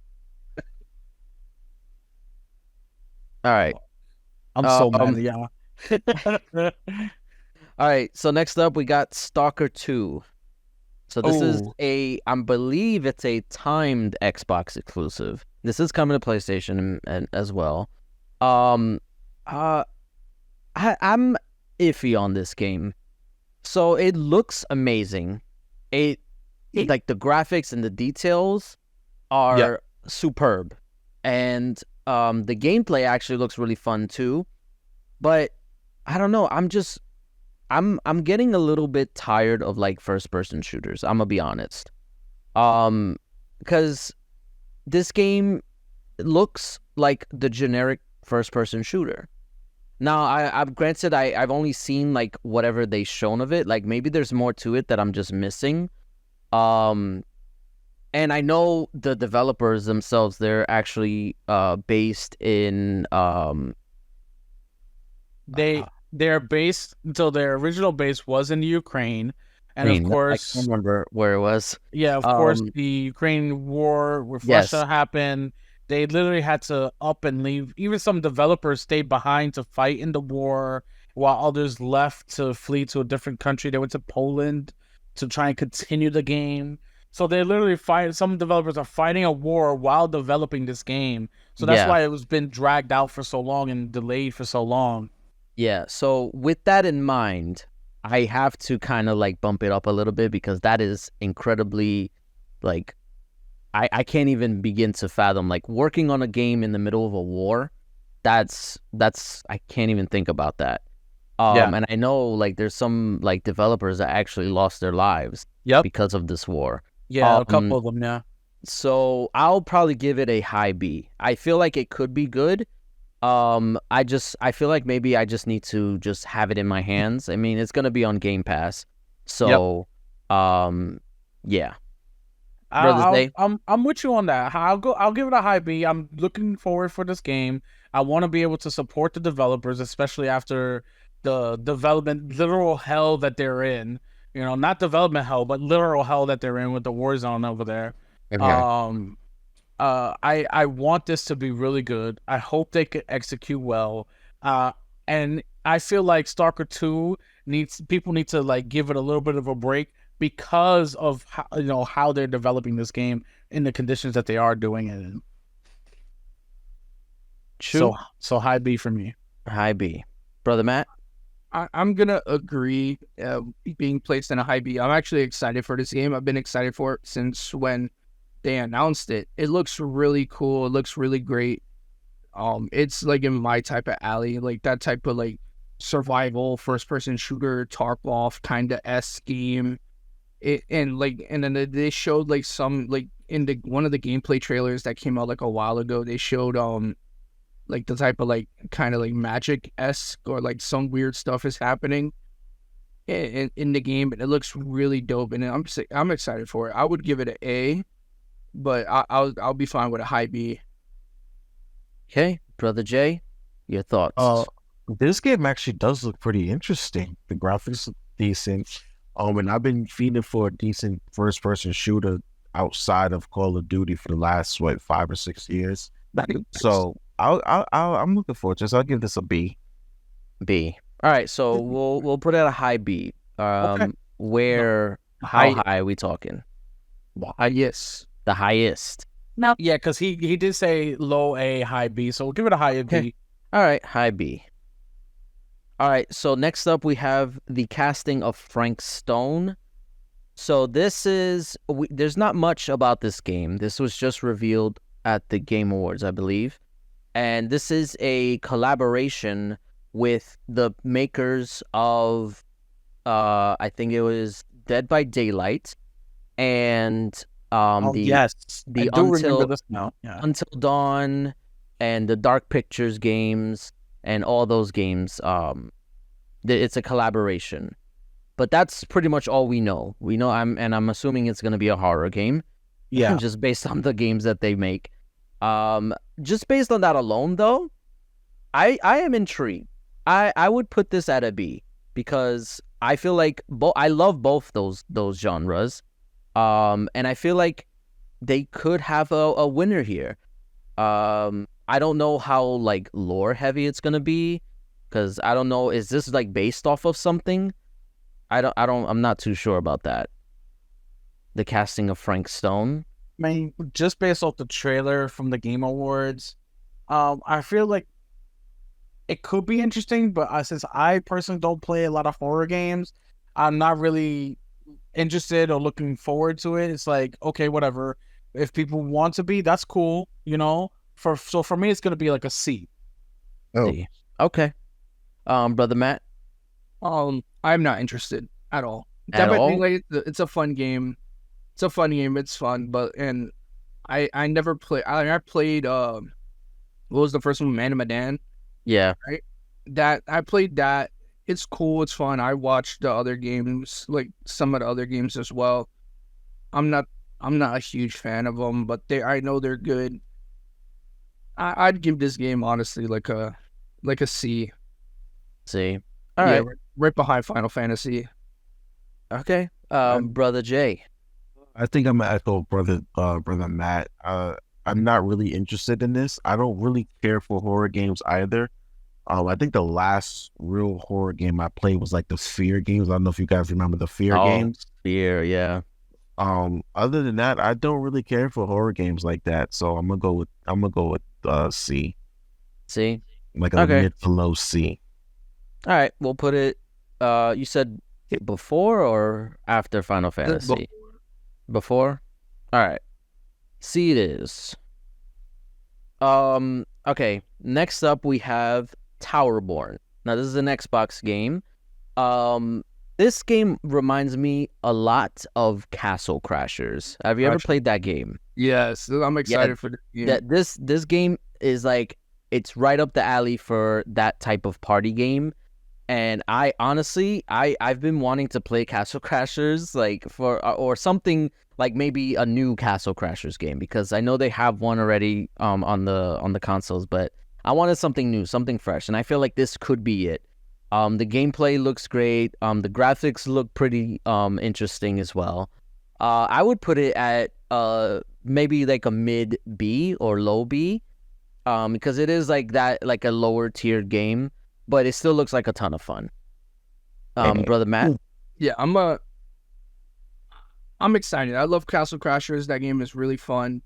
All right. I'm so mad um, at y'all. All right. So next up, we got Stalker 2. So this is Oh. I believe it's a timed Xbox exclusive. This is coming to PlayStation and as well. I'm iffy on this game. So it looks amazing. Like the graphics and the details are superb. And the gameplay actually looks really fun too. But I don't know, I'm getting a little bit tired of like first person shooters. I'm gonna be honest. Because this game looks like the generic first person shooter. Now, I've granted I've only seen like whatever they shown of it. Like maybe there's more to it that I'm just missing. And I know the developers themselves, they're actually based in Their base, so their original base was in the Ukraine, and Ukraine. of I course, can't remember where it was. yeah, of course, Um, the Ukraine war with yes. Russia happened. They literally had to up and leave. Even some developers stayed behind to fight in the war, while others left to flee to a different country. They went to Poland to try and continue the game. So they literally fight. Some developers are fighting a war while developing this game. So that's Yeah. why it was been dragged out for so long and delayed for so long. Yeah, so with that in mind, I have to kind of like bump it up a little bit because that is incredibly like I can't even begin to fathom like working on a game in the middle of a war. That's I can't even think about that. Yeah. And I know like there's some like developers that actually lost their lives Yep. because of this war. Yeah, a Um, couple of them. Yeah. So I'll probably give it a high B. I feel like it could be good. I feel like maybe I just need to just have it in my hands. I mean, it's gonna be on Game Pass. So yeah. Brother Zay? I'm with you on that. I'll give it a high B. I'm looking forward for this game. I want to be able to support the developers, especially after the development literal hell that they're in. You know, not development hell, but literal hell that they're in with the war zone over there. I want this to be really good. I hope they could execute well. And I feel like Stalker 2 people need to like give it a little bit of a break because of how they're developing this game in the conditions that they are doing it in. True. So high B for me. High B. Brother Matt? I'm gonna agree. Being placed in a high B. I'm actually excited for this game. I've been excited for it since when they announced it. It looks really cool. It looks really great. It's like in my type of alley, like that type of like survival first person shooter, Tarkov kind of game. And then they showed like some like in one of the gameplay trailers that came out like a while ago. They showed like the type of like kind of like magic-esque or like some weird stuff is happening in the game, and it looks really dope. And I'm excited for it. I would give it an A, but I'll be fine with a high B. Okay. Brother J, your thoughts? This game actually does look pretty interesting. The graphics look decent. And I've been feeding for a decent first person shooter outside of Call of Duty for the last 5 or 6 years. So I'm looking forward to this. I'll give this a B. B. All right, so we'll put it at a high B. Okay. Where how High. high are we talking? Yes. The highest. Yeah, because he did say low A, high B, so we'll give it a higher Okay. B. All right, high B. All right, so next up we have the casting of Frank Stone. So this is there's not much about this game. This was just revealed at the Game Awards, I believe. And this is a collaboration with the makers of I think it was Dead by Daylight and Yes, the I do remember this now. Yeah. Until Dawn and the Dark Pictures games and all those games. It's a collaboration, but that's pretty much all we know. I'm assuming it's gonna be a horror game. Yeah. Just based on the games that they make. Just based on that alone, though, I am intrigued. I would put this at a B because I feel like I love both those genres. And I feel like they could have a winner here. I don't know how like lore heavy it's gonna be, because I don't know, is this like based off of something? I'm not too sure about that. The casting of Frank Stone. I mean, just based off the trailer from the Game Awards, I feel like it could be interesting, but since I personally don't play a lot of horror games, I'm not really interested or looking forward to it. It's like, okay, whatever. If people want to be, that's cool, you know. So for me, it's gonna be like a C. Oh, C. Okay. Brother Matt. I'm not interested at all. At Dead by all? Daylight, it's a fun game. It's a fun game. It's fun, and I never play. I played what was the first one? Man of Medan. Yeah. That I played that. It's cool. It's fun. I watched the other games, like some of the other games as well. I'm not a huge fan of them, but I know they're good. I'd give this game honestly like a C. C. All Yeah, right. right behind Final Fantasy. Okay. Brother J. I think I'm gonna echo brother Matt. I'm not really interested in this. I don't really care for horror games either. I think the last real horror game I played was like the Fear games. I don't know if you guys remember the Fear games. Fear, yeah. Other than that, I don't really care for horror games like that. So I'm gonna go with C, C. like a Okay. mid to low C. All right, we'll put it. You said before or after Final Fantasy? Before. All right. C it is. Okay. Next up, we have Towerborn. Now, this is an Xbox game. This game reminds me a lot of Castle Crashers. Have you ever played that game? Yes, I'm excited for this game. That this game is like, it's right up the alley for that type of party game. And I honestly, I've been wanting to play Castle Crashers, like or something like maybe a new Castle Crashers game, because I know they have one already on the consoles, but I wanted something new, something fresh, and I feel like this could be it. The gameplay looks great. The graphics look pretty interesting as well. I would put it at maybe like a mid B or low B, because it is like that, like a lower tiered game, but it still looks like a ton of fun. Brother Matt? Yeah, I'm excited. I love Castle Crashers. That game is really fun.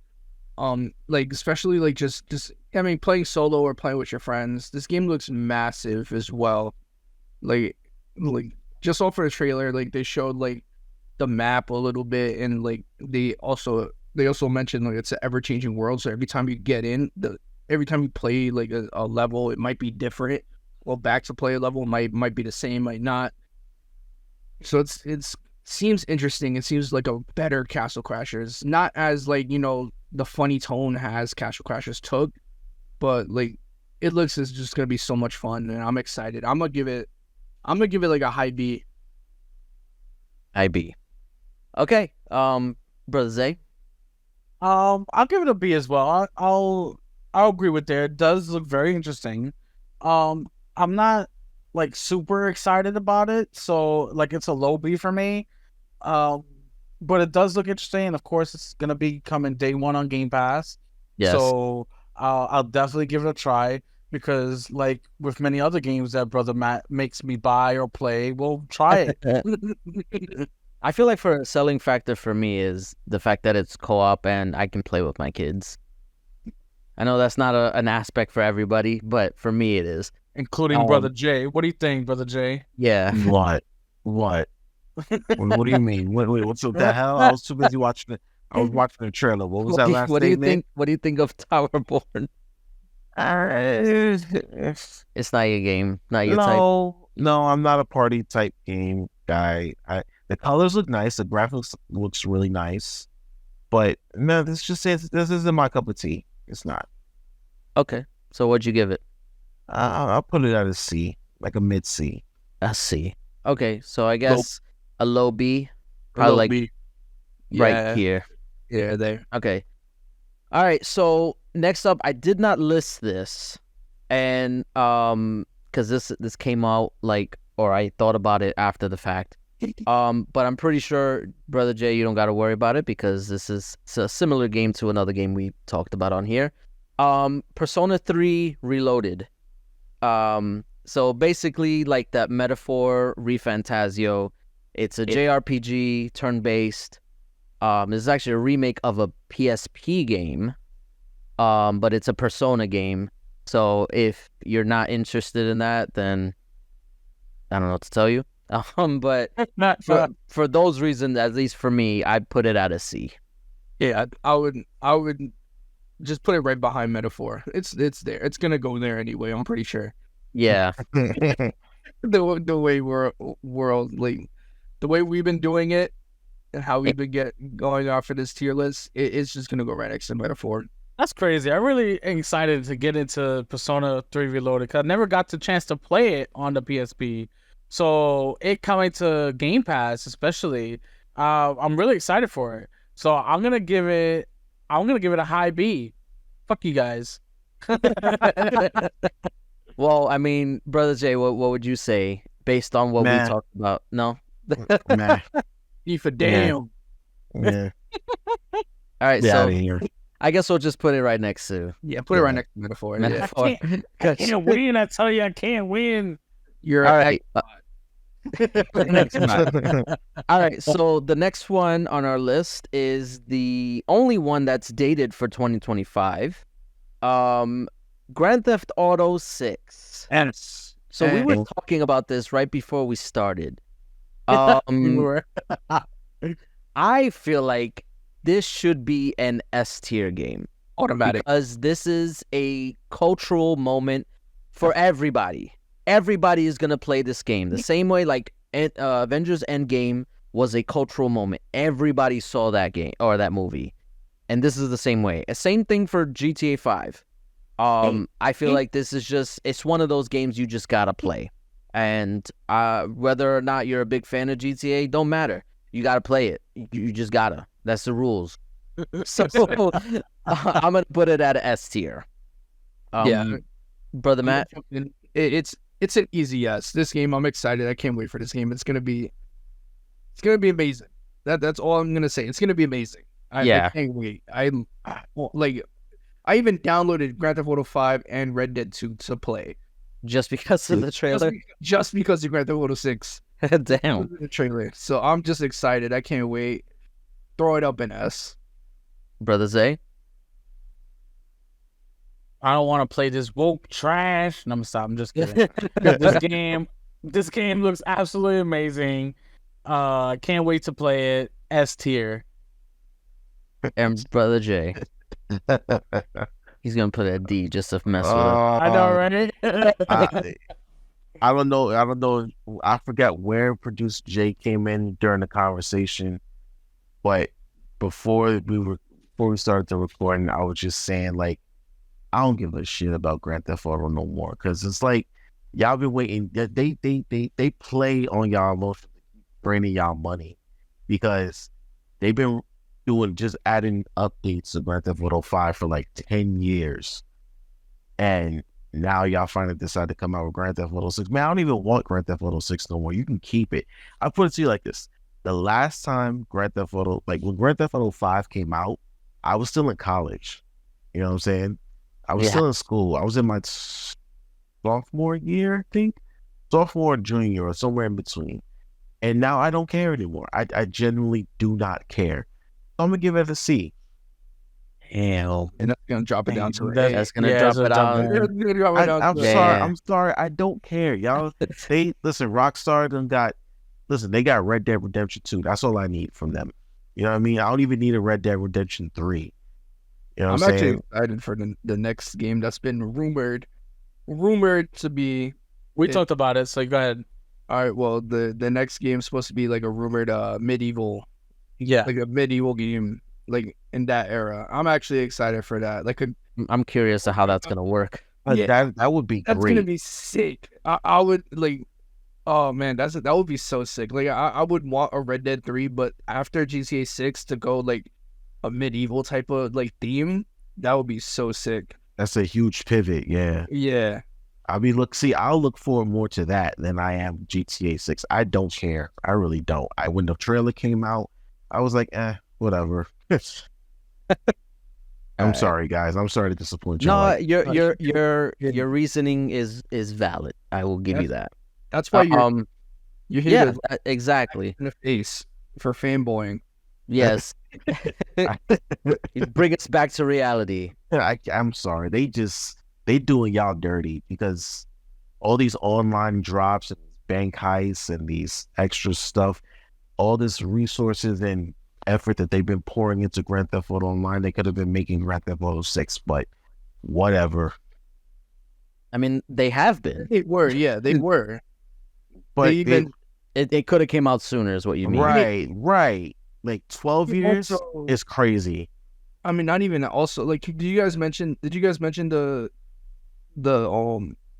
Like especially like just I mean, playing solo or playing with your friends. This game looks massive as well. Like just off of the trailer, like they showed like the map a little bit, and like they also mentioned like it's an ever changing world. So every time you get in, every time you play like a level, it might be different. Well, back to play a level might be the same, might not. So it's seems interesting. It seems like a better Castle Crashers, not as like, you know, the funny tone as Castle Crashers took, but like it looks is just gonna be so much fun, and I'm excited. I'm gonna give it like a high B. High B. Okay. Brother Zay. I'll give it a B as well. I'll agree with there. It does look very interesting. I'm not like super excited about it, so like it's a low B for me. But it does look interesting, and of course it's gonna be coming day one on Game Pass. Yes. So I'll definitely give it a try. because, like with many other games that Brother Matt makes me buy or play, we'll try it. I feel like for a selling factor for me is the fact that it's co-op and I can play with my kids. I know that's not an aspect for everybody, but for me it is. Including Brother J. What do you think, Brother J? Yeah. What? What do you mean? Wait, what's up the hell? I was too busy watching it. I was watching the trailer. What was that last What do you statement? think? What do you think of Towerborn? It's not your game, not your type. No, I'm not a party type game guy. The colors look nice, the graphics looks really nice, but no, this isn't my cup of tea. It's not. Okay, so what'd you give it? I'll put it at a C, like a mid C. A C. Okay, so I guess a low B, probably like B. right Yeah. here. Yeah, there. Okay. All right. So next up, I did not list this, and because this came out or I thought about it after the fact. But I'm pretty sure, Brother Jay, you don't got to worry about it because it's a similar game to another game we talked about on here. Persona 3 Reloaded. So basically, like that metaphor, ReFantazio, it's a JRPG, turn-based. This is actually a remake of a PSP game, but it's a Persona game. So if you're not interested in that, then I don't know what to tell you. But for those reasons, at least for me, I put it at a C. Yeah, I would just put it right behind Metaphor. It's there. It's gonna go there anyway. I'm pretty sure. Yeah. The way the way we've been doing it and how we've been going off of this tier list, it's just gonna go right next to Metaphor. That's crazy. I'm really excited to get into Persona 3 Reloaded because I never got the chance to play it on the PSP. So it coming to Game Pass, especially, I'm really excited for it. So I'm gonna give it a high B. Fuck you guys. Well, I mean, Brother Jay, what would you say based on what we talked about? No. Nah. E for damn. Yeah. All right. Get So out of here. I guess we'll just put it right next to Yeah, put it right next to Metaphor. Yeah. Metaphor. I can't win. I tell you, I can't win. You're All right. next one. All right, so the next one on our list is the only one that's dated for 2025. Grand Theft Auto 6. Yes. So we were talking about this right before we started. I feel like this should be an S tier game. Automatic. Because this is a cultural moment for everybody. Everybody is going to play this game. The same way like Avengers Endgame was a cultural moment. Everybody saw that game or that movie. And this is the same way. Same thing for GTA 5. I feel like this is it's one of those games you just got to play. And whether or not you're a big fan of GTA, don't matter. You got to play it. You just got to. That's the rules. So I'm going to put it at an S tier. Yeah. Brother Matt? It's an easy yes. This game, I'm excited. I can't wait for this game. It's gonna be amazing. That's all I'm gonna say. It's gonna be amazing. I can't wait. I even downloaded Grand Theft Auto 5 and Red Dead 2 to play. Just because of the trailer? Just because of Grand Theft Auto 6. Damn. The trailer. So I'm just excited. I can't wait. Throw it up in S. Brother Zay? I don't want to play this woke trash. No, I'm stop. I'm just kidding. This game looks absolutely amazing. Can't wait to play it. S tier. And Brother Jay. He's gonna put a D just to mess with it. I know, right? I don't know. I forget where Producer J came in during the conversation, but before we started the recording, I was just saying like, I don't give a shit about Grand Theft Auto no more because it's like y'all been waiting. They play on y'all emotions, bringing y'all money because they've been just adding updates to Grand Theft Auto 5 for like 10 years, and now y'all finally decide to come out with Grand Theft Auto 6. Man, I don't even want Grand Theft Auto 6 no more. You can keep it. I put it to you like this: the last time when Grand Theft Auto 5 came out, I was still in college. You know what I'm saying? I was still in school. I was in my sophomore year, I think. Sophomore or junior or somewhere in between. And now I don't care anymore. I genuinely do not care. So I'm gonna give it a C. Hell, And that's gonna drop it down to an That's- A. That's gonna yeah, drop it's a it jump out. in. It's gonna drop it down I'm to sorry. Yeah. I'm sorry. I don't care, y'all. They listen. Rockstar them got listen. They got Red Dead Redemption 2. That's all I need from them. You know what I mean? I don't even need a Red Dead Redemption 3. You know what I'm I'm actually saying? excited for the next game that's been rumored to be. We It- talked about it, so go ahead. All right, well, the next game's supposed to be like a rumored medieval, Yeah. like a medieval game, like in that era. I'm actually excited for that. Like I'm curious to how that's gonna work. Yeah. That would be that's great. gonna be sick. I would like. Oh man, that would be so sick. Like I would want a Red Dead 3, but after GTA 6 to go like a medieval type of like theme, that would be so sick. That's a huge pivot. Yeah. Yeah. I'll look forward more to that than I am GTA 6. I don't care. I really don't. When the trailer came out, I was like, whatever. I'm Alright. sorry, guys. I'm sorry to disappoint you. No, Like, your reasoning is valid. I will give you that. That's why you hit Yeah, it exactly. in the face for fanboying. Yes. You bring us back to reality. I'm sorry. They doing y'all dirty because all these online drops and bank heists and these extra stuff, all this resources and effort that they've been pouring into Grand Theft Auto Online, they could have been making Grand Theft Auto 6, but whatever. I mean, they have been. They were, yeah, they were. But They even It could have came out sooner, is what you mean. right. Like 12 years also, is crazy. I mean, not even also like. Did you guys mention the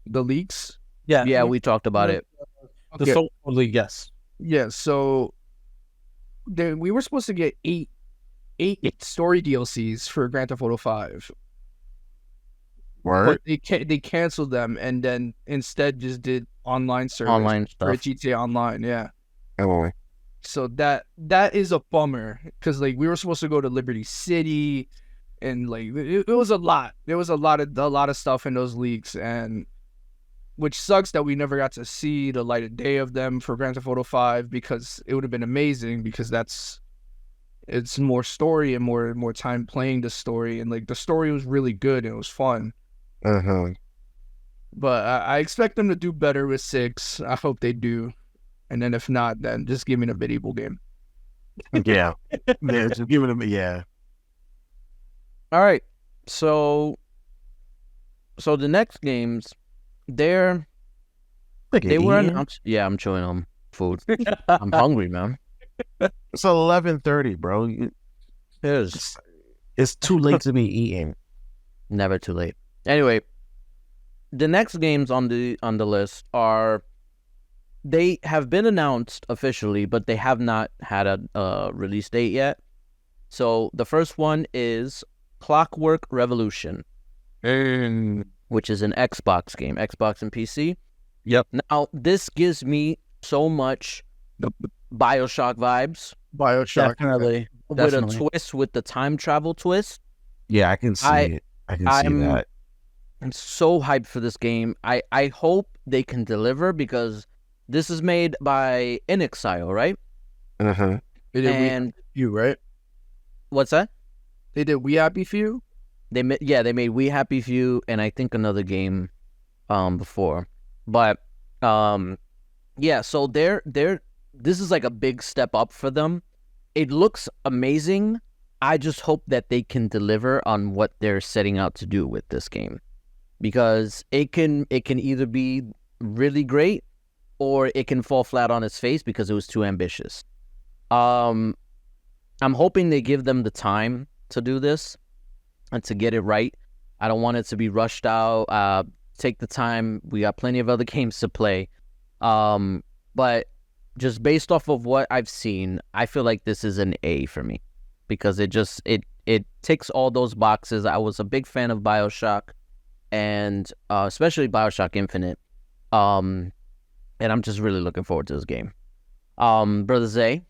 leaks? Yeah. Yeah, we talked about it. The Okay. Soul League, yes. Yeah, so we were supposed to get eight story DLCs for Grand Theft Auto 5, Word? but they canceled them and then instead just did online service Online for stuff. GTA Online. Yeah, Oh, so that is a bummer because like we were supposed to go to Liberty City, and like it was a lot. There was a lot of stuff in those leaks, and which sucks that we never got to see the light of day of them for Grand Theft Auto 5 because it would have been amazing because it's more story and more time playing the story, and like the story was really good and it was fun. uh-huh. But I expect them to do better with 6. I hope they do. And then if not, then just give me a medieval game. Yeah. Yeah, just give it a yeah. All right. So the next games, they were announced. Yeah, I'm chewing on food. I'm hungry, man. It's 11:30, bro. It's too late to be eating. Never too late. Anyway, the next games on the list are, they have been announced officially, but they have not had a release date yet. So the first one is Clockwork Revolution, which is an Xbox game, Xbox and PC. Yep. Now, this gives me so much BioShock vibes BioShock. Definitely. with a twist, with the time travel twist. Yeah, I can see it. I can see I'm- that. I'm so hyped for this game. I hope they can deliver because this is made by Inexile, right? Uh-huh. They did And you right? what's that? They did We Happy Few. They made We Happy Few and I think another game before. But yeah, so they're this is like a big step up for them. It looks amazing. I just hope that they can deliver on what they're setting out to do with this game. Because it can either be really great or it can fall flat on its face because it was too ambitious. I'm hoping they give them the time to do this and to get it right. I don't want it to be rushed out. Take the time. We got plenty of other games to play. But just based off of what I've seen, I feel like this is an A for me because it ticks all those boxes. I was a big fan of BioShock and especially BioShock Infinite. And I'm just really looking forward to this game. Brother Zay?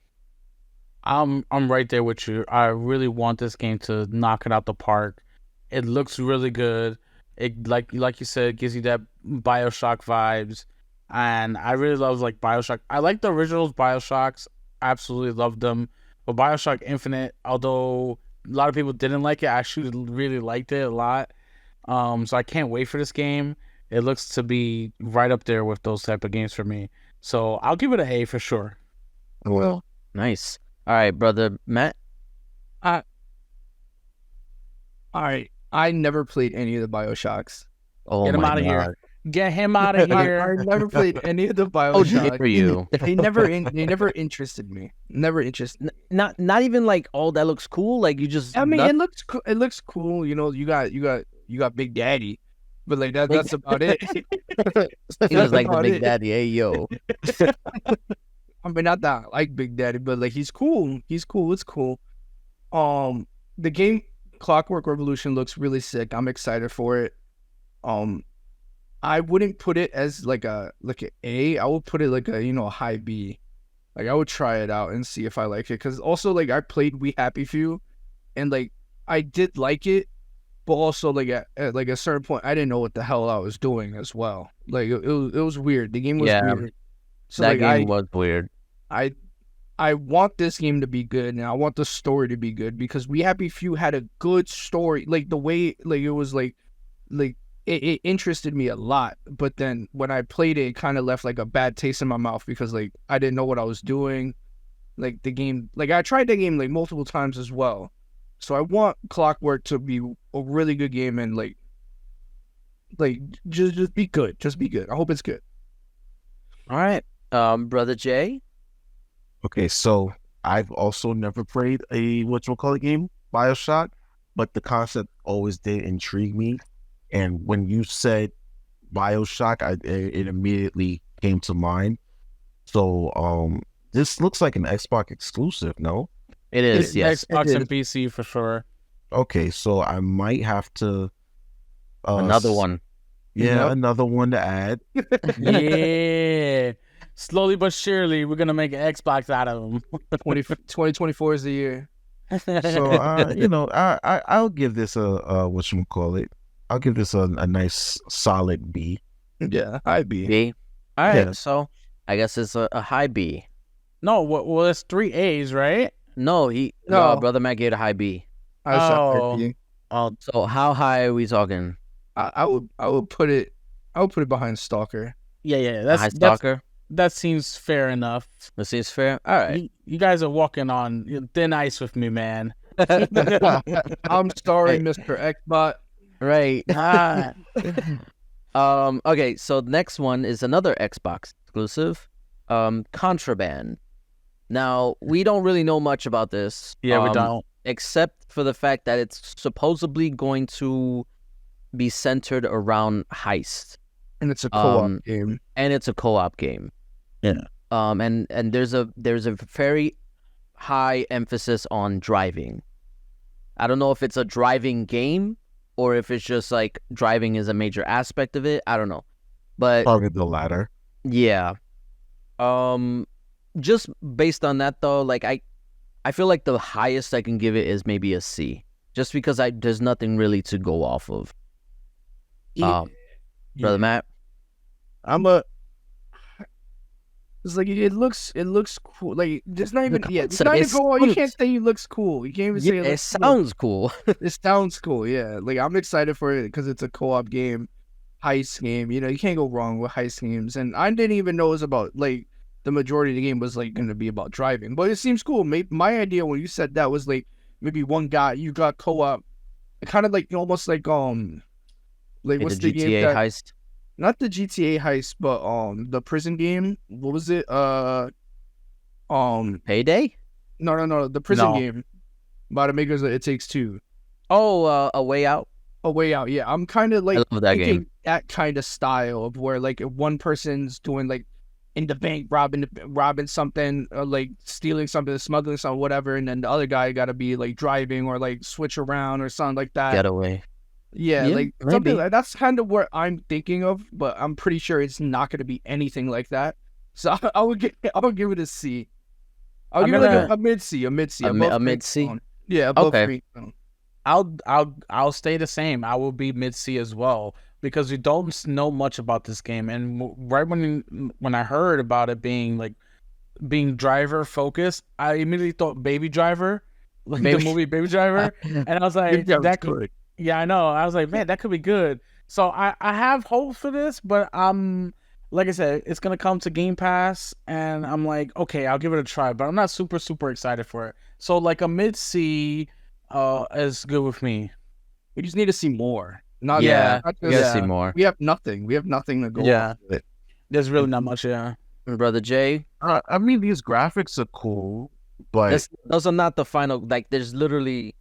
I'm right there with you. I really want this game to knock it out the park. It looks really good. It like you said, gives you that BioShock vibes, and I really love like BioShock. I like the originals BioShocks, absolutely loved them. But BioShock Infinite, although a lot of people didn't like it, I actually really liked it a lot. So I can't wait for this game. It looks to be right up there with those type of games for me. So I'll give it an A for sure. Well, Nice. All right, brother Matt. All right. I never played any of the BioShocks. Oh Get him my out of God. here. Get him out of I here. never played any of the How dare BioShocks. you? They never interested me. Never interested. Not even like, oh, that looks cool. Like you just. I mean, not- it looks cool. You know, you got Big Daddy, but like that's about it. he was like the about Big it. Daddy. Hey yo. I mean, not that I like Big Daddy, but like he's cool. He's cool. It's cool. The game Clockwork Revolution looks really sick. I'm excited for it. I wouldn't put it as like an A. I would put it like a high B. Like I would try it out and see if I like it. Cause also like I played We Happy Few, and like I did like it, but also like at like a certain point I didn't know what the hell I was doing as well. Like it was weird. The game was Yeah, weird. So that like game was weird. I want this game to be good, and I want the story to be good, because We Happy Few had a good story. Like the way like it was like it interested me a lot. But then when I played it, it kind of left like a bad taste in my mouth, because like I didn't know what I was doing. Like the game, like I tried the game like multiple times as well. So I want Clockwork to be a really good game, and like just be good. Just be good. I hope it's good. All right, brother Jay. okay, so I've also never played a whatchamacallit game, BioShock, but the concept always did intrigue me. And when you said BioShock, it immediately came to mind. So this looks like an Xbox exclusive, no? It is, yes. Xbox it and is. PC for sure. Okay, so I might have to Another one. Yeah, Yep. another one to add. Yeah. Slowly but surely, we're gonna make an Xbox out of them. 2024 is the year. So I'll give this a whatchamacallit. I'll give this a nice solid B. Yeah, I'd be. B. All right, Yeah. so I guess it's a high B. No, well, it's 3 A's, right? No, No. brother Matt gave it a high B. Oh. So how high are we talking? I would put it behind Stalker. Yeah. A high stalker? That seems fair enough. That seems fair. All right. You guys are walking on thin ice with me, man. I'm sorry, Hey. Mr. Xbot. Right. Ah. Okay, so the next one is another Xbox exclusive, Contraband. Now, we don't really know much about this. Yeah, we don't. Except for the fact that it's supposedly going to be centered around heist, And it's a co-op Um, game. and it's a co-op game. Yeah. And there's a very high emphasis on driving. I don't know if it's a driving game or if it's just like driving is a major aspect of it. I don't know. But Probably the latter. yeah. Just based on that though, like I feel like the highest I can give it is maybe a C. Just because there's nothing really to go off of. Brother Matt. I'm a It's like it looks cool. Like it's not even The it's not even concept, cool. You it can't sounds- say it looks cool. You can't even say Yeah, it it looks cool. sounds cool. It sounds cool, yeah. Like I'm excited for it because it's a co-op game, heist game. You know, you can't go wrong with heist games. And I didn't even know it was about like the majority of the game was like going to be about driving. But it seems cool. My idea when you said that was like maybe one guy you got co-op, kind of like almost like what's the game GTA that heist. not the GTA heist, but the prison game. What was it? Payday? No, the prison No. game. About the makers of It Takes Two. Oh, A Way Out. A Way Out. Yeah, I'm kind of like I love that thinking game. that kind of style of where like if one person's doing like in the bank robbing something, or like stealing something, smuggling something, whatever, and then the other guy got to be like driving or like switch around or something like that. Getaway. Yeah, Yeah, like maybe. something like that's kind of what I'm thinking of, but I'm pretty sure it's not going to be anything like that. So I would give it a C. I'll I'm give it like gonna- a mid C, a mid C, A above mid C? Green Zone. Yeah, above Okay. Green Zone. I'll stay the same. I will be mid C as well because we don't know much about this game. And right when I heard about it being driver focused, I immediately thought Baby Driver, like the movie Baby Driver, and I was like, that could. Yeah, I know. I was like, man, that could be good. So I have hope for this, but like I said, it's gonna come to Game Pass, and I'm like, okay, I'll give it a try, but I'm not super excited for it. So like a mid C, is good with me. We just need to see more. Not Yeah, not we just- gotta see more. We have nothing. We have nothing to go. Yeah. off of it. There's really not much. Yeah. Brother Jay, I mean, these graphics are cool, but those are not the final. Like, there's literally,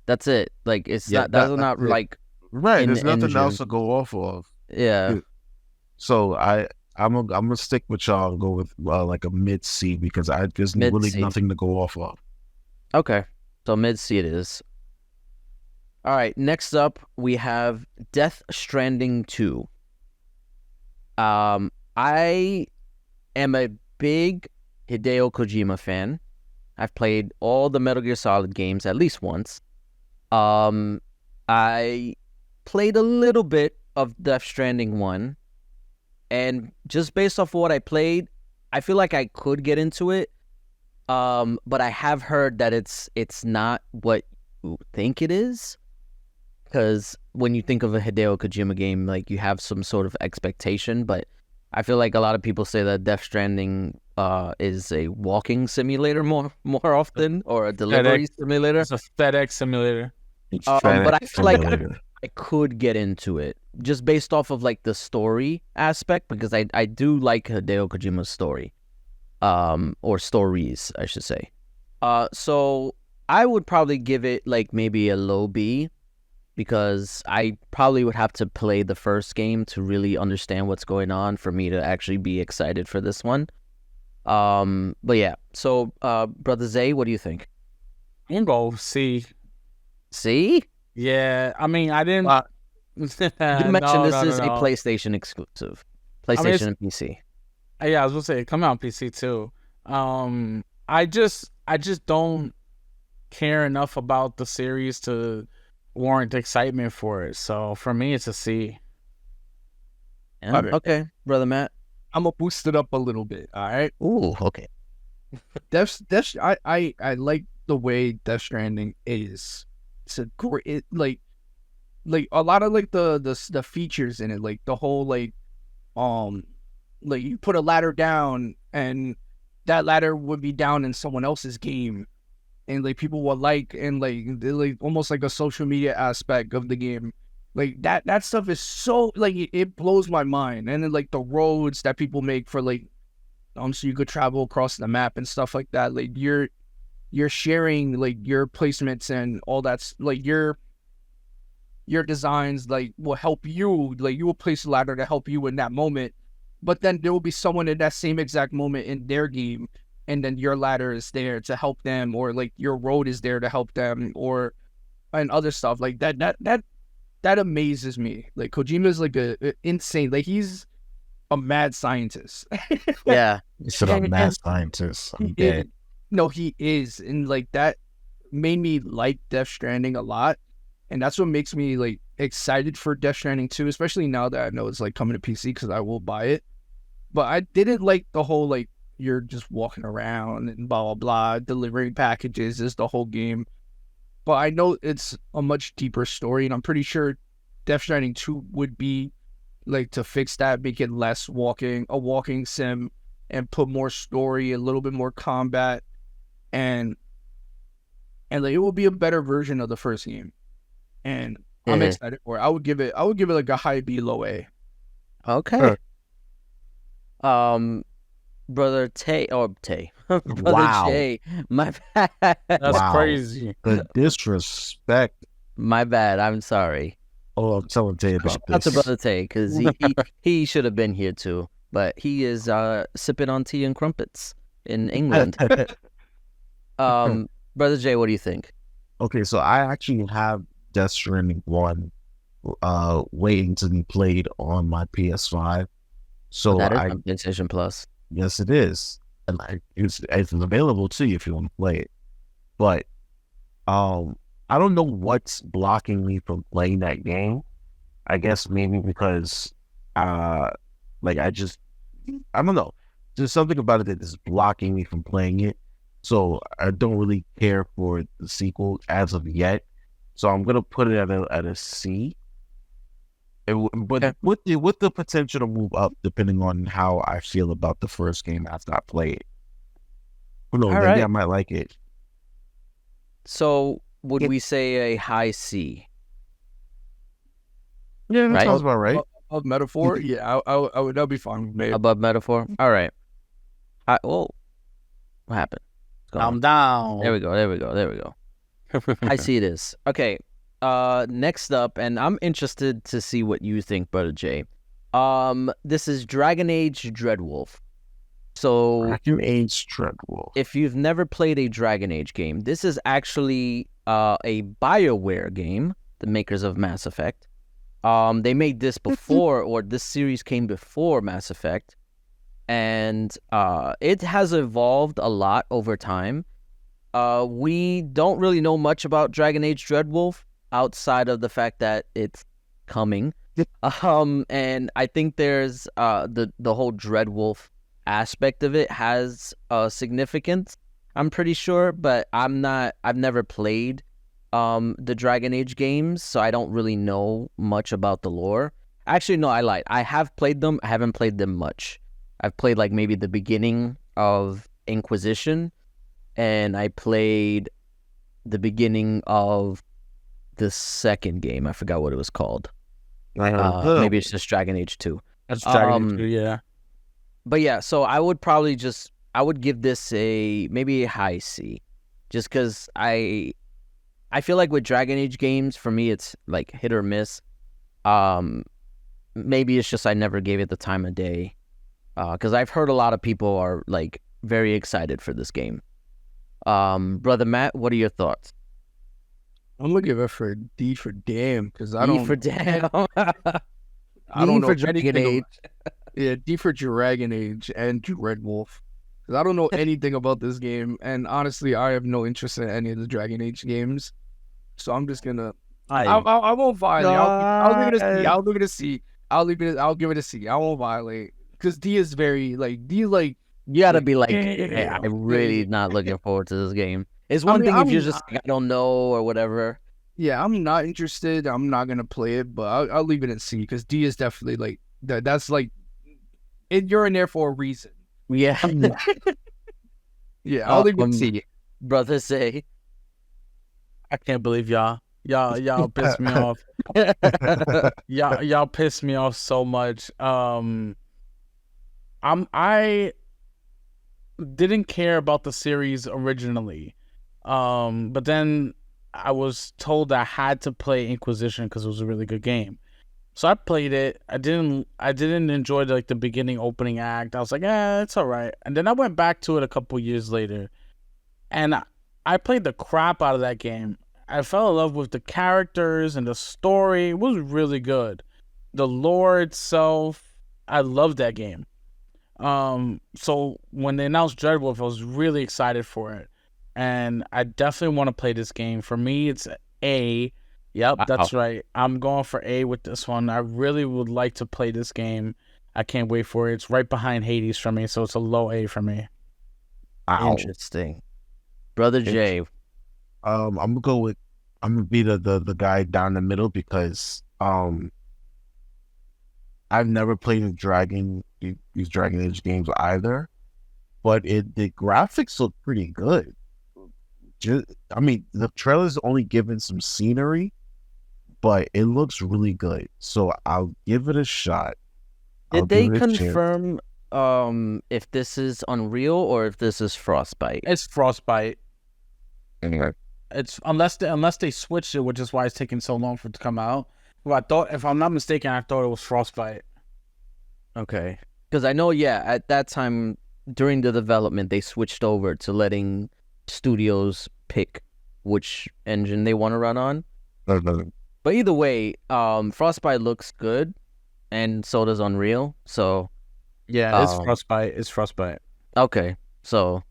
that's it. Like, it's Yeah, not. Those are that's not it. like. right, in there's the nothing engine. else to go off of. Yeah. So I'm gonna stick with y'all and go with like a mid C because there's really Mid-C. nothing to go off of. Okay. So mid C it is. All right. Next up, we have Death Stranding 2. I am a big Hideo Kojima fan. I've played all the Metal Gear Solid games at least once. I played a little bit of Death Stranding 1, and just based off of what I played, I feel like I could get into it. But I have heard that it's not what you think it is, because when you think of a Hideo Kojima game, like, you have some sort of expectation, but I feel like a lot of people say that Death Stranding is a walking simulator more often, or a delivery simulator. It's a FedEx simulator. But I feel like Simulator. I could get into it just based off of like the story aspect, because I do like Hideo Kojima's story, or stories, I should say. So I would probably give it like maybe a low B, because I probably would have to play the first game to really understand what's going on for me to actually be excited for this one. But yeah, so Brother Zay, what do you think? I'm gonna go C. See? Yeah, I mean, I didn't. You mentioned this is a PlayStation exclusive. PlayStation and PC. Yeah, I was gonna say it come out on PC too. I just don't care enough about the series to warrant excitement for it. So for me, it's a C. Yeah, okay, Brother Matt. I'm gonna boost it up a little bit. All right. Ooh, okay. I like the way Death Stranding is. It's a great like a lot of like the features in it, like the whole like you put a ladder down and that ladder would be down in someone else's game, and like people will and like almost like a social media aspect of the game. Like that stuff is so like it blows my mind. And then like the roads that people make for like so you could travel across the map and stuff like that. Like you're sharing like your placements and all that's like your designs like will help you. Like you will place a ladder to help you in that moment, but then there will be someone in that same exact moment in their game, and then your ladder is there to help them, or like your road is there to help them, or and other stuff like that amazes me. Like Kojima is like a insane, like he's a mad scientist. Yeah. It's a mad scientist. I'm dead. No, he is, and like that made me like Death Stranding a lot, and that's what makes me like excited for Death Stranding 2, especially now that I know it's like coming to PC, because I will buy it. But I didn't like the whole like you're just walking around and blah blah blah, delivering packages is the whole game. But I know it's a much deeper story, and I'm pretty sure Death Stranding 2 would be like to fix that, make it less a walking sim, and put more story, a little bit more combat, and like it will be a better version of the first game. And I'm excited for it. I would give it like a high B, low A. Okay. Brother Tay. Brother Wow. Jay. My bad. That's Wow. crazy. The disrespect. My bad. I'm sorry. Oh, I'm telling Tay about Shout out to this. Brother Tay, because he should have been here too, but he is sipping on tea and crumpets in England. Brother Jay, what do you think? Okay, so I actually have Death Stranding 1 waiting to be played on my PS5. So That is on PlayStation Plus. yes, it is. And it's available to you if you want to play it. But I don't know what's blocking me from playing that game. I guess maybe because, like I don't know. There's something about it that is blocking me from playing it. So I don't really care for the sequel as of yet. So I'm gonna put it at a C. But Okay. with the potential to move up depending on how I feel about the first game after I play it. Who knows? All Maybe I right. might like it. So would Yeah, we say a high C, yeah, that right? sounds about right. Of metaphor, yeah, I would that'd be fine with me. Above metaphor? All right. Oh, what happened? What's going I'm on? down. There we go. There we go. There we go. I see this. Okay. Next up, and I'm interested to see what you think, Brother J. This is Dragon Age Dreadwolf. So Dragon Age Dreadwolf. if you've never played a Dragon Age game, this is actually a BioWare game, the makers of Mass Effect. They made this before, or this series came before Mass Effect, and it has evolved a lot over time. We don't really know much about Dragon Age Dreadwolf outside of the fact that it's coming. And I think there's the whole Dreadwolf aspect of it has significance. I'm pretty sure, but I've never played the Dragon Age games, so I don't really know much about the lore. Actually, no, I lied. I have played them. I haven't played them much. I've played like maybe the beginning of Inquisition, and I played the beginning of the second game. I forgot what it was called. Maybe it's just Dragon Age 2. That's Dragon Um, Age 2, yeah. But yeah, so I would give this maybe a high C, just because I feel like with Dragon Age games, for me, it's like hit or miss. Maybe it's just I never gave it the time of day, because I've heard a lot of people are like very excited for this game. Brother Matt, what are your thoughts? I'm gonna give it for D for damn because I D don't for damn. I don't D know for Dragon anything Age. yeah, D for Dragon Age and Red Wolf. Because I don't know anything about this game, and honestly, I have no interest in any of the Dragon Age games. So I'm just gonna. I won't violate. I'll leave it a C. I'll leave it a C. I'll give it a C. I won't violate because D is very like D like. You gotta be like, Yeah. hey, I'm really not looking forward to this game. It's I one mean, thing if I'm you're just like, I don't know or whatever. Yeah, I'm not interested. I'm not gonna play it, but I'll leave it in C because D is definitely like that. That's like you're in there for a reason. Yeah. Yeah, I'll leave it in C. Brother say. I can't believe y'all piss me off. Y'all piss me off so much. I didn't care about the series originally. But then I was told I had to play Inquisition because it was a really good game. So I played it. I didn't enjoy the beginning opening act. I was like, it's all right. And then I went back to it a couple years later, and I played the crap out of that game. I fell in love with the characters and the story. It was really good. The lore itself, I loved that game. So when they announced Dreadwolf, I was really excited for it. And I definitely want to play this game. For me, it's A. Yep, that's right. I'm going for A with this one. I really would like to play this game. I can't wait for it. It's right behind Hades for me, so it's a low A for me. Interesting. Brother Jay. I'm gonna be the guy down the middle because I've never played these Dragon Age games either, but the graphics look pretty good. I mean, the trailer's only given some scenery, but it looks really good. So I'll give it a shot. Did they confirm if this is Unreal or if this is Frostbite? It's Frostbite. Okay. It's unless they switched it, which is why it's taking so long for it to come out. Well, if I'm not mistaken, I thought it was Frostbite. Okay. Because I know, at that time during the development, they switched over to letting studios pick which engine they want to run on. But either way, Frostbite looks good, and so does Unreal. So yeah, it's Frostbite. It's Frostbite. Okay, so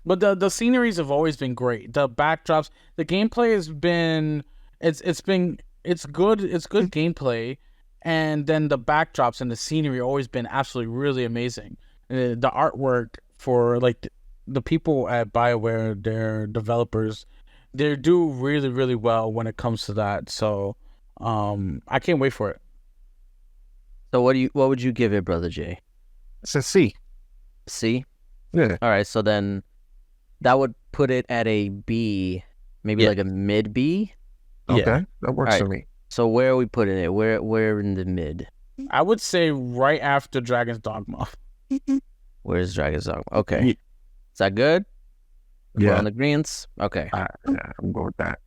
But the sceneries have always been great. The backdrops, the gameplay has been it's good. It's good gameplay, and then the backdrops and the scenery always been absolutely really amazing. The artwork for like the people at BioWare, their developers, they do really really well when it comes to that. So, I can't wait for it. So what would you give it, Brother J? It's a C. C? Yeah. All right, so then that would put it at a B, maybe Yeah. like a mid B. Okay, that works Alright. for me. So where are we putting it? Where in the mid? I would say right after Dragon's Dogma. Where's Dragon's Dogma? Okay. Yeah. Is that good? We're Yeah, on the greens? Okay. I'm going with that.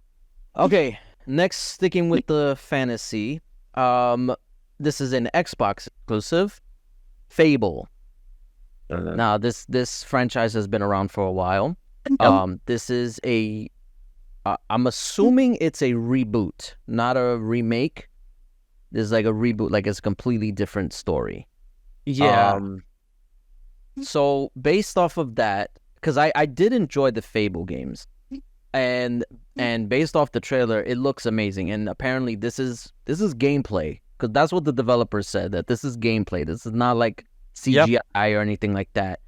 Okay. Next, sticking with the fantasy. This is an Xbox exclusive. Fable. Now, this franchise has been around for a while. This is I'm assuming it's a reboot, not a remake. This is like a reboot, like it's a completely different story. Yeah. So based off of that, because I did enjoy the Fable games, and based off the trailer, it looks amazing. And apparently, this is gameplay, because that's what the developers said, that this is gameplay. This is not like CGI or anything like that.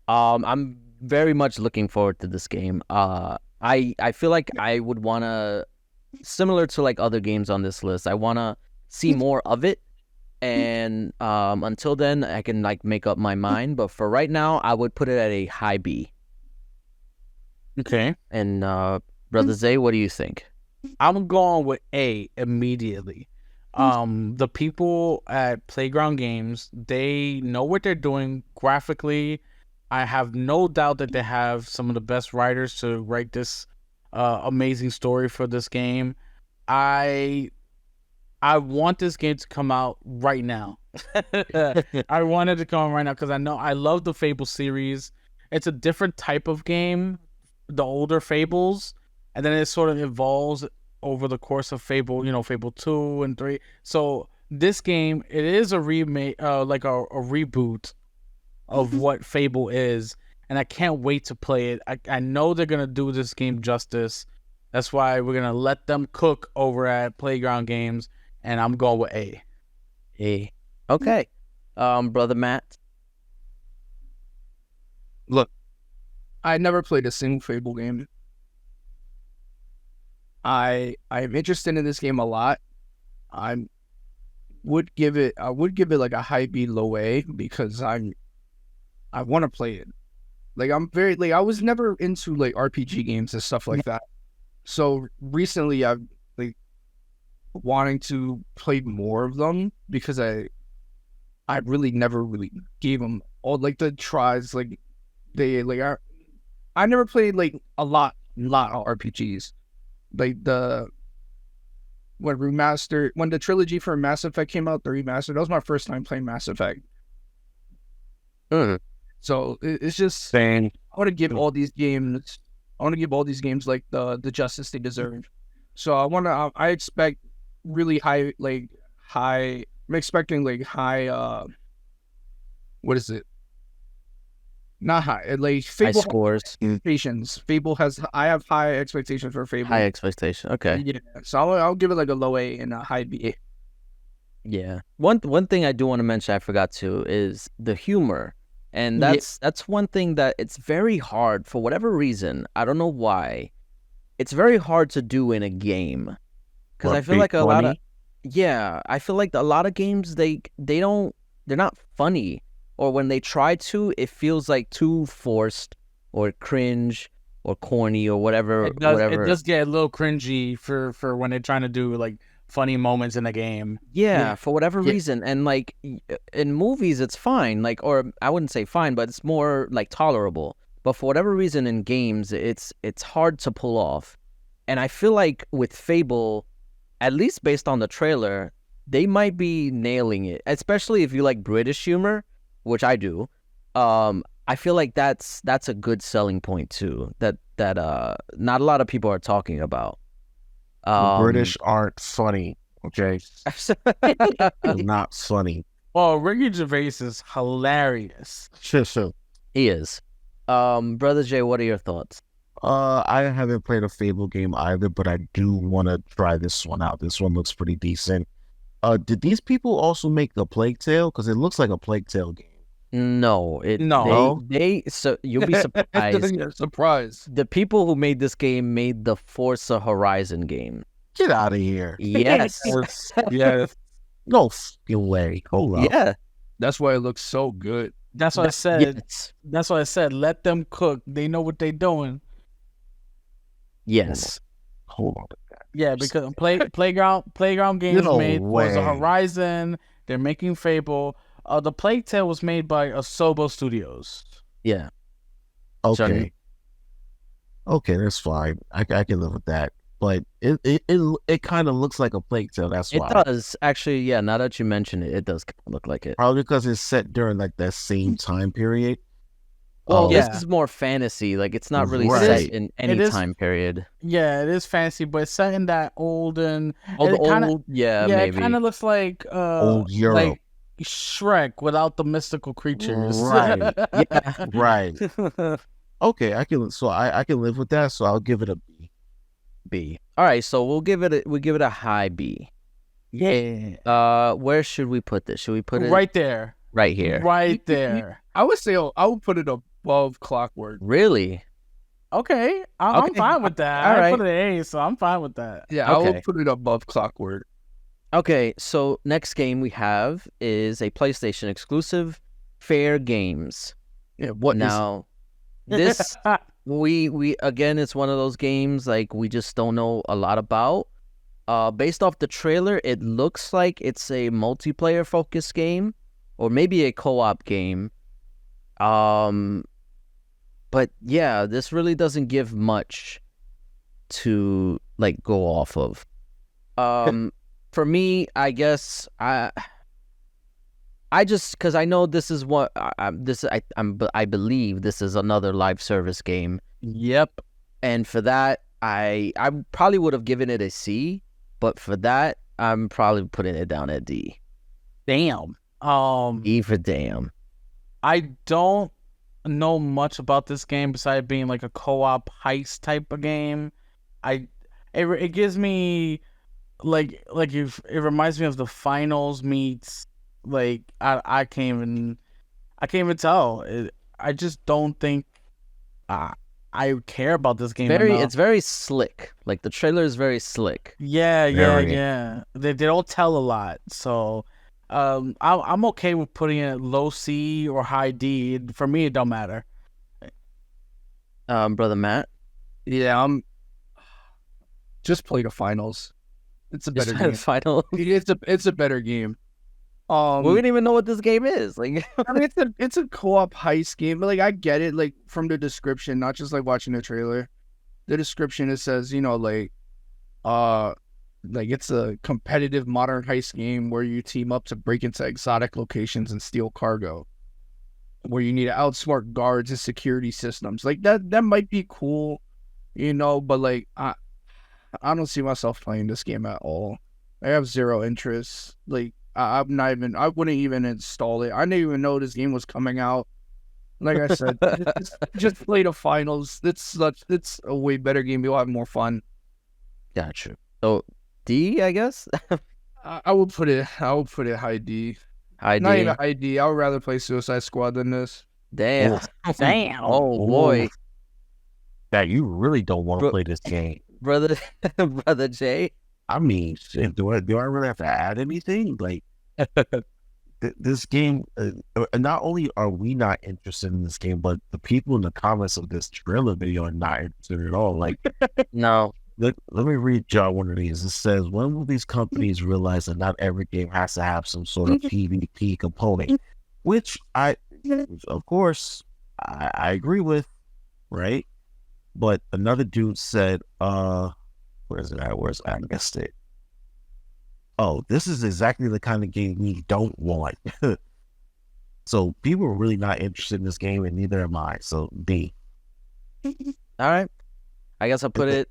I'm very much looking forward to this game. I feel like I would wanna, similar to like other games on this list, I wanna see more of it. And until then, I can like make up my mind. But for right now, I would put it at a high B. Okay. And Brother Zay, what do you think? I'm going with A immediately. The people at Playground Games, they know what they're doing graphically. I have no doubt that they have some of the best writers to write this amazing story for this game. I want this game to come out right now. I want it to come out right now because I love the Fable series. It's a different type of game, the older Fables, and then it sort of evolves over the course of Fable, Fable 2 and 3. So this game, it is a remake, like a reboot of what Fable is, and I can't wait to play it. I know they're going to do this game justice. That's why we're going to let them cook over at Playground Games, and I'm going with A. A. Okay. Brother Matt? Look, I never played a single Fable game. I'm interested in this game a lot. I would give it like a high B, low A, because I want to play it. Like, I'm very, like, I was never into like RPG games and stuff like that. So recently I've like wanting to play more of them, because I really never really gave them all like the tries. Like I never played like a lot of RPGs. Like when the trilogy for Mass Effect came out, the remaster, that was my first time playing Mass Effect. So it's just, I want to give all these games like the justice they deserve. So I expect really high, I'm expecting like high, what is it? Not high, like High Fable scores. expectations. I have high expectations for Fable. High expectation. Okay. Yeah. So I'll give it like a low A and a high B. Yeah. One thing I do want to mention, I forgot to, is the humor. And that's one thing that it's very hard, for whatever reason. I don't know why. It's very hard to do in a game. Because I feel like a lot of, I feel like a lot of games, they're not funny. Or when they try to, it feels like too forced or cringe or corny or whatever. It does get a little cringy for when they're trying to do like funny moments in the game. Yeah, for whatever reason. And like in movies, it's fine. Like, or I wouldn't say fine, but it's more like tolerable. But for whatever reason in games, it's hard to pull off. And I feel like with Fable, at least based on the trailer, they might be nailing it. Especially if you like British humor, which I do. I feel like that's a good selling point too. That not a lot of people are talking about. The British aren't funny, okay? They're not funny. Oh, Ricky Gervais is hilarious. Sure. He is. Brother Jay, what are your thoughts? I haven't played a Fable game either, but I do want to try this one out. This one looks pretty decent. Did these people also make the Plague Tale? Because it looks like a Plague Tale game. No, No. they so you'll be surprised. Yeah, surprise. The people who made this game made the Forza Horizon game. Get out of here. Yes. Yeah, No fucking way. Hold up. Yeah. That's why it looks so good. that's what I said. Yes. That's what I said. Let them cook. They know what they're doing. Yes. Hold on. Yeah, because playground games No made Forza way. Horizon. They're making Fable. The Plague Tale was made by Asobo Studios. Yeah. Okay. Okay, that's fine. I can live with that. But it kind of looks like a Plague Tale. That's It why. does. Actually, yeah, now that you mention it, it does look like it. Probably because it's set during like that same time period. Well, Oh, this yeah. is more fantasy. Like, it's not really Right. set in any is- time period. Yeah, it is fancy, but it's set in that olden. Old, it kinda- yeah, yeah, maybe. it kind of looks like Old Europe. like Shrek without the mystical creatures. Right. Yeah. Right. Okay, I can live with that. So I'll give it a B. B. All right, so we'll give it a high B. Yeah. Where should we put this? Should we put it Right there. right here? Right there. I would say I would put it above Clockwork. Really? Okay. I'm Okay. fine with that. All I right. put it an A, so I'm fine with that. Yeah, I Okay. would put it above Clockwork. Okay, so next game we have is a PlayStation exclusive, Fair Games. Yeah, what is Now, this we again, it's one of those games like we just don't know a lot about. Based off the trailer, it looks like it's a multiplayer focused game, or maybe a co-op game. But yeah, this really doesn't give much to like go off of. For me, I guess I just because I know this is what I believe this is another live service game, Yep. and for that I probably would have given it a C, but for that I'm probably putting it down at D. Damn. E for damn. I don't know much about this game besides being like a co-op heist type of game. It gives me like if it reminds me of the finals meets like I can't even tell. I just don't think I care about this game enough. It's very slick. Like the trailer is very slick. Yeah. Very. They don't tell a lot, so I'm okay with putting it low C or high D. For me, it don't matter. Brother Matt. Yeah, I'm just play the finals. It's a better game. Final. It's a better game. We didn't even know what this game is. Like, I mean, it's a co-op heist game, but like I get it, like from the description, not just like watching the trailer. The description it says, like it's a competitive modern heist game where you team up to break into exotic locations and steal cargo. Where you need to outsmart guards and security systems. Like that might be cool, but like I don't see myself playing this game at all. I have zero interest. Like I wouldn't even install it. I didn't even know this game was coming out. Like I said, just play the finals. It's a way better game. You'll have more fun. gotcha. So D, I guess. I would put it high D. I Not D. even high D. I would rather play Suicide Squad than this. Damn. Damn. Oh boy, That you really don't want to Bro- play this game. brother, brother Jay. I mean, shit, do I really have to add anything? Like this game. Not only are we not interested in this game, but the people in the comments of this trailer video are not interested at all. Like, No. let me read y'all one of these. It says, "When will these companies realize that not every game has to have some sort of PvP component?" Which of course, I agree with, right? But another dude said, where's it at? I missed it. Oh, this is exactly the kind of game we don't want. So people are really not interested in this game, and neither am I. So D. All right. I guess I'll put Okay. it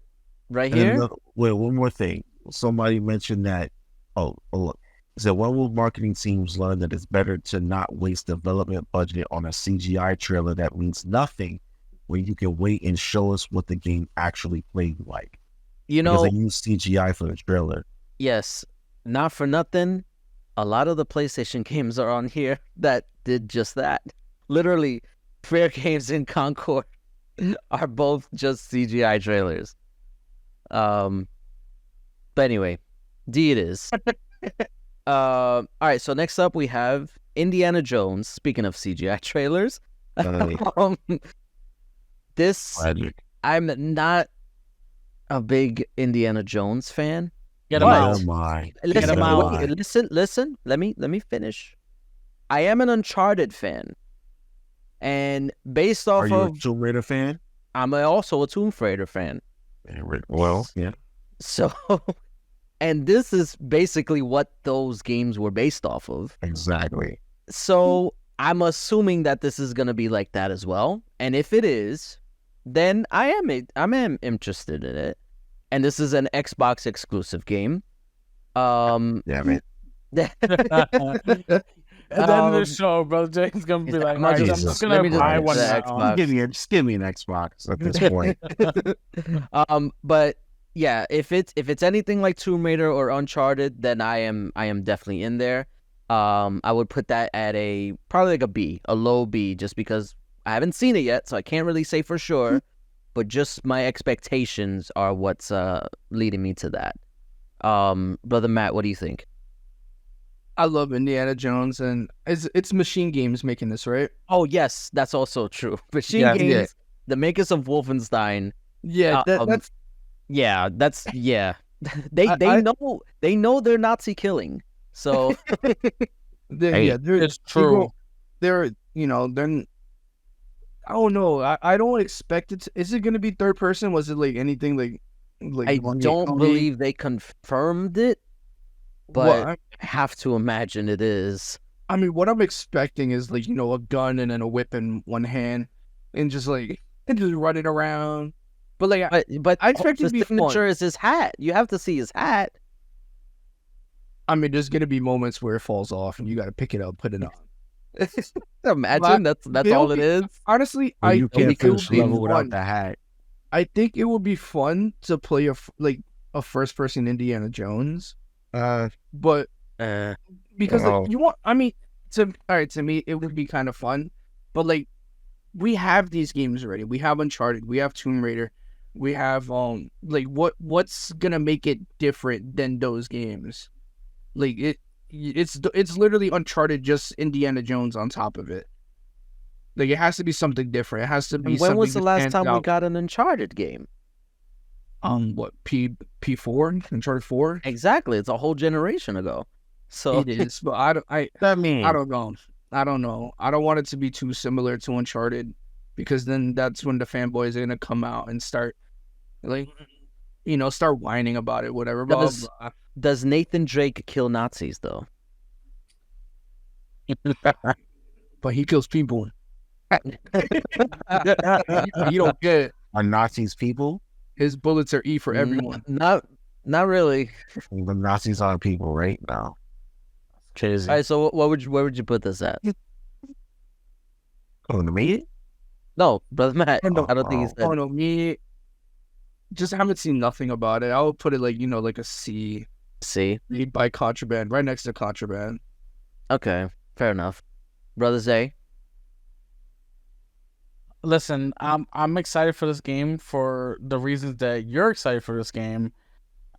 right And here. another- wait, one more thing. Somebody mentioned that. Oh, look. So when will marketing teams learn that it's better to not waste development budget on a CGI trailer that means nothing when you can wait and show us what the game actually played like? You Because know, they use CGI for the trailer. yes, not for nothing. A lot of the PlayStation games are on here that did just that. Literally, Fair Games and Concord are both just CGI trailers. But anyway, D it is. All right, so next up we have Indiana Jones. Speaking of CGI trailers, um, this I'm not a big Indiana Jones fan. Get him But- out. Listen, him out. wait, listen. Let me finish. I am an Uncharted fan, and based Are off you a of, Tomb Raider fan? I'm also a Tomb Raider fan. Well, yeah. So, and this is basically what those games were based off of. Exactly. So I'm assuming that this is gonna be like that as well. And if it is, then I am interested in it. And this is an Xbox exclusive game. Yeah, man. At the end of the Um, show, Brother Jake's gonna be like, I'm "All not right, just- I'm just let gonna me just buy get one the now." Xbox. Just give me an Xbox at this point. But yeah, if it's anything like Tomb Raider or Uncharted, then I am definitely in there. I would put that at probably like a B, a low B, just because I haven't seen it yet, so I can't really say for sure. But just my expectations are what's leading me to that. Brother Matt, what do you think? I love Indiana Jones, and it's Machine Games making this, right? Oh yes, that's also true. Machine Yeah, Games, yeah. the makers of Wolfenstein. Yeah, that's Yeah. They I- know they're Nazi killing. So yeah. It's true. They're they're. I don't know. I don't expect it. Is it going to be third person? Was it like anything like? I don't believe they confirmed it, but I have to imagine it is. I mean, what I'm expecting is like a gun and then a whip in one hand, and just running around. But like, But I expect it the to be fun. signature is his hat. You have to see his hat. I mean, there's gonna be moments where it falls off, and you got to pick it up, put it on. Imagine that's all it is. Honestly, Well, I you can't think it would finish be level fun. without the hat. I think it would be fun to play a first person Indiana Jones, but because Oh. you want, I mean, to me it would be kind of fun, but like we have these games already. We have Uncharted, we have Tomb Raider, we have like what's gonna make it different than those games? Like it's literally Uncharted, just Indiana Jones on top of it. Like it has to be something different. It has to be. And when was the something that last stands time we out. got an Uncharted game? What P4 Uncharted 4? Exactly. It's a whole generation ago. So It is, but I mean, don't know. I don't know. I don't want it to be too similar to Uncharted, because then that's when the fanboys are gonna come out and start start whining about it, whatever. Blah, Does- blah. does Nathan Drake kill Nazis though? But he kills people. You don't get it. are Nazis people? His bullets are E for everyone. Not really. The Nazis are people, right? No. Crazy. All right. So where would you put this at? Oh, to me? No, brother Matt. No. I don't think he's. Oh no, me. Just haven't seen nothing about it. I would put it like a C. See. Made by Contraband, right next to Contraband. Okay. Fair enough. Brother Zay. Listen, I'm excited for this game for the reasons that you're excited for this game.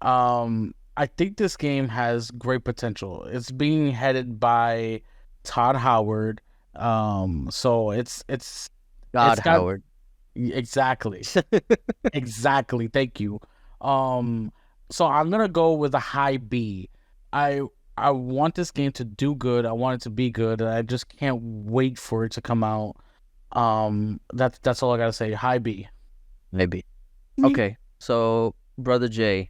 I think this game has great potential. It's being headed by Todd Howard. So it's God got- Howard. exactly. Exactly. Thank you. So I'm gonna go with a high B. I want this game to do good. I want it to be good. And I just can't wait for it to come out. That's all I gotta say. High B. Maybe. Okay. So brother Jay,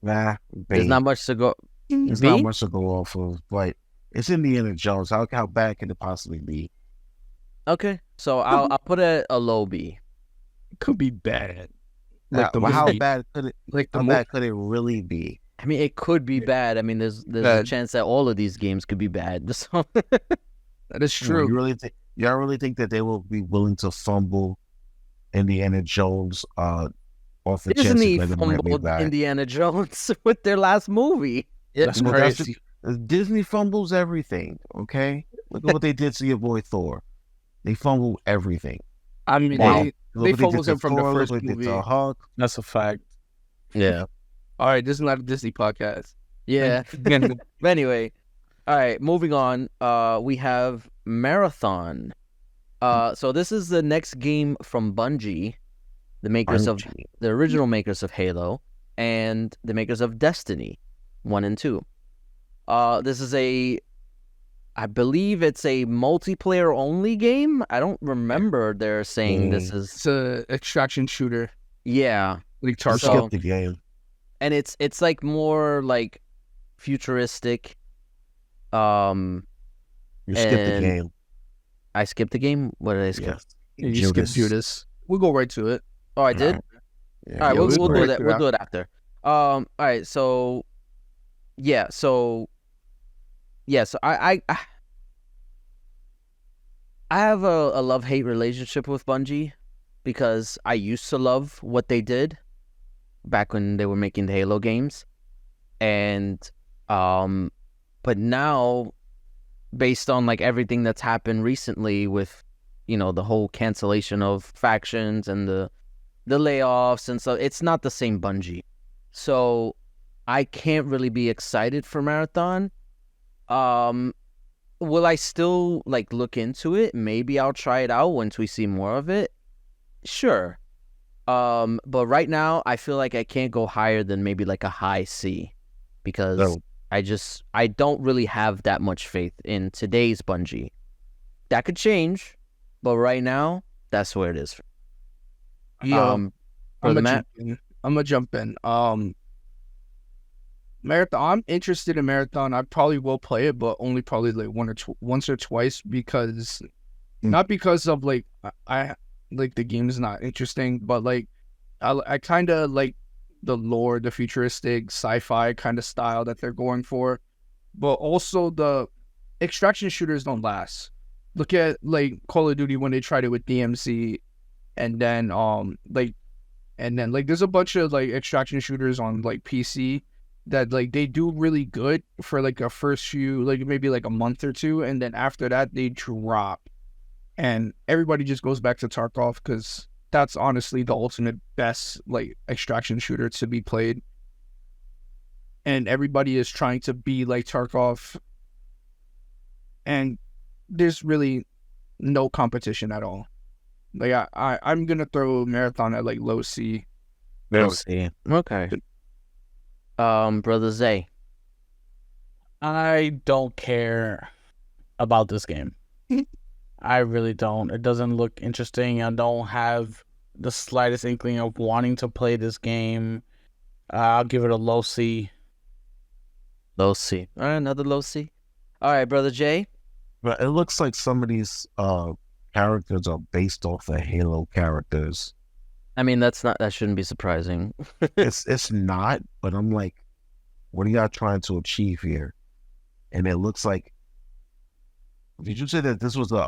Nah. there's B. not much to go. There's B? not much to go off of, but it's Indiana Jones. How bad can it possibly be? Okay. So I'll put it a low B. Could be bad. How movie. bad could it? Like the How movie. bad could it really be? I mean, it could be bad. I mean, there's a Bad. chance that all of these games could be bad. So, That is true. Y'all really think that they will be willing to fumble Indiana Jones off the chance Disney that they might be fumbled bad? Indiana Jones with their last movie. That's Well, crazy. Disney fumbles everything. Okay, look at what they did to your boy Thor. They fumble everything. I mean, Wow. they Look what fumbled did to him from the Thor, look first what they did movie. to Hulk. That's a fact. Yeah. All right, this is not a Disney podcast. Yeah. But anyway, all right, moving on. We have Marathon. So this is the next game from Bungie, the makers of the original makers of Halo and the makers of Destiny 1 and 2. This is I believe it's a multiplayer only game. I don't remember they're saying this is. It's a extraction shooter, Yeah. like You Tarkov. So- skipped the game. And it's like more like futuristic. You skipped the and- game. I skipped the game. What did I skip? Yes. You skip Judas. We'll go right to it. Oh, I did. Yeah, All right, Yeah, we'll we'll do go that. right We'll to do it after. All right, so yeah, so I have a love-hate relationship with Bungie because I used to love what they did back when they were making the Halo games, and but now, based on like everything that's happened recently with, the whole cancellation of factions and the layoffs and stuff, it's not the same Bungie. So I can't really be excited for Marathon. Will I still like look into it? Maybe I'll try it out once we see more of it. Sure. But right now I feel like I can't go higher than maybe like a high C because No. I don't really have that much faith in today's Bungie. That could change, but right now that's where it is. Yeah, Brother I'm Matt? gonna jump in. Marathon. I'm interested in Marathon. I probably will play it, but only probably like once or twice because, not because of like I like the game is not interesting, but like I kind of like the lore, the futuristic sci-fi kind of style that they're going for, but also the extraction shooters don't last. Look at like Call of Duty when they tried it with DMC, and then there's a bunch of like extraction shooters on like PC that like they do really good for like a first few, like maybe like a month or two, and then after that they drop, and everybody just goes back to Tarkov because that's honestly the ultimate best like extraction shooter to be played, and everybody is trying to be like Tarkov, and there's really no competition at all. Like I'm gonna throw Marathon at like low C. We'll see. Okay. Brother Zay. I don't care about this game. I really don't. It doesn't look interesting. I don't have the slightest inkling of wanting to play this game. I'll give it a low C. Low C. All right, another low C. All right, Brother J. But it looks like some of these characters are based off the Halo characters. I mean, that shouldn't be surprising. It's not, but I'm like, what are y'all trying to achieve here? And it looks like, did you say that this was a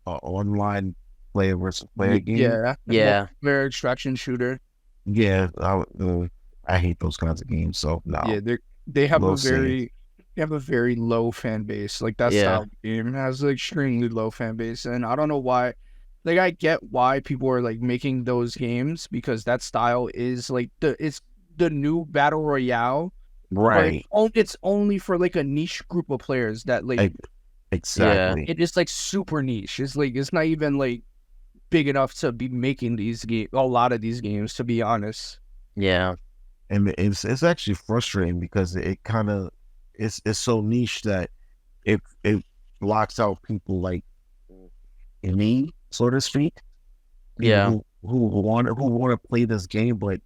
online player versus player game? Yeah, Yeah. Very extraction shooter. Yeah, I hate those kinds of games. So no, Yeah, they have Low a C. very low fan base. Like that Yeah. style game has an extremely low fan base, and I don't know why. Like I get why people are like making those games because that style is like it's the new battle royale. right? But it's only for like a niche group of players that like Exactly. it is like super niche. It's like it's not even like big enough to be making a lot of these games, to be honest. Yeah. And it's actually frustrating because it kind of it's so niche that it blocks out people like me, so to speak. People Yeah. who want to play this game but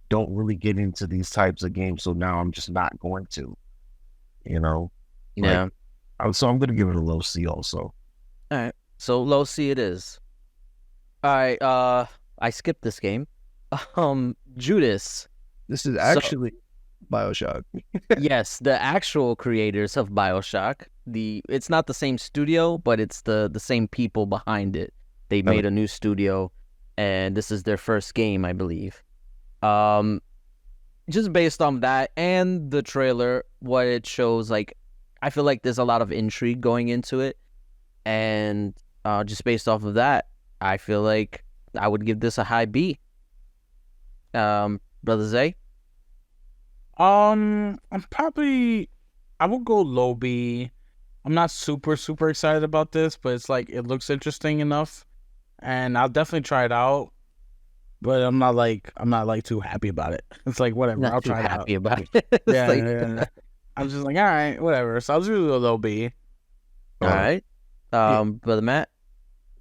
don't really get into these types of games. So now I'm just not going to, Yeah. So I'm gonna give it a low C also. All right. So low C it is. All right. I skipped this game. Judas. This is actually BioShock. Yes, the actual creators of BioShock. It's not the same studio, but it's the same people behind it. They made a new studio, and this is their first game, I believe. Just based on that and the trailer, what it shows, like, I feel like there's a lot of intrigue going into it, and just based off of that, I feel like I would give this a high B. Brother Zay? I'm probably I will go low B. I'm not super excited about this, but it's like it looks interesting enough, and I'll definitely try it out. But I'm not like too happy about it. It's like whatever. Not I'll too try it out. happy about it. It's Yeah, like- yeah. I'm just like, all right, whatever. So I'll do a low B. All right. Brother Matt?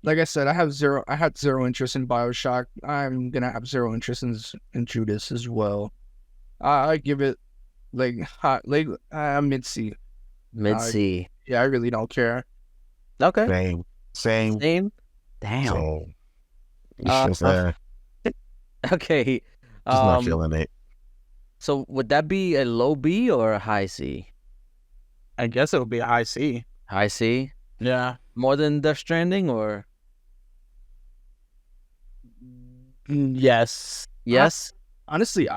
Like I said, I had zero interest in BioShock. I'm gonna have zero interest in Judas as well. I give it like mid C. Mid C. Yeah, I really don't care. Okay. Same. Same? Damn. So, it's Uh, just, Okay. not feeling it. So would that be a low B or a high C? I guess it would be a high C. High C? Yeah. More than Death Stranding or Yes. yes? Honestly,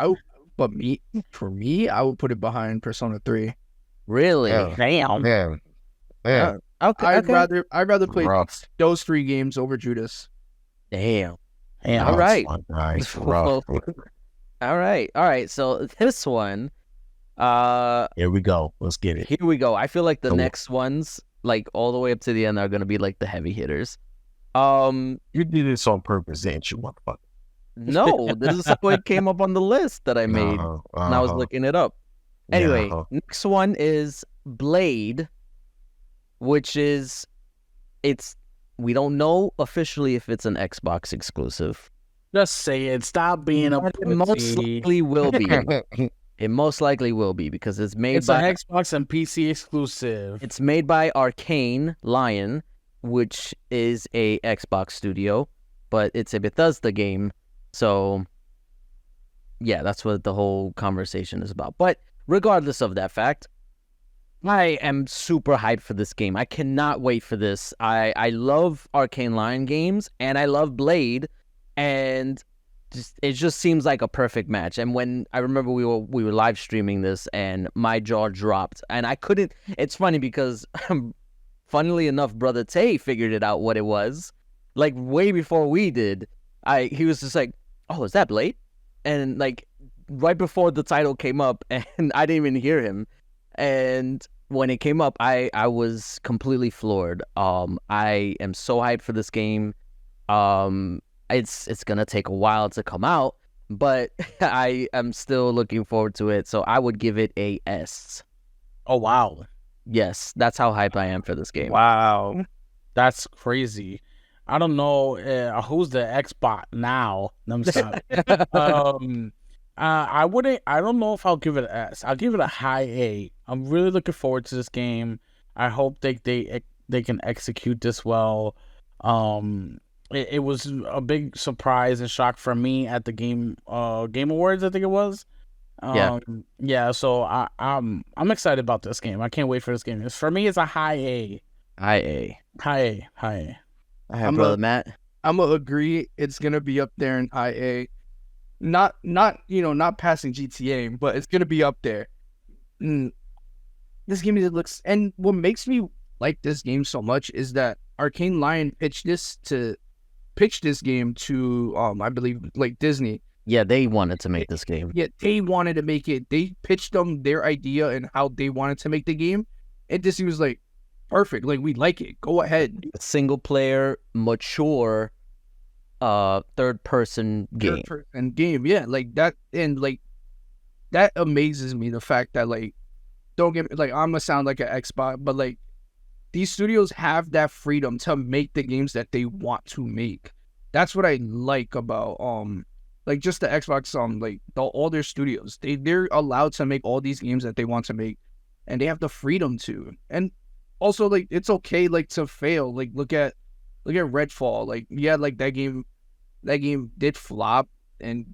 for me, I would put it behind Persona 3. Really? Yeah. Damn. Man. Man. Okay. I'd okay. rather play Rough. those 3 games over Judas. Damn. Damn. All right. Nice. Rough. All right. So this one, Here we go. Let's get it. here we go. I feel like the Cool. next ones, like all the way up to the end, are gonna be like the heavy hitters. Um, You did this on purpose, didn't you, motherfucker? no, this is how it came up on the list that I made, Uh-huh, and I was uh-huh. looking it up. Anyway, Yeah. next one is Blade, which is we don't know officially if it's an Xbox exclusive. Just say it. Stop being a But it most pussy. likely will be. It most likely will be because it's made It's by an Xbox and PC exclusive. it's made by Arcane Lion, which is a Xbox studio, but it's a Bethesda game. So yeah, that's what the whole conversation is about. But regardless of that fact, I am super hyped for this game. I cannot wait for this. I love Arcane Lion games and I love Blade, and it just seems like a perfect match. And when I remember we were live streaming this and my jaw dropped and I couldn't. It's funny because funnily enough, Brother Tay figured it out what it was like way before we did. He was just like, "Oh, is that Blade?" And like right before the title came up, and I didn't even hear him. And when it came up, I was completely floored. I am so hyped for this game. It's gonna take a while to come out, but I am still looking forward to it. So I would give it a S. Oh wow. Yes, that's how hyped I am for this game. Wow. That's crazy. I don't know who's the Xbot now. I'm sorry. I wouldn't. I don't know if I'll give it an S. I'll give it a high A. I'm really looking forward to this game. I hope they can execute this well. It was a big surprise and shock for me at the Game Awards. I think it was. Yeah. So I'm excited about this game. I can't wait for this game. For me, it's a high A. High A. High A. High A. All right, brother Matt. I'm gonna agree. It's gonna be up there in IA. Not passing GTA, but it's gonna be up there. This game looks, and what makes me like this game so much is that Arcane Lion pitched this game to I believe like Disney. Yeah, they wanted to make this game. Yeah, they wanted to make it. They pitched them their idea and how they wanted to make the game. And Disney was like, perfect. Like, we like it. Go ahead. A single player, mature, third person game. Third-person game. Yeah, like that. And like, that amazes me. The fact that, like, don't get me, like, I'm gonna sound like an Xbox, but like, these studios have that freedom to make the games that they want to make. That's what I like about, like just the Xbox, like all their studios, they're allowed to make all these games that they want to make, and they have the freedom to. And also, like, it's okay, like, to fail. Like, look at Redfall. Like, yeah, like that game did flop and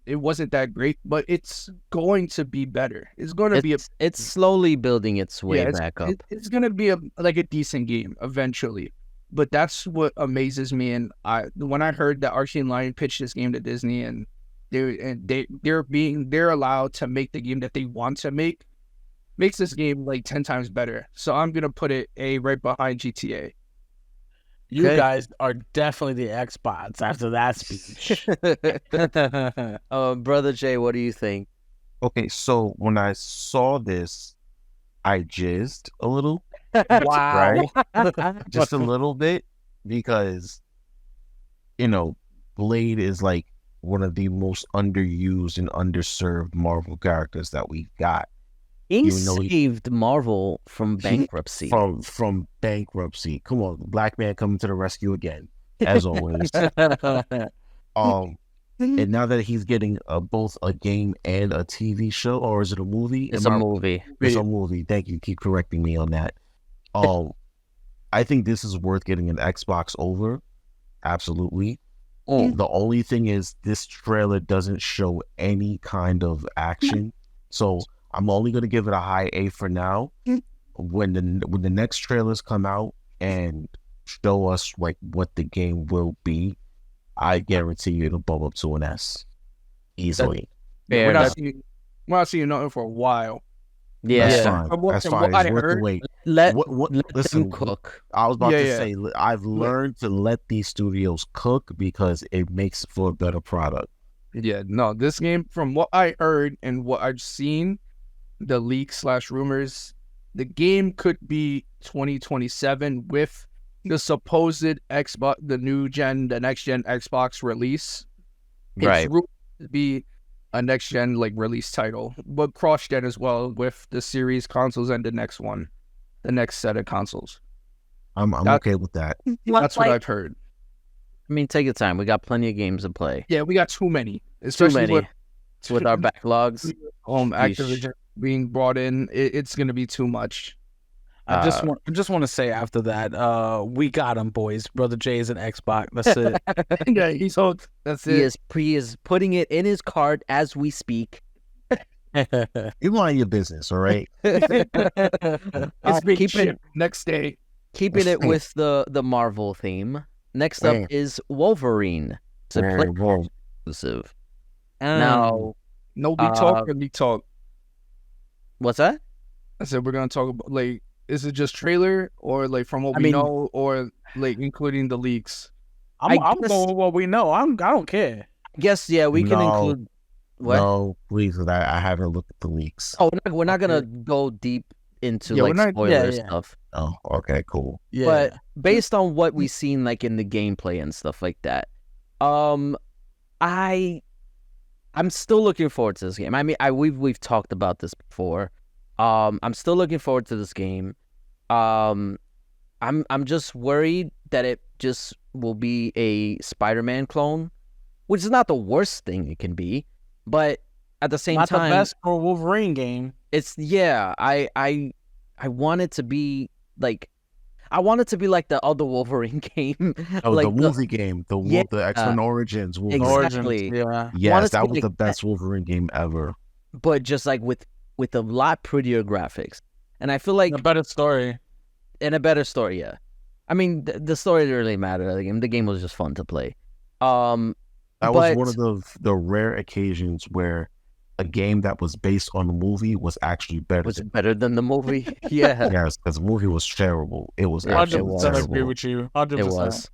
it wasn't that great, but it's going to be better. It's going to be It's slowly building its way back up. It's going to be a decent game eventually. But that's what amazes me. And when I heard that Archie Lion pitched this game to Disney, and they're allowed to make the game that they want to make, makes this game like 10 times better. So I'm gonna put it right behind GTA. You Okay. guys are definitely the Xbox after that speech. Brother Jay, what do you think? Okay, so when I saw this, I jizzed a little, Wow. just a little bit, because Blade is like one of the most underused and underserved Marvel characters that we've got. He Even though he- saved Marvel from bankruptcy. From bankruptcy. Come on, the black man coming to the rescue again, as always. And now that he's getting both a game and a TV show, or is it a movie? It's a movie. It's a movie. Thank you. Keep correcting me on that. I think this is worth getting an Xbox over. Absolutely. The only thing is, this trailer doesn't show any kind of action, so I'm only going to give it a high A for now. When the next trailers come out and show us like what the game will be, I guarantee you it'll bump up to an S easily. Fair We're enough. not seeing nothing for a while. Yeah. That's fine. From what- That's from fine. what It's I worth the heard- wait. Let Listen, them cook. I was about to Yeah. say, I've learned to let these studios cook because it makes for a better product. Yeah, no, this game, from what I heard and what I've seen, the leaks / rumors, the game could be 2027 with the supposed Xbox, the next gen Xbox release. It's Right. rumored to be a next gen like release title, but cross gen as well with the series consoles and the next set of consoles. I'm That- okay with that. That's what I've heard. I mean, take your time. We got plenty of games to play. Yeah, we got too many, Too especially many with our backlogs. Activision being brought in. It's gonna be too much. I just want to say after that, we got him, boys. Brother Jay is an Xbox. That's it. Yeah, he's hooked. That's He it. is putting it in his cart as we speak. You mind your business, all right? It's being keep it- shipped next day. Keeping it with the Marvel theme. Next up Man. is Wolverine. It's a Whoa. exclusive. Um, Now, No leak talk or leak talk. what's that? I said we're gonna talk about like, is it just trailer or like from what I we mean- know, or like including the leaks? I'm I going with what we know. I don't care. Guess we can No. include what? No, please, 'cause I haven't looked at the leaks. Oh, we're not gonna go deep into Yeah, like we're not- spoiler yeah. stuff. Oh, okay, cool. Yeah. But based on what we've seen like in the gameplay and stuff like that, I'm still looking forward to this game. I mean, we've talked about this before. I'm still looking forward to this game. I'm just worried that it just will be a Spider-Man clone, which is not the worst thing it can be, but at the same not time, the best for a Wolverine game. it's I want it to be like the other Wolverine game. Oh, like the movie game, the Yeah. X-Men Origins. Wolverine. Exactly. Origins. Yeah. want it Yes, to that be was like the best Wolverine game ever. but just like with a lot prettier graphics. And I feel like A better story. and a better story, yeah. I mean, the story didn't really matter. The game was just fun to play. That but- was one of the rare occasions where a game that was based on a movie was actually better. was it better than the movie? Yeah, Yes, because the movie was terrible. It was Yeah, absolutely 100% terrible. agree with you. 100%. it was.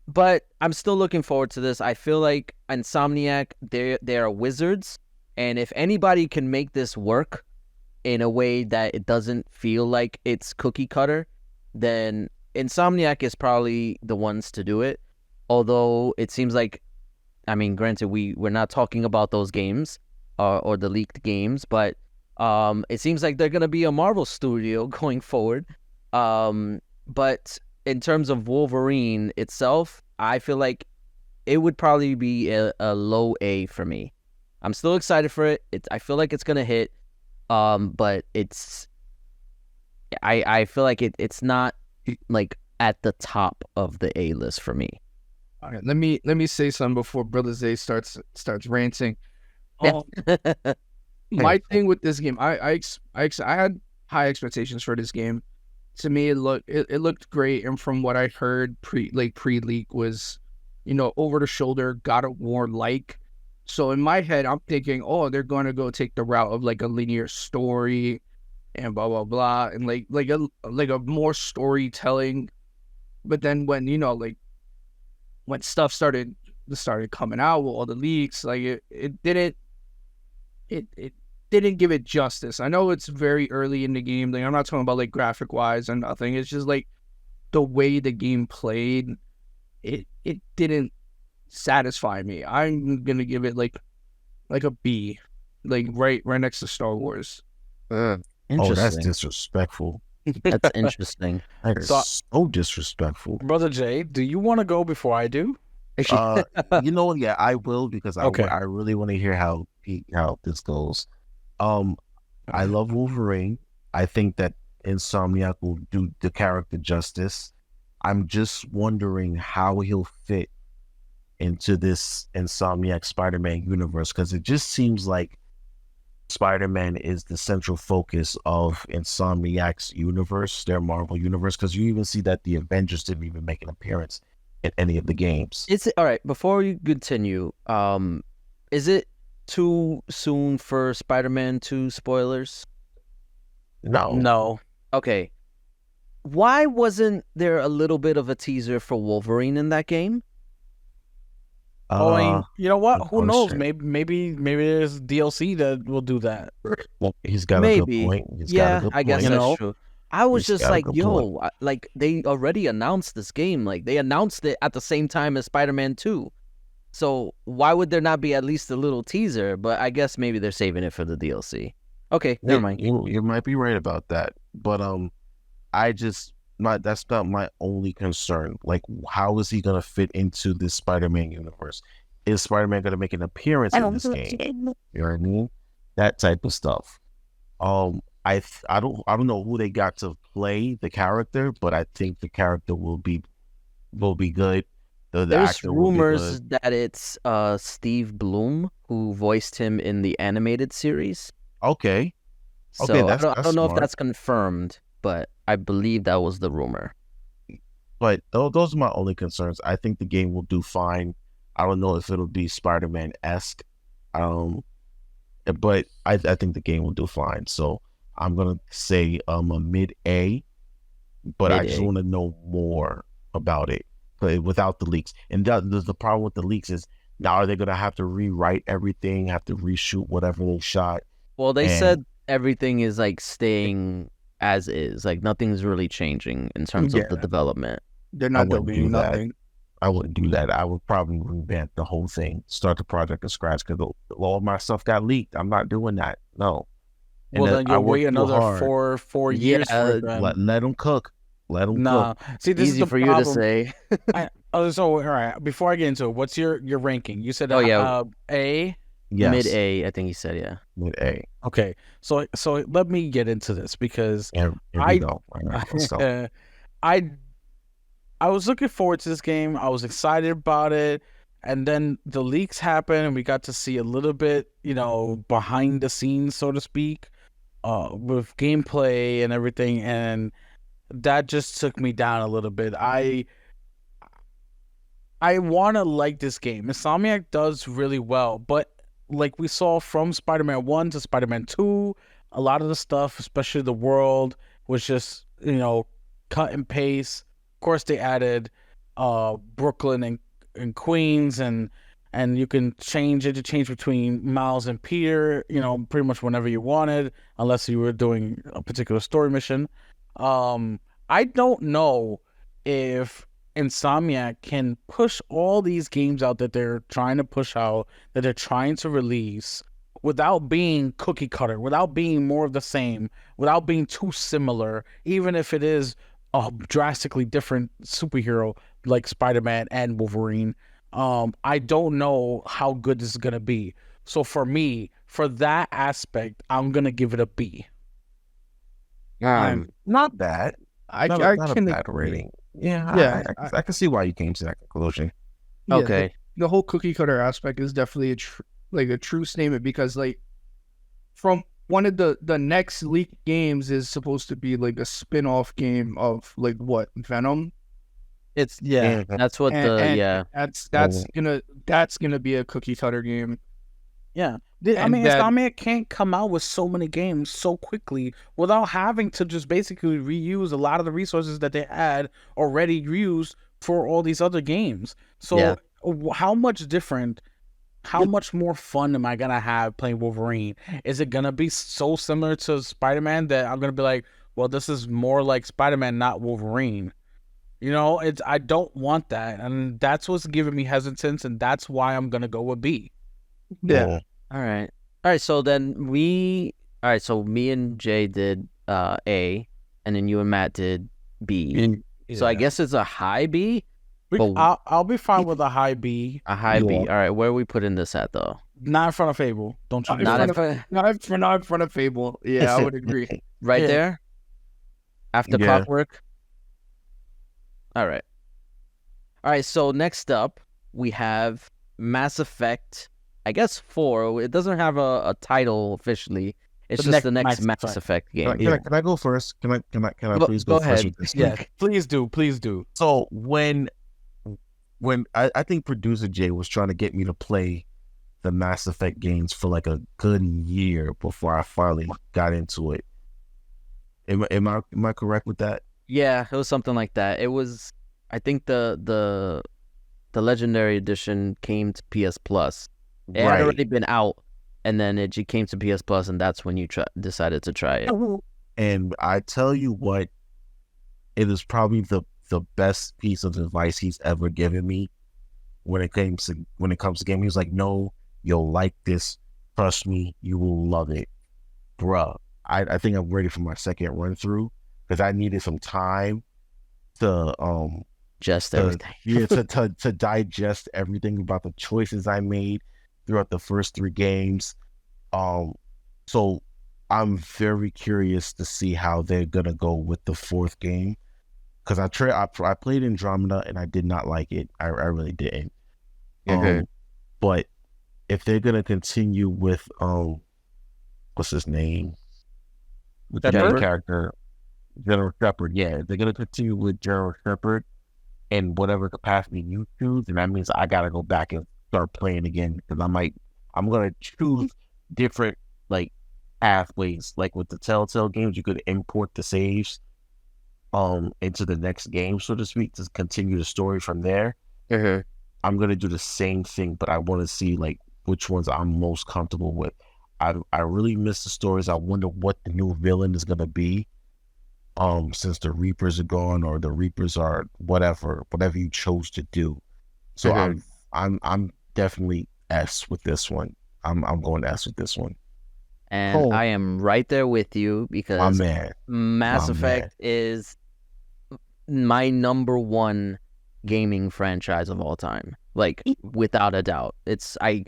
But I'm still looking forward to this. I feel like Insomniac, they are wizards, and if anybody can make this work in a way that it doesn't feel like it's cookie cutter, then Insomniac is probably the ones to do it. Although it seems like, I mean, granted, we're not talking about those games or the leaked games, but it seems like they're gonna be a Marvel studio going forward. But in terms of Wolverine itself, I feel like it would probably be a low A for me. I'm still excited for it. I feel like it's gonna hit, but I feel like it's not like at the top of the A list for me. All right, let me say something before Brother Zay starts ranting. Yeah. My thing with this game, I had high expectations for this game. To me, it looked great, and from what I heard pre-leak was, over the shoulder God of War like. So in my head, I'm thinking, oh, they're going to go take the route of like a linear story and blah blah blah, and like a more storytelling. But then when when stuff started coming out with all the leaks, like it didn't give it justice. I know it's very early in the game. Like I'm not talking about like graphic wise and nothing. It's just like the way the game played. It didn't satisfy me. I'm gonna give it like a B, like right next to Star Wars. Oh, Interesting. that's disrespectful. That's interesting. That is so disrespectful. Brother Jay, do you want to go before I do? Yeah, I will because Okay. I really want to hear how this goes. I love Wolverine. I think that Insomniac will do the character justice. I'm just wondering how he'll fit into this Insomniac Spider-Man universe, because it just seems like Spider-Man is the central focus of Insomniac's universe, their Marvel universe, because you even see that the Avengers didn't even make an appearance in any of the games. Is it all right? Before you continue, is it too soon for Spider-Man 2 spoilers? No. Okay. Why wasn't there a little bit of a teaser for Wolverine in that game? I mean, you know what? Who knows? shit. Maybe there's DLC that will do that. Well, he's got a Maybe. good point. He's got Yeah, a good I guess point. You that's know? true. I was He's just got a like, good yo, like they already announced this game. Like they announced it at the same time as Spider-Man 2. So why would there not be at least a little teaser? But I guess maybe they're saving it for the DLC. Okay, never mind. You might be right about that, but that's not my only concern. Like, how is he gonna fit into this Spider-Man universe? Is Spider-Man gonna make an appearance in this game? You know what I mean? That type of stuff. I don't know who they got to play the character, but I think the character will be good. The There's actor will be rumors good. that it's Steve Bloom who voiced him in the animated series. Okay, So Okay, I that's don't know if smart. that's confirmed, but I believe that was the rumor. But those are my only concerns. I think the game will do fine. I don't know if it'll be Spider-Man-esque, but I think the game will do fine. So I'm gonna say a mid A, but I just Mid-A. want to know more about it, but without the leaks. And the problem with the leaks is now are they gonna have to rewrite everything, have to reshoot whatever they shot? Well, they And- said everything is like staying as is, like nothing's really changing in terms of the Yeah. development. They're I not wouldn't doing do that. nothing. I wouldn't do that. I would probably revamp the whole thing, start the project from scratch, because all of my stuff got leaked. I'm not doing that. No. And Well, then I you'll worked wait too another hard. four years for it. Let them cook. Let them Nah. cook. See, this is Easy the for you problem. to say. So all right. Before I get into it, what's your ranking? You said Oh, yeah. A. Yes. Mid-A, I think he said, yeah. Mid A. Okay. So let me get into this because And here we go. All right, let's go. I was looking forward to this game. I was excited about it. And then the leaks happened and we got to see a little bit, behind the scenes, so to speak, with gameplay and everything. And that just took me down a little bit. I want to like this game. Insomniac does really well, but like we saw from Spider-Man 1 to Spider-Man 2, a lot of the stuff, especially the world, was just, cut and paste. Of course, they added Brooklyn and Queens, and you can change it to change between Miles and Peter, pretty much whenever you wanted, unless you were doing a particular story mission. I don't know if Insomniac can push all these games out that they're trying to push out, that they're trying to release, without being cookie cutter, without being more of the same, without being too similar, even if it is a drastically different superhero like Spider-Man and Wolverine. I don't know how good this is going to be. So for me, for that aspect, I'm going to give it a B. Not bad. I Not I a can bad agree. rating. Yeah, Yeah, I can see why you came to that conclusion. Yeah, Okay. the whole cookie cutter aspect is definitely a true statement because like from one of the next leaked games is supposed to be like a spin-off game of like what Venom, It's yeah. Mhm. That's what and that's Mhm. gonna be a cookie cutter game, Yeah. I and mean, that Insomniac can't come out with so many games so quickly without having to just basically reuse a lot of the resources that they had already used for all these other games. Yeah. So, how much different, how much more fun am I going to have playing Wolverine? Is it going to be so similar to Spider-Man that I'm going to be like, well, this is more like Spider-Man, not Wolverine? You know, I don't want that. And that's what's giving me hesitance. And that's why I'm going to go with B. yeah. All right. All right. So then all right. So me and Jay did A, and then you and Matt did B. So I guess it's a high B, but I'll be fine with a high B. a high B. All right. Where are we putting this at though? Not in front of Fable. Don't you do Not Not that. in not in front of Fable. Yeah, I would agree. right Yeah. there after Yeah. Clockwork. All right. All right. So next up we have Mass Effect. I guess 4. It doesn't have a title officially. It's The just the next next Mass Mass Effect game. Can I go first? Can I Go- please go go first ahead. with this? Yeah, please do. Please do. So when I think producer Jay was trying to get me to play the Mass Effect games for like a good year before I finally got into it. Am I correct with that? Yeah, it was something like that. It was, I think the Legendary Edition came to PS Plus. It had already been out, and then it came to PS Plus, and that's when you decided to try it. And I tell you what, it is probably the best piece of advice he's ever given me when it comes to gaming. He's like, no, you'll like this. Trust me, you will love it. Bruh, I think I'm ready for my second run through because I needed some time to Just to, everything. yeah, to digest everything about the choices I made throughout the first 3 games. So I'm very curious to see how they're gonna go with the 4th game because I played Andromeda and I did not like it. I really didn't. But if they're gonna continue with what's his name, with the main Shepard? character, General Shepard, yeah, if they're gonna continue with General Shepard in whatever capacity you choose, and that means I gotta go back and start playing again because I'm gonna choose different like pathways. Like with the Telltale games, you could import the saves into the next game, so to speak, to continue the story from there. I'm gonna do the same thing, but I want to see like which ones I'm most comfortable with. I really miss the stories. I wonder what the new villain is gonna be. Since the Reapers are gone, or the Reapers are whatever you chose to do. So I'm definitely S with this one. I'm going S with this one. And I am right there with you My because man. Mass My Effect is my number 1 gaming franchise of all time. Like without a doubt. It's I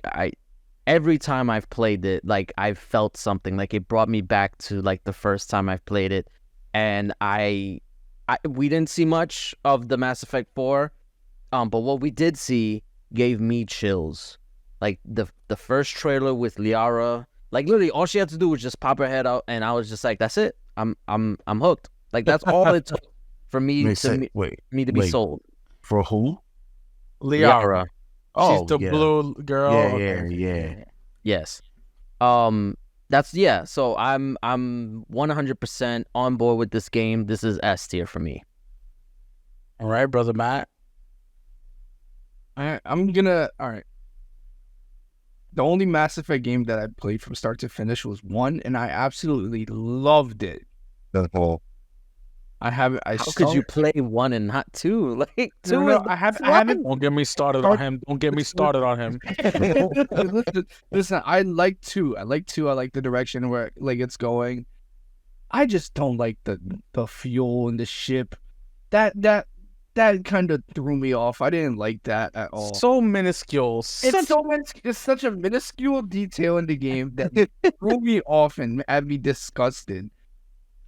every time I've played it, like I've felt something. Like it brought me back to like the first time I've played it. And we didn't see much of the Mass Effect 4, but what we did see gave me chills. Like the first trailer with Liara, like literally all she had to do was just pop her head out, and I was just like, "That's it. I'm hooked." Like that's all it took for me to be sold. For who? Liara. Oh, She's the yeah. blue girl. Yeah. Yes. So I'm 100% on board with this game. This is S tier for me. All right, brother Matt. All right. The only Mass Effect game that I played from start to finish was 1, and I absolutely loved it. That's all. How could you play 1 and not 2? Like 2 No, is I haven't. Don't get me started on him. Don't get me started on him. Listen, I like 2. I like the direction where like it's going. I just don't like the fuel in the ship. That kind of threw me off. I didn't like that at all. So minuscule. It's such a minuscule detail in the game that threw me off and had me disgusted.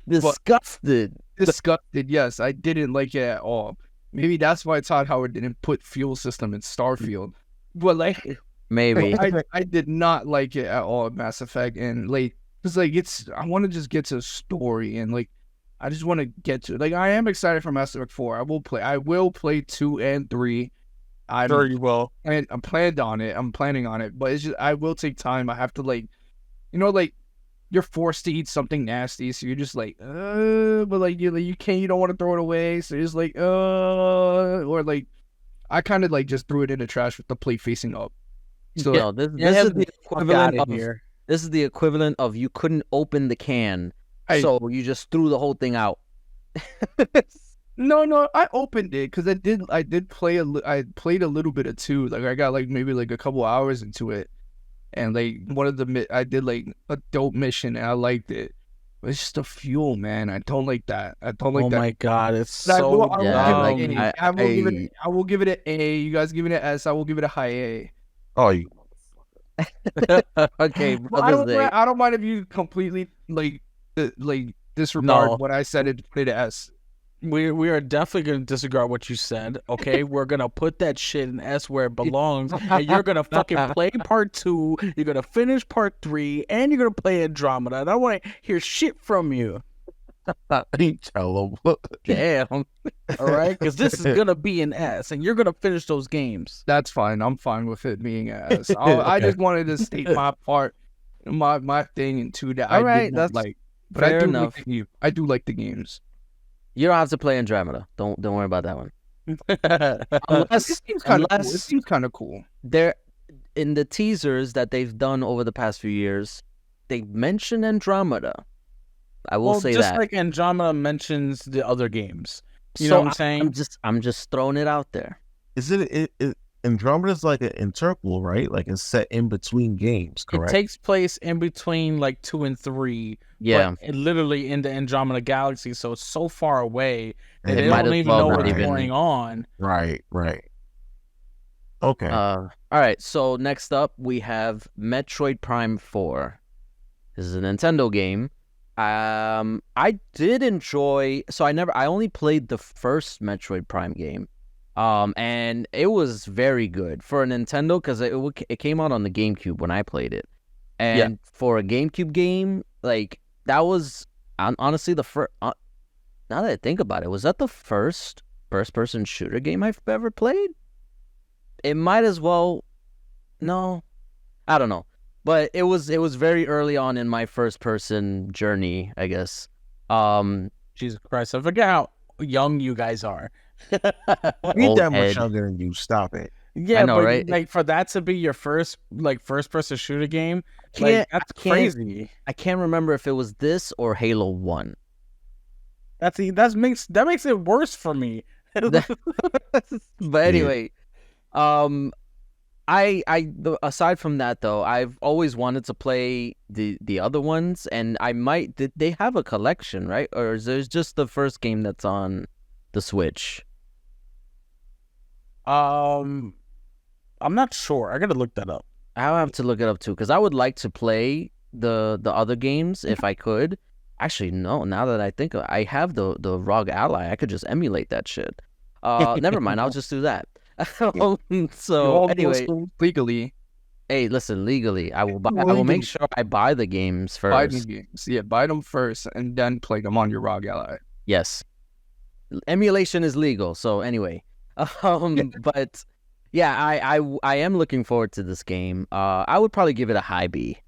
disgusted. Disgusted, yes. I didn't like it at all. Maybe that's why it's odd how it didn't put fuel system in Starfield. But like, Maybe. I did not like it at all, Mass Effect, and like, cause like I want to just get to the story and like, I just want to get to it. Like, I am excited for Mass Effect 4. I will play 2 and 3. Very well. And I'm planning on it, but it's just I will take time. I have to like, like you're forced to eat something nasty, so you're just like, but like you can't, you don't want to throw it away, so you're just like, or like I kind of like just threw it in the trash with the plate facing up. So No, this is the equivalent of this is the equivalent of you couldn't open the can, so you just threw the whole thing out. No, I opened it because I did play I played a little bit of 2. Like I got like maybe like a couple hours into it, and like one of the I did like a dope mission and I liked it. But it's just the fuel, man. I don't like that. I don't like that. Oh my god, it's But so I will give it an A. You guys give it an S. I will give it a high A. Oh, you. Okay, Well, I don't mind if you completely like disregard what I said and put it an S. We are definitely gonna disregard what you said. Okay, we're gonna put that shit in S where it belongs, and you're gonna fucking play part 2. You're gonna finish part 3, and you're gonna play Andromeda. And I don't want to hear shit from you. Tell them. Damn. All right, because this is gonna be an S, and you're gonna finish those games. That's fine. I'm fine with it being an S. I just wanted to state my part, my thing, and 2 that I did not like. But fair I do enough. I do like the games. You don't have to play Andromeda. Don't worry about that one. It seems kind of cool. It seems kind of cool. There, in the teasers that they've done over the past few years, they mention Andromeda. I will say just that. like Andromeda mentions the other games. You know what I'm saying? I'm just throwing it out there. Is it Andromeda's like an interpol, right? Like it's set in between games, correct? It takes place in between like 2 and 3. Yeah. But literally in the Andromeda galaxy, so it's so far away that And they it might don't as even well know not what's even- going on. Right. Okay. All right. So next up we have Metroid Prime 4. This is a Nintendo game. I did enjoy. So I only played the first Metroid Prime game. And it was very good for a Nintendo because it came out on the GameCube when I played it. And for a GameCube game, like that was honestly the first. Now that I think about it, was that the first first-person shooter game I've ever played? It might as well. No, I don't know. But it was very early on in my first-person journey, I guess. Jesus Christ, I forget how young you guys are. We Old that much head. younger than you. Stop it. Yeah, I know, but right? like for that to be your first person shooter game, like that's crazy. I can't remember if it was this or Halo 1. That makes it worse for me. But anyway, aside from that though, I've always wanted to play the other ones, and I might. Did they have a collection, right? Or is there just the first game that's on the Switch? I'm not sure. I gotta look that up. I'll have to look it up too, because I would like to play the other games if I could. Actually, no. Now that I think of it, I have the ROG Ally. I could just emulate that shit. Never mind. I'll just do that. So anyway, legally, hey, listen. Legally, I will make sure I buy the games first. buy the games. Yeah, buy them first and then play them on your ROG Ally. Yes, emulation is legal. So anyway, but yeah, I am looking forward to this game. I would probably give it a high B.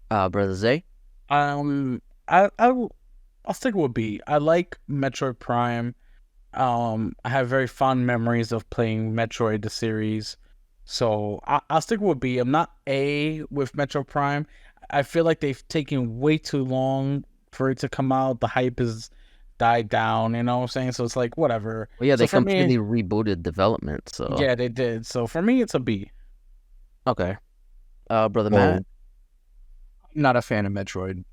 Brother Zay. I'll stick with B. I like Metroid Prime. I have very fond memories of playing Metroid the series, so I'll stick with B. I'm not A with Metroid Prime. I feel like they've taken way too long for it to come out. The hype has died down. You know what I'm saying? So it's like whatever. Well, yeah, So they for me- completely rebooted development. So Yeah, they did. So for me, it's a B. okay. Brother Well, Matt, I'm not a fan of Metroid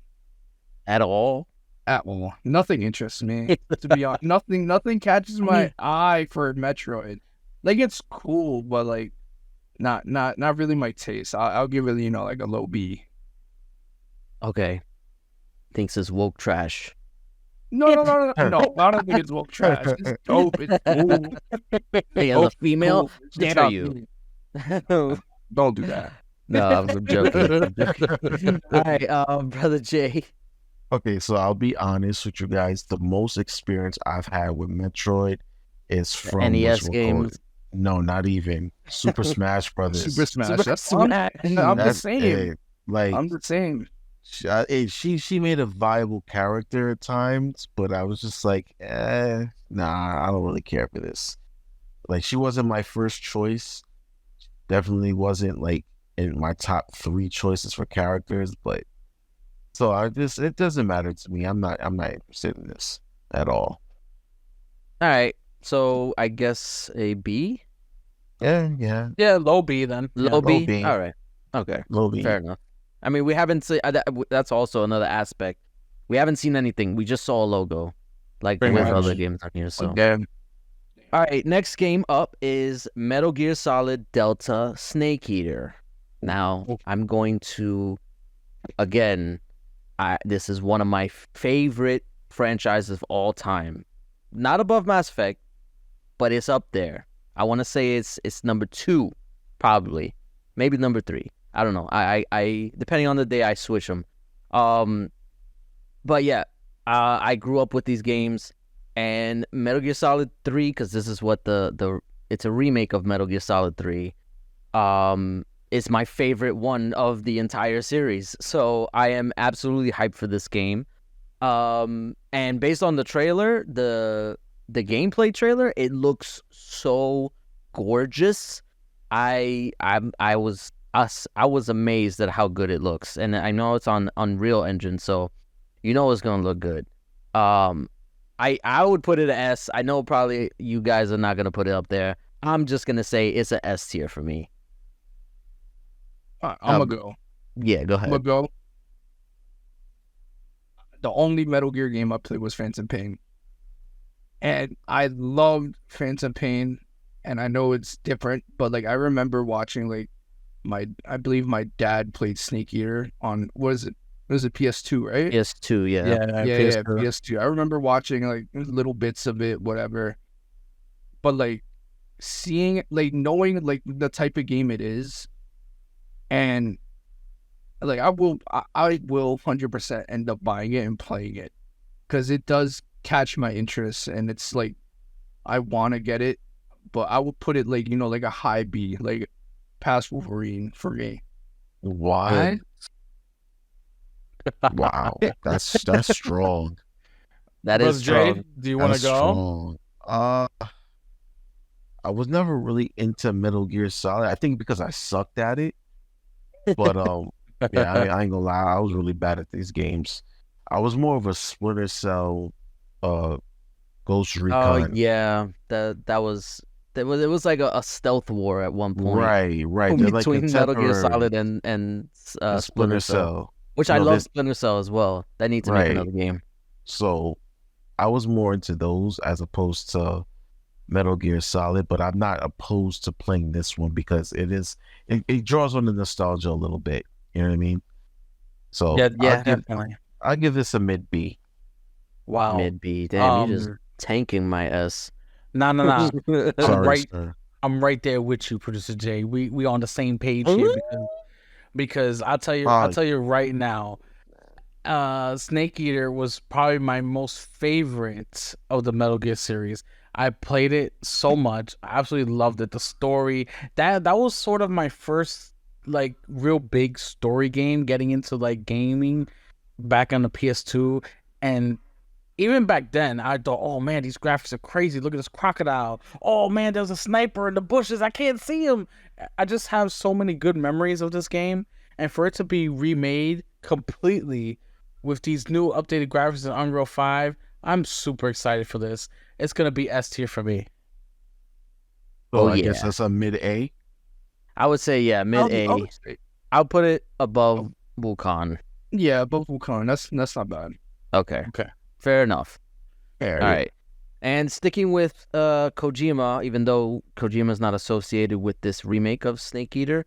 at all. at all. Nothing interests me. To be honest, nothing catches my eye for Metroid. Like it's cool, but like not really my taste. I'll give it like a low B. Okay. Thinks it's woke trash. No, no, no, no, no. I don't think it's well trash. It's dope. It's cool. Hey, as a female, Cool. It's dare not you? me. No, Don't do that. I'm joking. I'm joking. All right, brother Jay. Okay, so I'll be honest with you guys. The most experience I've had with Metroid is from NES what's it called? games. No, not even Super Smash Brothers. Super Smash. Super That's Smash. I'm the That's same. it. Like I'm the same. she made a viable character at times, but I was just like, nah, I don't really care for this. Like she wasn't my first choice. Definitely wasn't like in my top 3 choices for characters, but so it doesn't matter to me. I'm not interested in this at all. All right, so I guess a B, Yeah, Yeah, low B then. low Yeah. B. B. All right, okay, Little bit. fair enough. I mean, we haven't seen. That's also another aspect. We haven't seen anything. We just saw a logo, like Pretty with much. other games on here. So, Again. all right, next game up is Metal Gear Solid Delta Snake Eater. Now, I'm going to, again, this is one of my favorite franchises of all time. Not above Mass Effect, but it's up there. I want to say it's number 2, probably, maybe number 3. I don't know. I depending on the day, I switch them. But yeah, I grew up with these games, and Metal Gear Solid 3, because this is what it's a remake of Metal Gear Solid 3. Is my favorite one of the entire series. So I am absolutely hyped for this game. And based on the trailer, the gameplay trailer, it looks so gorgeous. I was amazed at how good it looks, and I know it's on Unreal Engine, so you know it's gonna look good. I would put it an S. I know probably you guys are not gonna put it up there. I'm just gonna say it's an S tier for me. I'm gonna go. Yeah, go I'm ahead. gonna go. The only Metal Gear game I played was Phantom Pain, and I loved Phantom Pain. And I know it's different, but like I remember watching like I believe my dad played Snake Eater on was it PS2, right? PS2, yeah. Yeah, PS2. I remember watching like little bits of it, whatever. But like seeing it, like knowing like the type of game it is, and like I will 100% end up buying it and playing it because it does catch my interest, and it's like I want to get it, but I would put it like like a high B, like past Wolverine for me. What? Wow, that's strong. That Brother is Jay, strong. do you want to That's go? strong. I was never really into Metal Gear Solid. I think because I sucked at it. But yeah, I ain't gonna lie, I was really bad at these games. I was more of a Splinter Cell, Ghost Oh Recon. yeah, it was like a stealth war at one point. Right. They're like Between Metal Gear contemporary Solid and and Splinter Cell, which I No, love this- Splinter Cell as well. They need to make Right. another game. So I was more into those as opposed to Metal Gear Solid, but I'm not opposed to playing this one because it draws on the nostalgia a little bit. You know what I mean? So Yeah, I'll definitely. give this a mid B. Wow. Mid B. Damn, you just Um, tanking my S. No. Sorry, right. sir. I'm right there with you, Producer J. We on the same page here because I'll tell you right now, Snake Eater was probably my most favorite of the Metal Gear series. I played it so much. I absolutely loved it. The story, that was sort of my first like real big story game, getting into like gaming back on the PS2. And even back then, I thought, oh man, these graphics are crazy. Look at this crocodile. Oh man, there's a sniper in the bushes. I can't see him. I just have so many good memories of this game. And for it to be remade completely with these new updated graphics in Unreal 5, I'm super excited for this. It's going to be S tier for me. So Oh, I guess yeah. that's a mid A. I would say mid A. I would say- I'll put it above Wukong. yeah, above Wukong. That's not bad. Okay. Okay. Fair enough. All All right. And sticking with Kojima, even though Kojima's not associated with this remake of Snake Eater,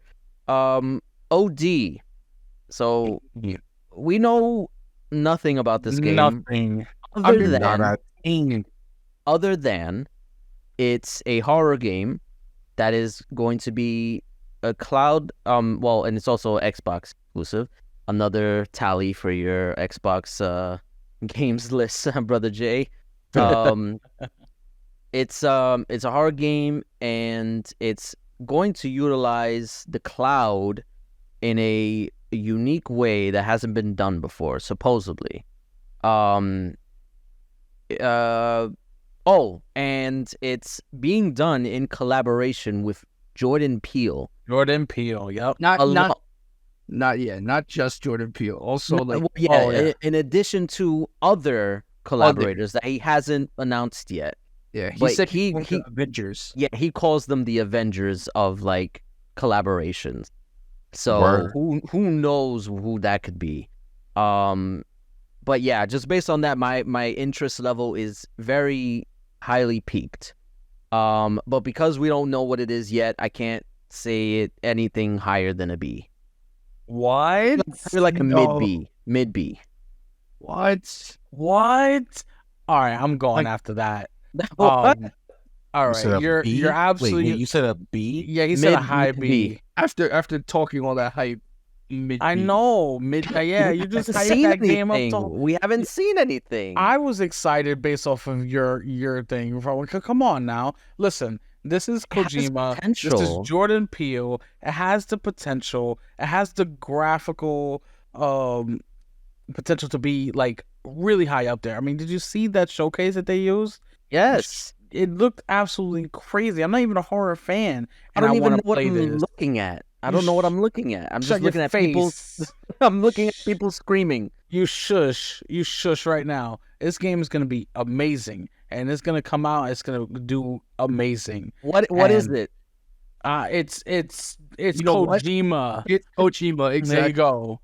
OD. So we know nothing about this game. Nothing. Other mean, Not than, a thing. other than, it's a horror game that is going to be a cloud. Well, and it's also Xbox exclusive. Another tally for your Xbox games list, brother Jay. Um, it's a horror game, and it's going to utilize the cloud in a unique way that hasn't been done before, supposedly. Um, and it's being done in collaboration with Jordan Peele. Jordan Peele. Yep. not Alo- not just Jordan Peele. Also, No, like, well, yeah, oh, yeah. in addition to other collaborators that he hasn't announced yet. yeah, he But said he- he Avengers. Yeah, he calls them the Avengers of like collaborations. So Word. who knows who that could be? But yeah, just based on that, my interest level is very highly peaked. But because we don't know what it is yet, I can't say it anything higher than a B. What? Maybe like a No. mid B. What? What? All right, I'm going after that. What? All You said right, a you're B? you're absolutely. Wait, you said a B? Yeah, he said a Mid- high mid B. B. After talking all that hype, I know mid. Yeah, you just hyped seen that game up. anything. We haven't seen anything. I was excited based off of your thing. Come on now, listen. This is It has Kojima. This potential. is Jordan Peele. It has the potential. It has the graphical potential to be like really high up there. I mean, did you see that showcase that they used? Yes. It looked absolutely crazy. I'm not even a horror fan, I and don't even want know to what play I'm this. looking at. I You don't know what I'm looking at. I'm Shut just your looking at people. face. I'm looking at people screaming. You shush right now. This game is gonna be amazing, and it's gonna come out. It's gonna do amazing. What is And- it? It's You know what? Kojima. It's Kojima, There you exactly. go.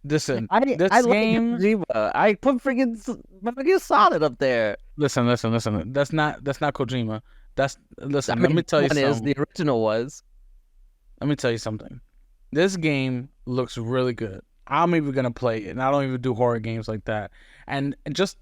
Listen, I this like game. Kojima. I put freaking Solid up there. Listen. That's not Kojima. Listen. I Let mean, me tell you one is something. the original was. Let me tell you something. This game looks really good. I'm even gonna play it, and I don't even do horror games like that. And just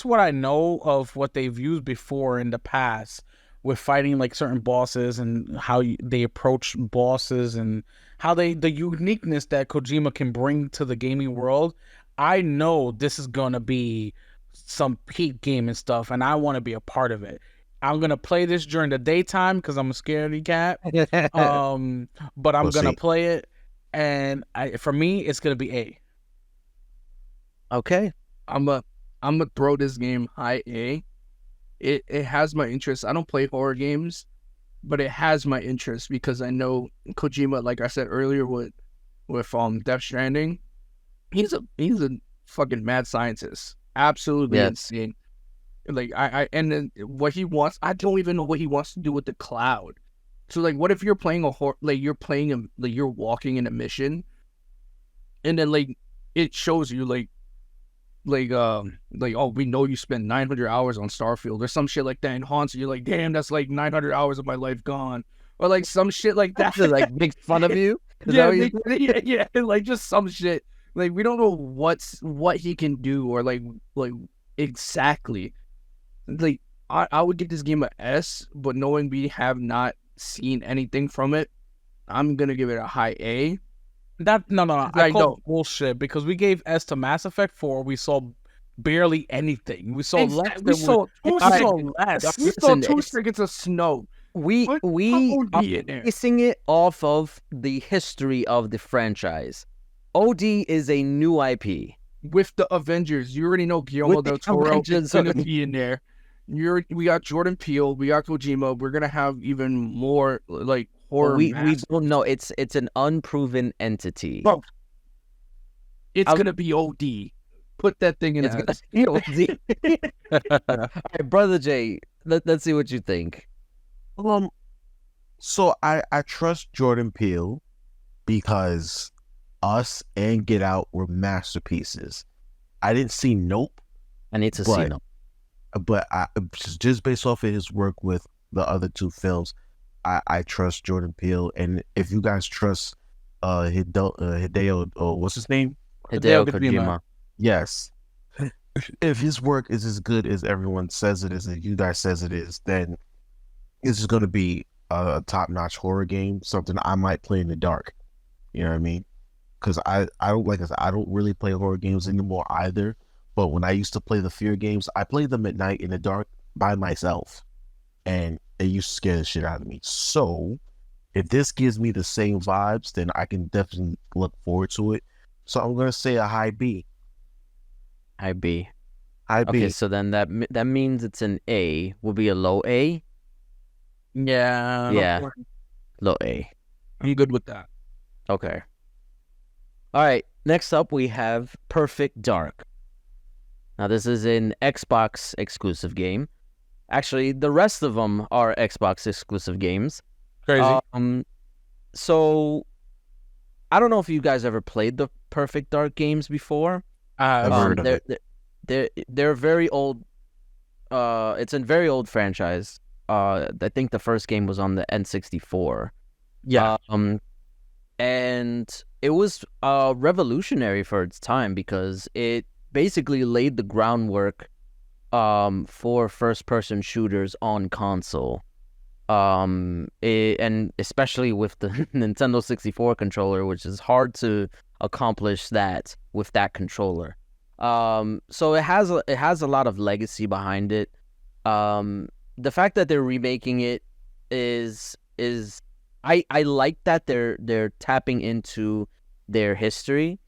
what I know of what they've used before in the past with fighting like certain bosses and how they approach bosses and how the uniqueness that Kojima can bring to the gaming world. I know this is gonna be some peak gaming stuff, and I want to be a part of it. I'm gonna play this during the daytime because I'm a scaredy cat. But I'm We'll gonna see. play it, and for me, it's gonna be A. Okay. I'm a throw this game high A. It has my interest. I don't play horror games, but it has my interest because I know Kojima, like I said earlier with Death Stranding, he's a fucking mad scientist. Absolutely Yes. insane. Like and then what he wants, I don't even know what he wants to do with the cloud. So like, what if you're playing you're walking in a mission, and then like it shows you oh, we know you spent 900 hours on Starfield or some shit like that, and haunts you. You're like, damn, that's like 900 hours of my life gone, or like some shit like that. To like make fun of you. Is that Yeah, what you- yeah, like just some shit. Like we don't know what he can do or like exactly. Like I would give this game a S, but knowing we have not seen anything from it, I'm gonna give it a high A. No. I I call know. bullshit because we gave S to Mass Effect 4. We saw barely anything. We saw less. We than saw we two saw seconds. less. We saw Listen, 2 it's- seconds of snow. We Put are OD in there. basing it off of the history of the franchise. OD is a new IP. With the Avengers, you already know Guillermo With the del Toro Avengers. is gonna be in there. We got Jordan Peele, we got Kojima. We're gonna have even more like horror. We masters. don't know. It's an unproven entity. Bro, it's I'll- gonna be OD. Put that thing in. It's S. gonna be OD. All right, brother Jay, let's see what you think. So I trust Jordan Peele because Us and Get Out were masterpieces. I didn't see Nope, I need to see Right. them. but just based off of his work with the other two films, I trust Jordan Peele. And if you guys trust Hideo, what's his name? Hideo Kojima. Kojima. Yes. if his work is as good as everyone says it is, and you guys says it is, then this is going to be a top-notch horror game, something I might play in the dark. You know what I mean? Because I don't, like I said, I don't really play horror games anymore either. But when I used to play the fear games, I played them at night in the dark by myself, and it used to scare the shit out of me. So if this gives me the same vibes, then I can definitely look forward to it. So I'm gonna say a high B. High B. High B. Okay, so then that means it's an A. Will be a low A. Yeah. Yeah, low A. I'm good with that. Okay. All right. Next up, we have Perfect Dark. Now, this is an Xbox exclusive game. Actually, the rest of them are Xbox exclusive games. Crazy. So I don't know if you guys ever played the Perfect Dark games before. I've heard of it. They're very old. It's a very old franchise. I think the first game was on the N64. Yeah. And it was revolutionary for its time because it basically laid the groundwork for first-person shooters on console. And especially with the Nintendo 64 controller, which is hard to accomplish that with that controller. So it has a lot of legacy behind it. The fact that they're remaking it is I like that they're tapping into their history,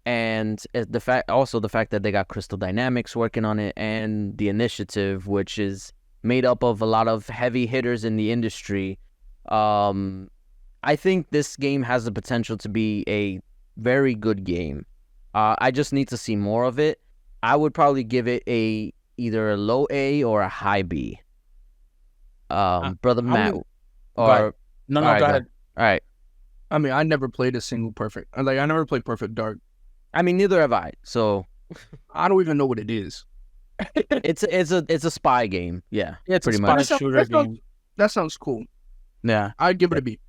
and the fact that they got Crystal Dynamics working on it, and the initiative, which is made up of a lot of heavy hitters in the industry. I think this game has the potential to be a very good game. I just need to see more of it. I would probably give it either a low A or a high B. Brother Matt, or No, all right, go ahead. All right. I mean, I never played a single Perfect. I never played Perfect Dark. I mean, neither have I. So I don't even know what it is. it's a spy game. Yeah, Yeah, it's pretty a much. spy shooter game. That sounds cool. Yeah. I'd give it a B.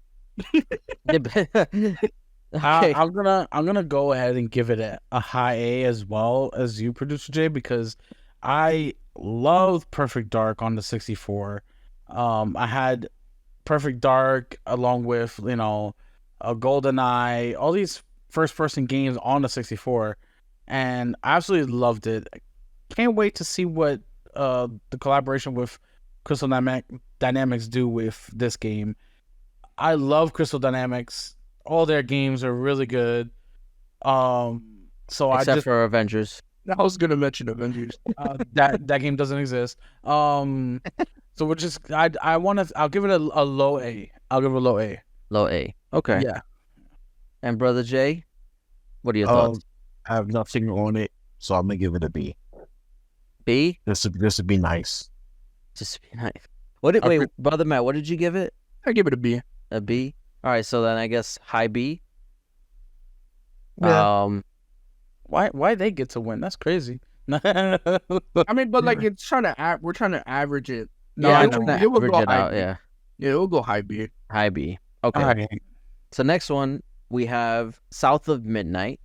Okay. I'm gonna go ahead and give it a high A as well as you, Producer J, because I love Perfect Dark on the 64. I had Perfect Dark along with a GoldenEye, all these first-person games on the 64, and I absolutely loved it. Can't wait to see what the collaboration with Crystal Dynamics do with this game. I love Crystal Dynamics. All their games are really good. So Except for Avengers. I was gonna mention Avengers. that game doesn't exist. So we're just I'll give it a low A. I'll give it a low A. Low A. Okay. Yeah. And Brother Jay, what are your thoughts? I have nothing on it, so I'm gonna give it a B. B? This would be nice. Just be nice. Wait, Brother Matt, what did you give it? I give it a B. A B? All right, so then I guess high B. Yeah. Why they get to win? That's crazy. I mean, but like we're trying to average it. No, yeah, I I'm know. trying to It will average go it high out, B. yeah. Yeah, it'll go high B. High B. Okay. All right. So next one we have South of Midnight,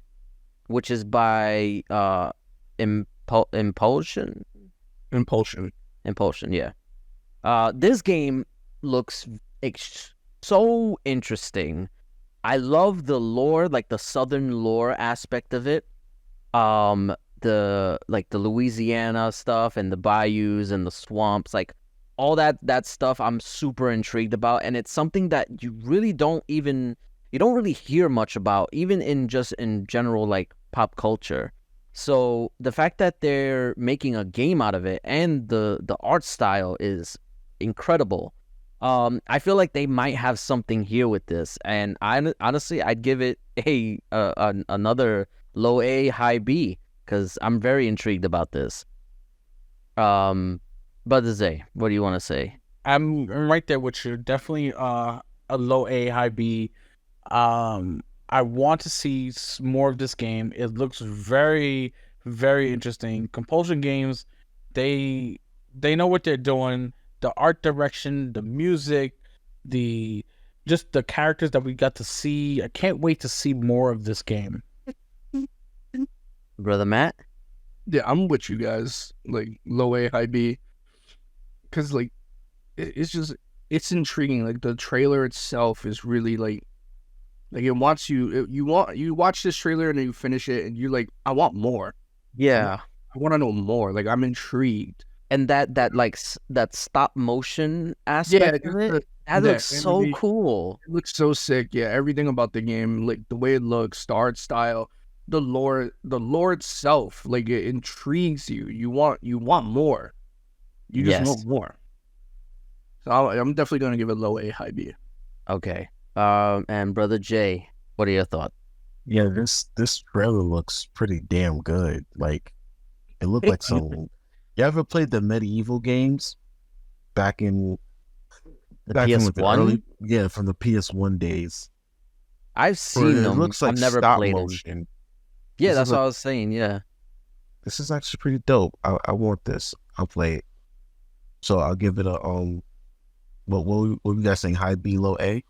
which is by Impulsion. Impulsion, yeah. This game looks so interesting. I love the lore, like the southern lore aspect of it. The Louisiana stuff and the bayous and the swamps, like all that stuff I'm super intrigued about, and it's something that you don't really hear much about, even in general like pop culture. So the fact that they're making a game out of it and the art style is incredible. I feel like they might have something here with this, and honestly I'd give it another low A, high B, because I'm very intrigued about this. Brother Zay, what do you want to say? I'm right there with you. Definitely a low A, high B. I want to see more of this game. It looks very, very interesting. Compulsion Games, they know what they're doing. The art direction, the music, just the characters that we got to see. I can't wait to see more of this game. Brother Matt? Yeah, I'm with you guys. Like low A, high B, because like it's intriguing. Like the trailer itself is really like it wants you. You watch this trailer and then you finish it and you're like, I want more. Yeah. I want to know more. Like I'm intrigued. And that like that stop motion Yeah, aspect of just it, the, that the looks so animation, cool. it looks so sick. Yeah, everything about the game, like the way it looks, the art style, the lore itself, like it intrigues you. You want more. You just want Yes. more. So I'm definitely gonna give it low A, high B. Okay. And brother Jay, what are your thoughts? Yeah, this trailer looks pretty damn good. Like it looked like some. You ever played the medieval games back in The back from like the PS1? early yeah from the PS1 days? I've Where seen it them. looks I've like never stop played them. motion. Yeah, This that's is what a- I was saying. Yeah. This is actually pretty dope. I want this. I'll play it. So I'll give it a what you guys saying? High B, low A?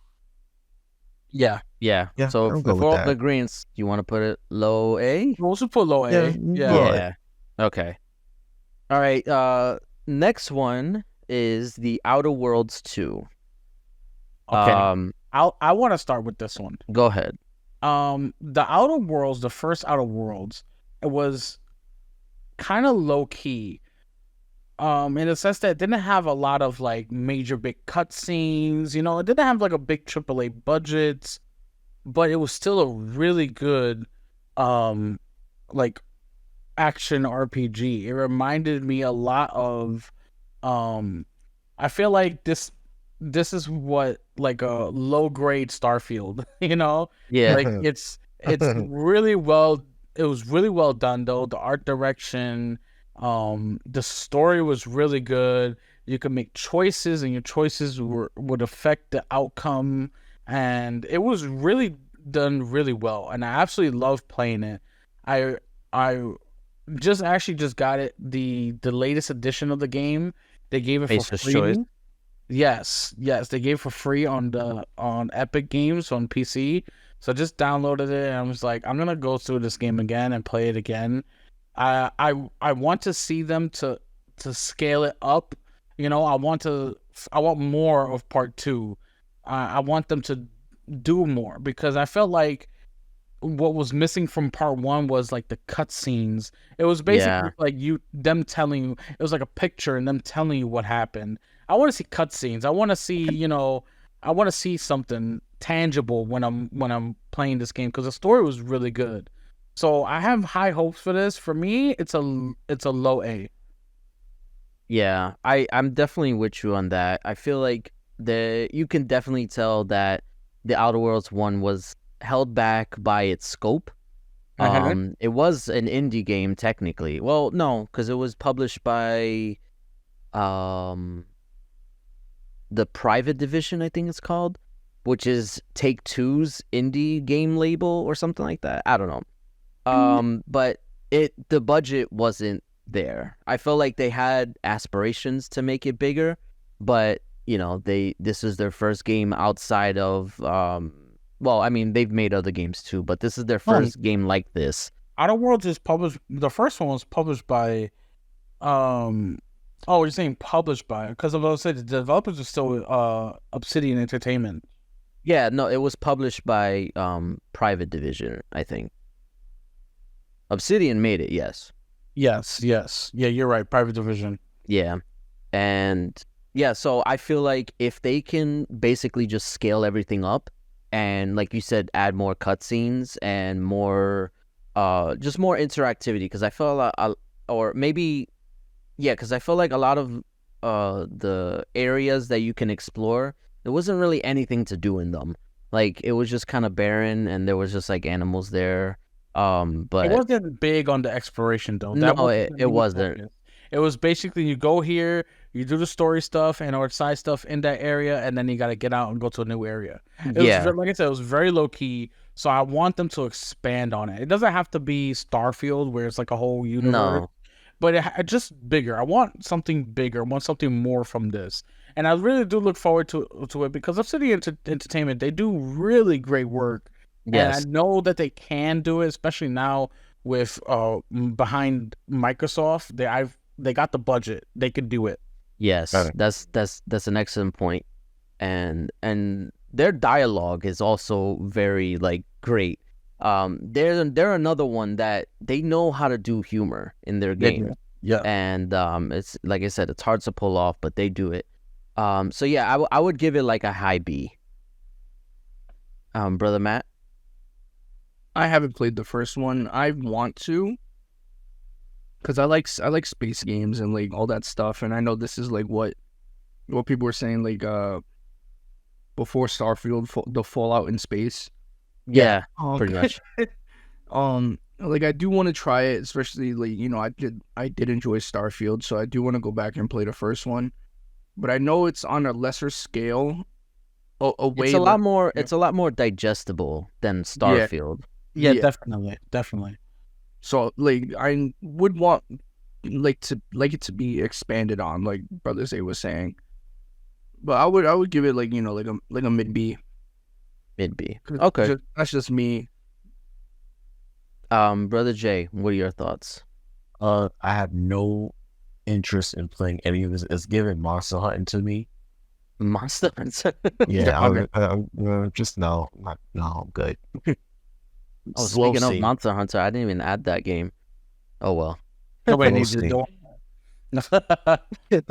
Yeah. Yeah. Yeah, So I'll go if with we're all that. in agreement, you want to put it low A? We'll also put low A. Yeah, Yeah. Alright. Yeah. Okay. All right. Next one is the Outer Worlds 2. Okay. I want to start with this one. Go ahead. The Outer Worlds, the first Outer Worlds, it was kind of low key. In the sense that it didn't have a lot of like major big cutscenes, you know, it didn't have like a big AAA budget, but it was still a really good like action RPG. It reminded me a lot of I feel like this is what like a low grade Starfield, you know? Yeah. Like it's really well, it was really well done though. The art direction, the story was really good. You could make choices and your choices would affect the outcome, and it was really done really well, and I absolutely love playing it. I just got it, the latest edition of the game. They gave it for Faceless free. Choice. Yes, they gave it for free on Epic Games on PC. So I just downloaded it and I was like, I'm gonna go through this game again and play it again. I want to see them to scale it up. You know, I want more of part two. I want them to do more because I felt like what was missing from part one was like the cutscenes. It was basically Yeah. like them telling you. It was like a picture and them telling you what happened. I want to see cutscenes. I want to see, you know, I want to see something tangible when I'm playing this game because the story was really good. So I have high hopes for this. For me, it's a low A. Yeah, I'm definitely with you on that. I feel like you can definitely tell that the Outer Worlds one was held back by its scope. It was an indie game technically. Well, no, because it was published by the Private Division, I think it's called, which is Take-Two's indie game label or something like that. I don't know. But the budget wasn't there. I felt like they had aspirations to make it bigger, but you know, this is their first game outside of well, I mean, they've made other games too, but this is their first game like this. Outer Worlds is published. The first one was published by oh, you're saying published by, because I was saying the developers are still Obsidian Entertainment. Yeah, no, it was published by Private Division, I think. Obsidian made it, yes. Yes. Yeah, you're right. Private Division. Yeah. And yeah, so I feel like if they can basically just scale everything up and, like you said, add more cutscenes and more, just more interactivity, because I feel or maybe, yeah, because I feel like a lot of the areas that you can explore, there wasn't really anything to do in them. Like, it was just kind of barren and there was just like animals there. But it wasn't big on the exploration though. No, wasn't it the main wasn't. focus. It was basically you go here, you do the story stuff and or side stuff in that area, and then you got to get out and go to a new area. It Yeah. was like I said, it was very low key. So I want them to expand on it. It doesn't have to be Starfield where it's like a whole universe. No. But just bigger. I want something bigger. I want something more from this. And I really do look forward to it because Obsidian Entertainment, they do really great work. Yes. And I know that they can do it, especially now with behind Microsoft. They got the budget. They could do it. Yes, Got it. that's an excellent point. And their dialogue is also very like great. They're another one that they know how to do humor in their They game. do. Yeah. And it's like I said, it's hard to pull off, but they do it. So yeah, I would give it like a high B. Brother Matt. I haven't played the first one. I want to, because I like space games and like all that stuff, and I know this is like what people were saying like before Starfield, the Fallout in space. Yeah, Um, pretty much. like I do want to try it, especially like I did enjoy Starfield, so I do want to go back and play the first one, but I know it's on a lesser scale. It's a lot more. It's a lot more digestible than Starfield. Yeah, Yeah. definitely. So like I would want like it to be expanded on, like Brother Zay was saying. But I would give it like like a mid B. Mid B. Okay. That's just me. Brother Jay, what are your thoughts? I have no interest in playing any of this. It's giving Monster Hunting to me. Monster Hunter. Yeah, Okay. I'm just no, I'm good. Oh, Slow speaking of scene. Monster Hunter, I didn't even add that game. Oh well. Nobody We'll needs to see. do.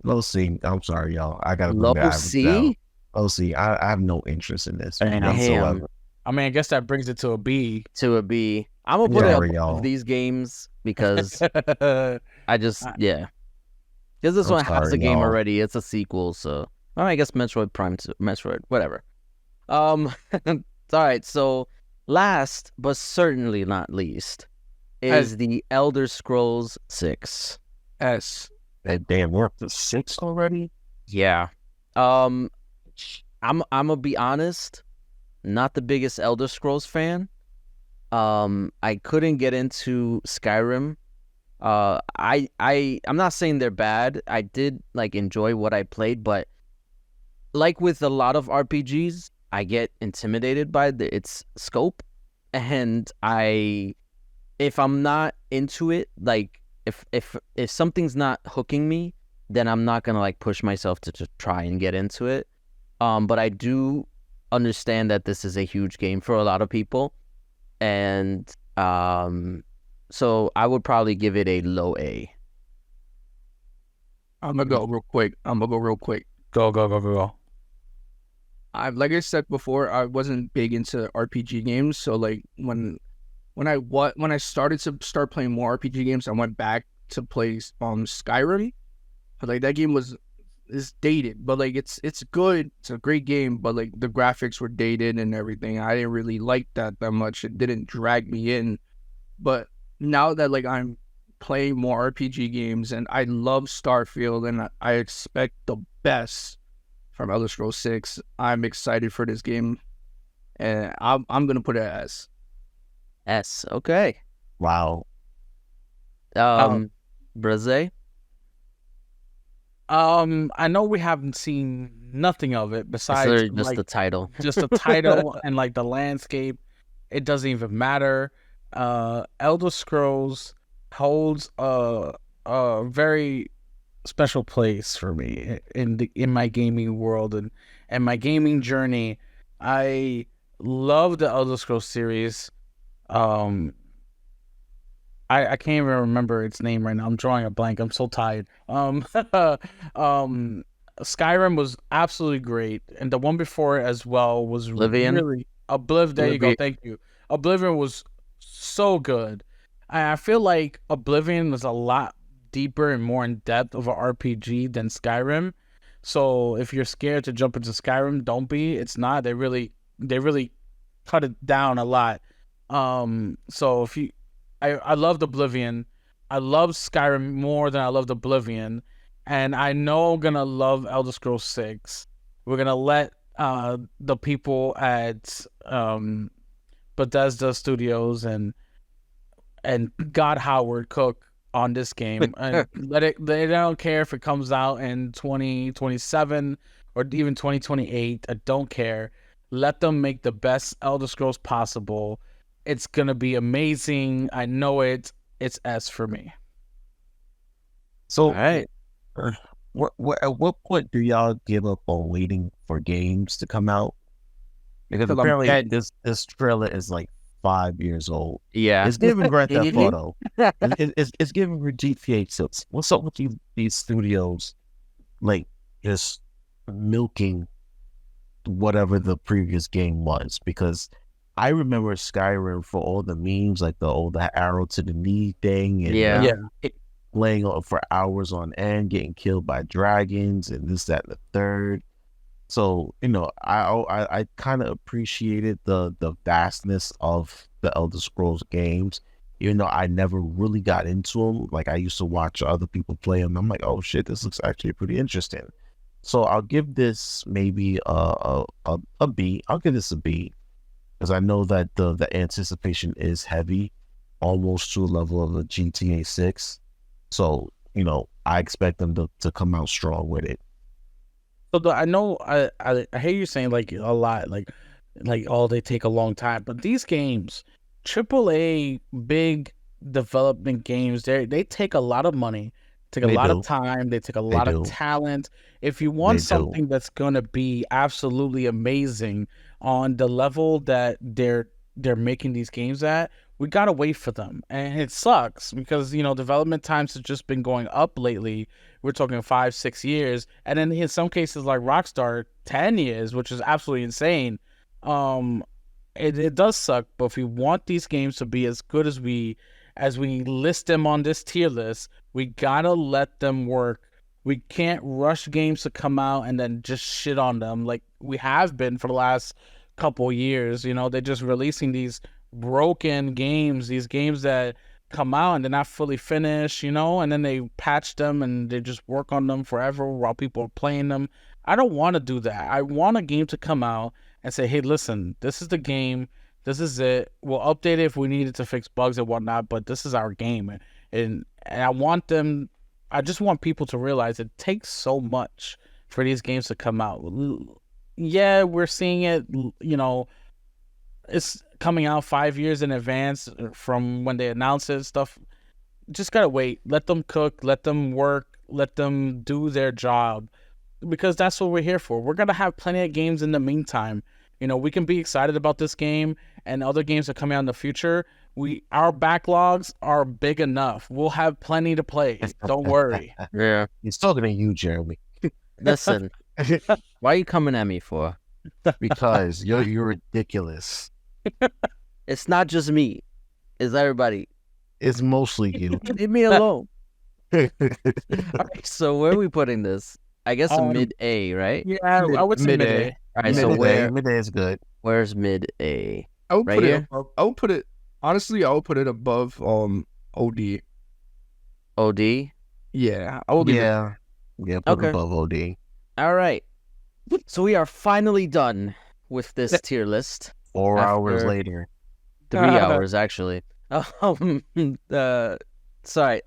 Low C. I'm sorry, y'all. I gotta bring Low that C? down. Low C. I have no interest in this Damn. whatsoever. I mean, I guess that brings it to a B. To a B. I'm gonna put it Sorry, above y'all. these games because Yeah. I just because this I'm one has sorry, a game y'all. already. It's a sequel, so well, I guess Metroid Prime 2, Metroid, whatever. All right. So last but certainly not least is the Elder Scrolls 6. S. Damn, we're up to 6 already. Yeah. I'm gonna be honest, not the biggest Elder Scrolls fan. I couldn't get into Skyrim. I'm not saying they're bad. I did like enjoy what I played, but like with a lot of RPGs, I get intimidated by its scope, and if I'm not into it, like if something's not hooking me, then I'm not gonna like push myself to try and get into it. But I do understand that this is a huge game for a lot of people, and so I would probably give it a low A. I'm gonna go real quick. Go. Like I said before, I wasn't big into RPG games, so like when I started to start playing more RPG games, I went back to play Skyrim. But like that game is dated, but like it's good. It's a great game, but like the graphics were dated and everything. I didn't really like that much. It didn't drag me in. But now that like I'm playing more RPG games and I love Starfield and I expect the best from Elder Scrolls 6, I'm excited for this game, and I'm gonna put it as S. Okay. Wow. Braze? I know we haven't seen nothing of it It's besides literally just like the title. just the title and like the landscape. It doesn't even matter. Elder Scrolls holds a very special place for me in my gaming world and my gaming journey. I love the Elder Scrolls series. I can't even remember its name right now. I'm drawing a blank. I'm so tired. Skyrim was absolutely great, and the one before it as well was Oblivion? really Oblivion. There you go. Oblivion. Thank you. Oblivion was so good. I feel like Oblivion was a lot deeper and more in depth of an RPG than Skyrim. So if you're scared to jump into Skyrim, don't be. It's not. They really cut it down a lot. So if you I loved Oblivion. I love Skyrim more than I loved Oblivion. And I know I'm gonna love Elder Scrolls 6. We're gonna let the people at Bethesda Studios and God Howard cook on this game. And they don't care if it comes out in 2027 or even 2028. I don't care. Let them make the best Elder Scrolls possible. It's gonna be amazing. I know it. It's S for me. So, All right. at what point do y'all give up on waiting for games to come out? Because Till I'm apparently dead. this trailer is like 5 years old. Yeah. It's giving Grand Theft Mhm. Auto. It's giving her GTA 6. What's up with these studios like just milking whatever the previous game was? Because I remember Skyrim for all the memes, like the arrow to the knee thing, and Yeah. Yeah. playing for hours on end, getting killed by dragons, and this, that, and the third. So I kind of appreciated the vastness of the Elder Scrolls games, even though I never really got into them. Like I used to watch other people play them. I'm like, oh shit, this looks actually pretty interesting. So I'll give this maybe a B. I'll give this a B because I know that the anticipation is heavy, almost to a level of a GTA 6. So I expect them to come out strong with it. So I know I hear you saying like a lot, like oh, they take a long time, but these games, AAA big development games, they take a lot of money, take a They lot do. of time, they take a They lot of do. talent. If you want They do. something that's gonna be absolutely amazing on the level that they're making these games at, we gotta wait for them, and it sucks because development times have just been going up lately. We're talking 5-6 years, and then in some cases like Rockstar 10 years, which is absolutely insane. It does suck, but if we want these games to be as good as we list them on this tier list, we gotta let them work. We can't rush games to come out and then just shit on them like we have been for the last couple years. They're just releasing these broken games, these games that come out and they're not fully finished, and then they patch them and they just work on them forever while people are playing them. I don't want to do that. I want a game to come out and say, hey, listen, this is the game. This is it. We'll update it if we needed to fix bugs and whatnot, but this is our game. And I just want people to realize it takes so much for these games to come out. Yeah, we're seeing it, it's coming out 5 years in advance from when they announce it. Stuff, just gotta wait. Let them cook. Let them work. Let them do their job, because that's what we're here for. We're gonna have plenty of games in the meantime. We can be excited about this game and other games that come out in the future. Our backlogs are big enough. We'll have plenty to play. Don't worry. Yeah. He's talking to you, Jeremy, Listen, why are you coming at me for? because you're ridiculous. It's not just me. It's everybody. It's mostly you. Leave me alone. All right, so where are we putting this? I guess a mid A, right? Yeah, I would say mid-A. All right, so Midday is good. where's mid A? I would Right put here? it above, I would put it honestly. I would put it above OD. OD? Yeah, I would. Yeah, put Okay. above OD. All right. So we are finally done with this tier list. 4 hours After- later. 3 hours, actually. Sorry.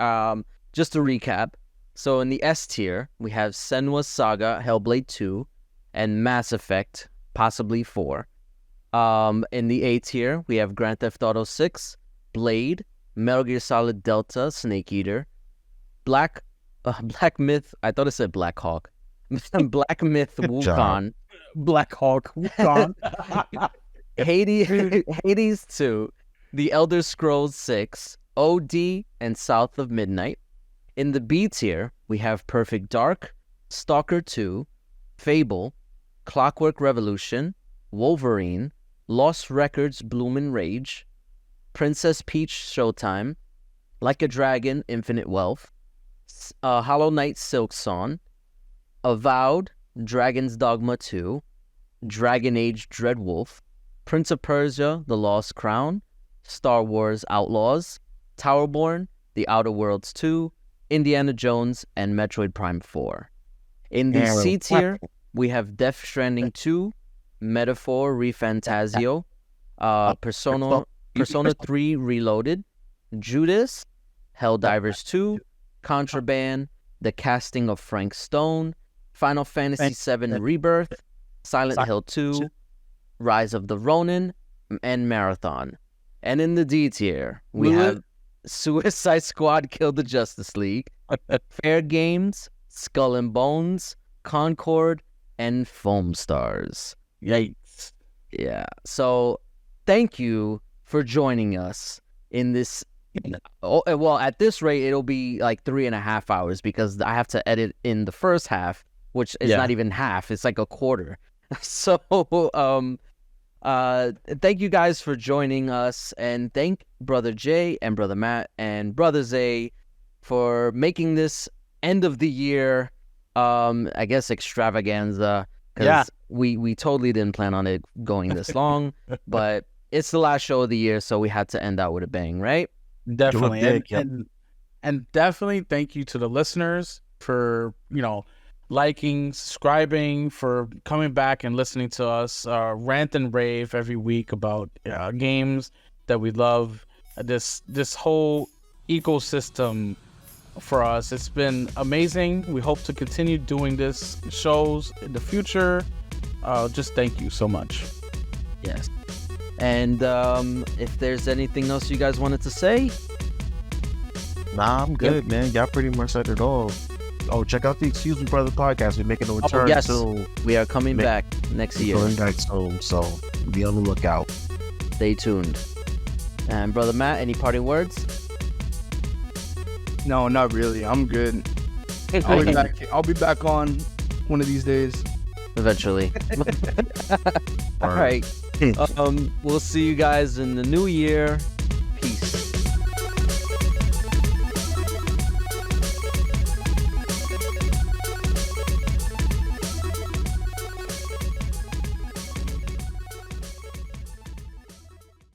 Just to recap. So in the S tier, we have Senua's Saga, Hellblade 2, and Mass Effect, possibly 4. In the A tier, we have Grand Theft Auto 6, Blade, Metal Gear Solid Delta, Snake Eater, Black Myth. I thought it said Black Hawk. Black Myth Wukong, Black Hawk. Wukong. Hades 2, The Elder Scrolls 6, OD, and South of Midnight. In the B tier, we have Perfect Dark, Stalker 2, Fable, Clockwork Revolution, Wolverine, Lost Records Bloomin' Rage, Princess Peach Showtime, Like a Dragon Infinite Wealth, Hollow Knight Silk Song, Avowed, Dragon's Dogma 2, Dragon Age Dreadwolf, Prince of Persia, The Lost Crown, Star Wars Outlaws, Towerborn, The Outer Worlds 2, Indiana Jones, and Metroid Prime 4. In the C tier, we have Death Stranding 2, Metaphor Refantasio, Persona 3 Reloaded, Judas, Helldivers 2, Contraband, The Casting of Frank Stone, Final Fantasy VII Rebirth, Silent Hill 2, Rise of the Ronin, and Marathon. And in the D tier, we Will it? have Suicide Squad Killed the Justice League, Fair Games, Skull and Bones, Concord, and Foam Stars. Yikes. Yeah. So thank you for joining us in this. Oh, well, at this rate, it'll be like 3.5 hours because I have to edit in the first half, which is Yeah. not even half. It's like a quarter. So, thank you guys for joining us, and thank Brother Jay and Brother Matt and Brother Zay for making this end of the year, I guess extravaganza. Because Yeah. we totally didn't plan on it going this long, but it's the last show of the year, so we had to end out with a bang, right? Definitely. big, And, yep. and definitely thank you to the listeners for, liking, subscribing, for coming back and listening to us rant and rave every week about games that we love. This whole ecosystem for us, it's been amazing. We hope to continue doing this shows in the future. Just thank you so much. Yes. And if there's anything else you guys wanted to say, Nah, I'm good, man. Y'all pretty much said it all. Oh, check out the Excuse Me Brother podcast. We're making a return yes, soon. we are coming Make- back next year. Going back soon, so be on the lookout. Stay tuned. And Brother Matt, any parting words? No, not really. I'm good. I'll be back on one of these days. Eventually. All right. We'll see you guys in the new year.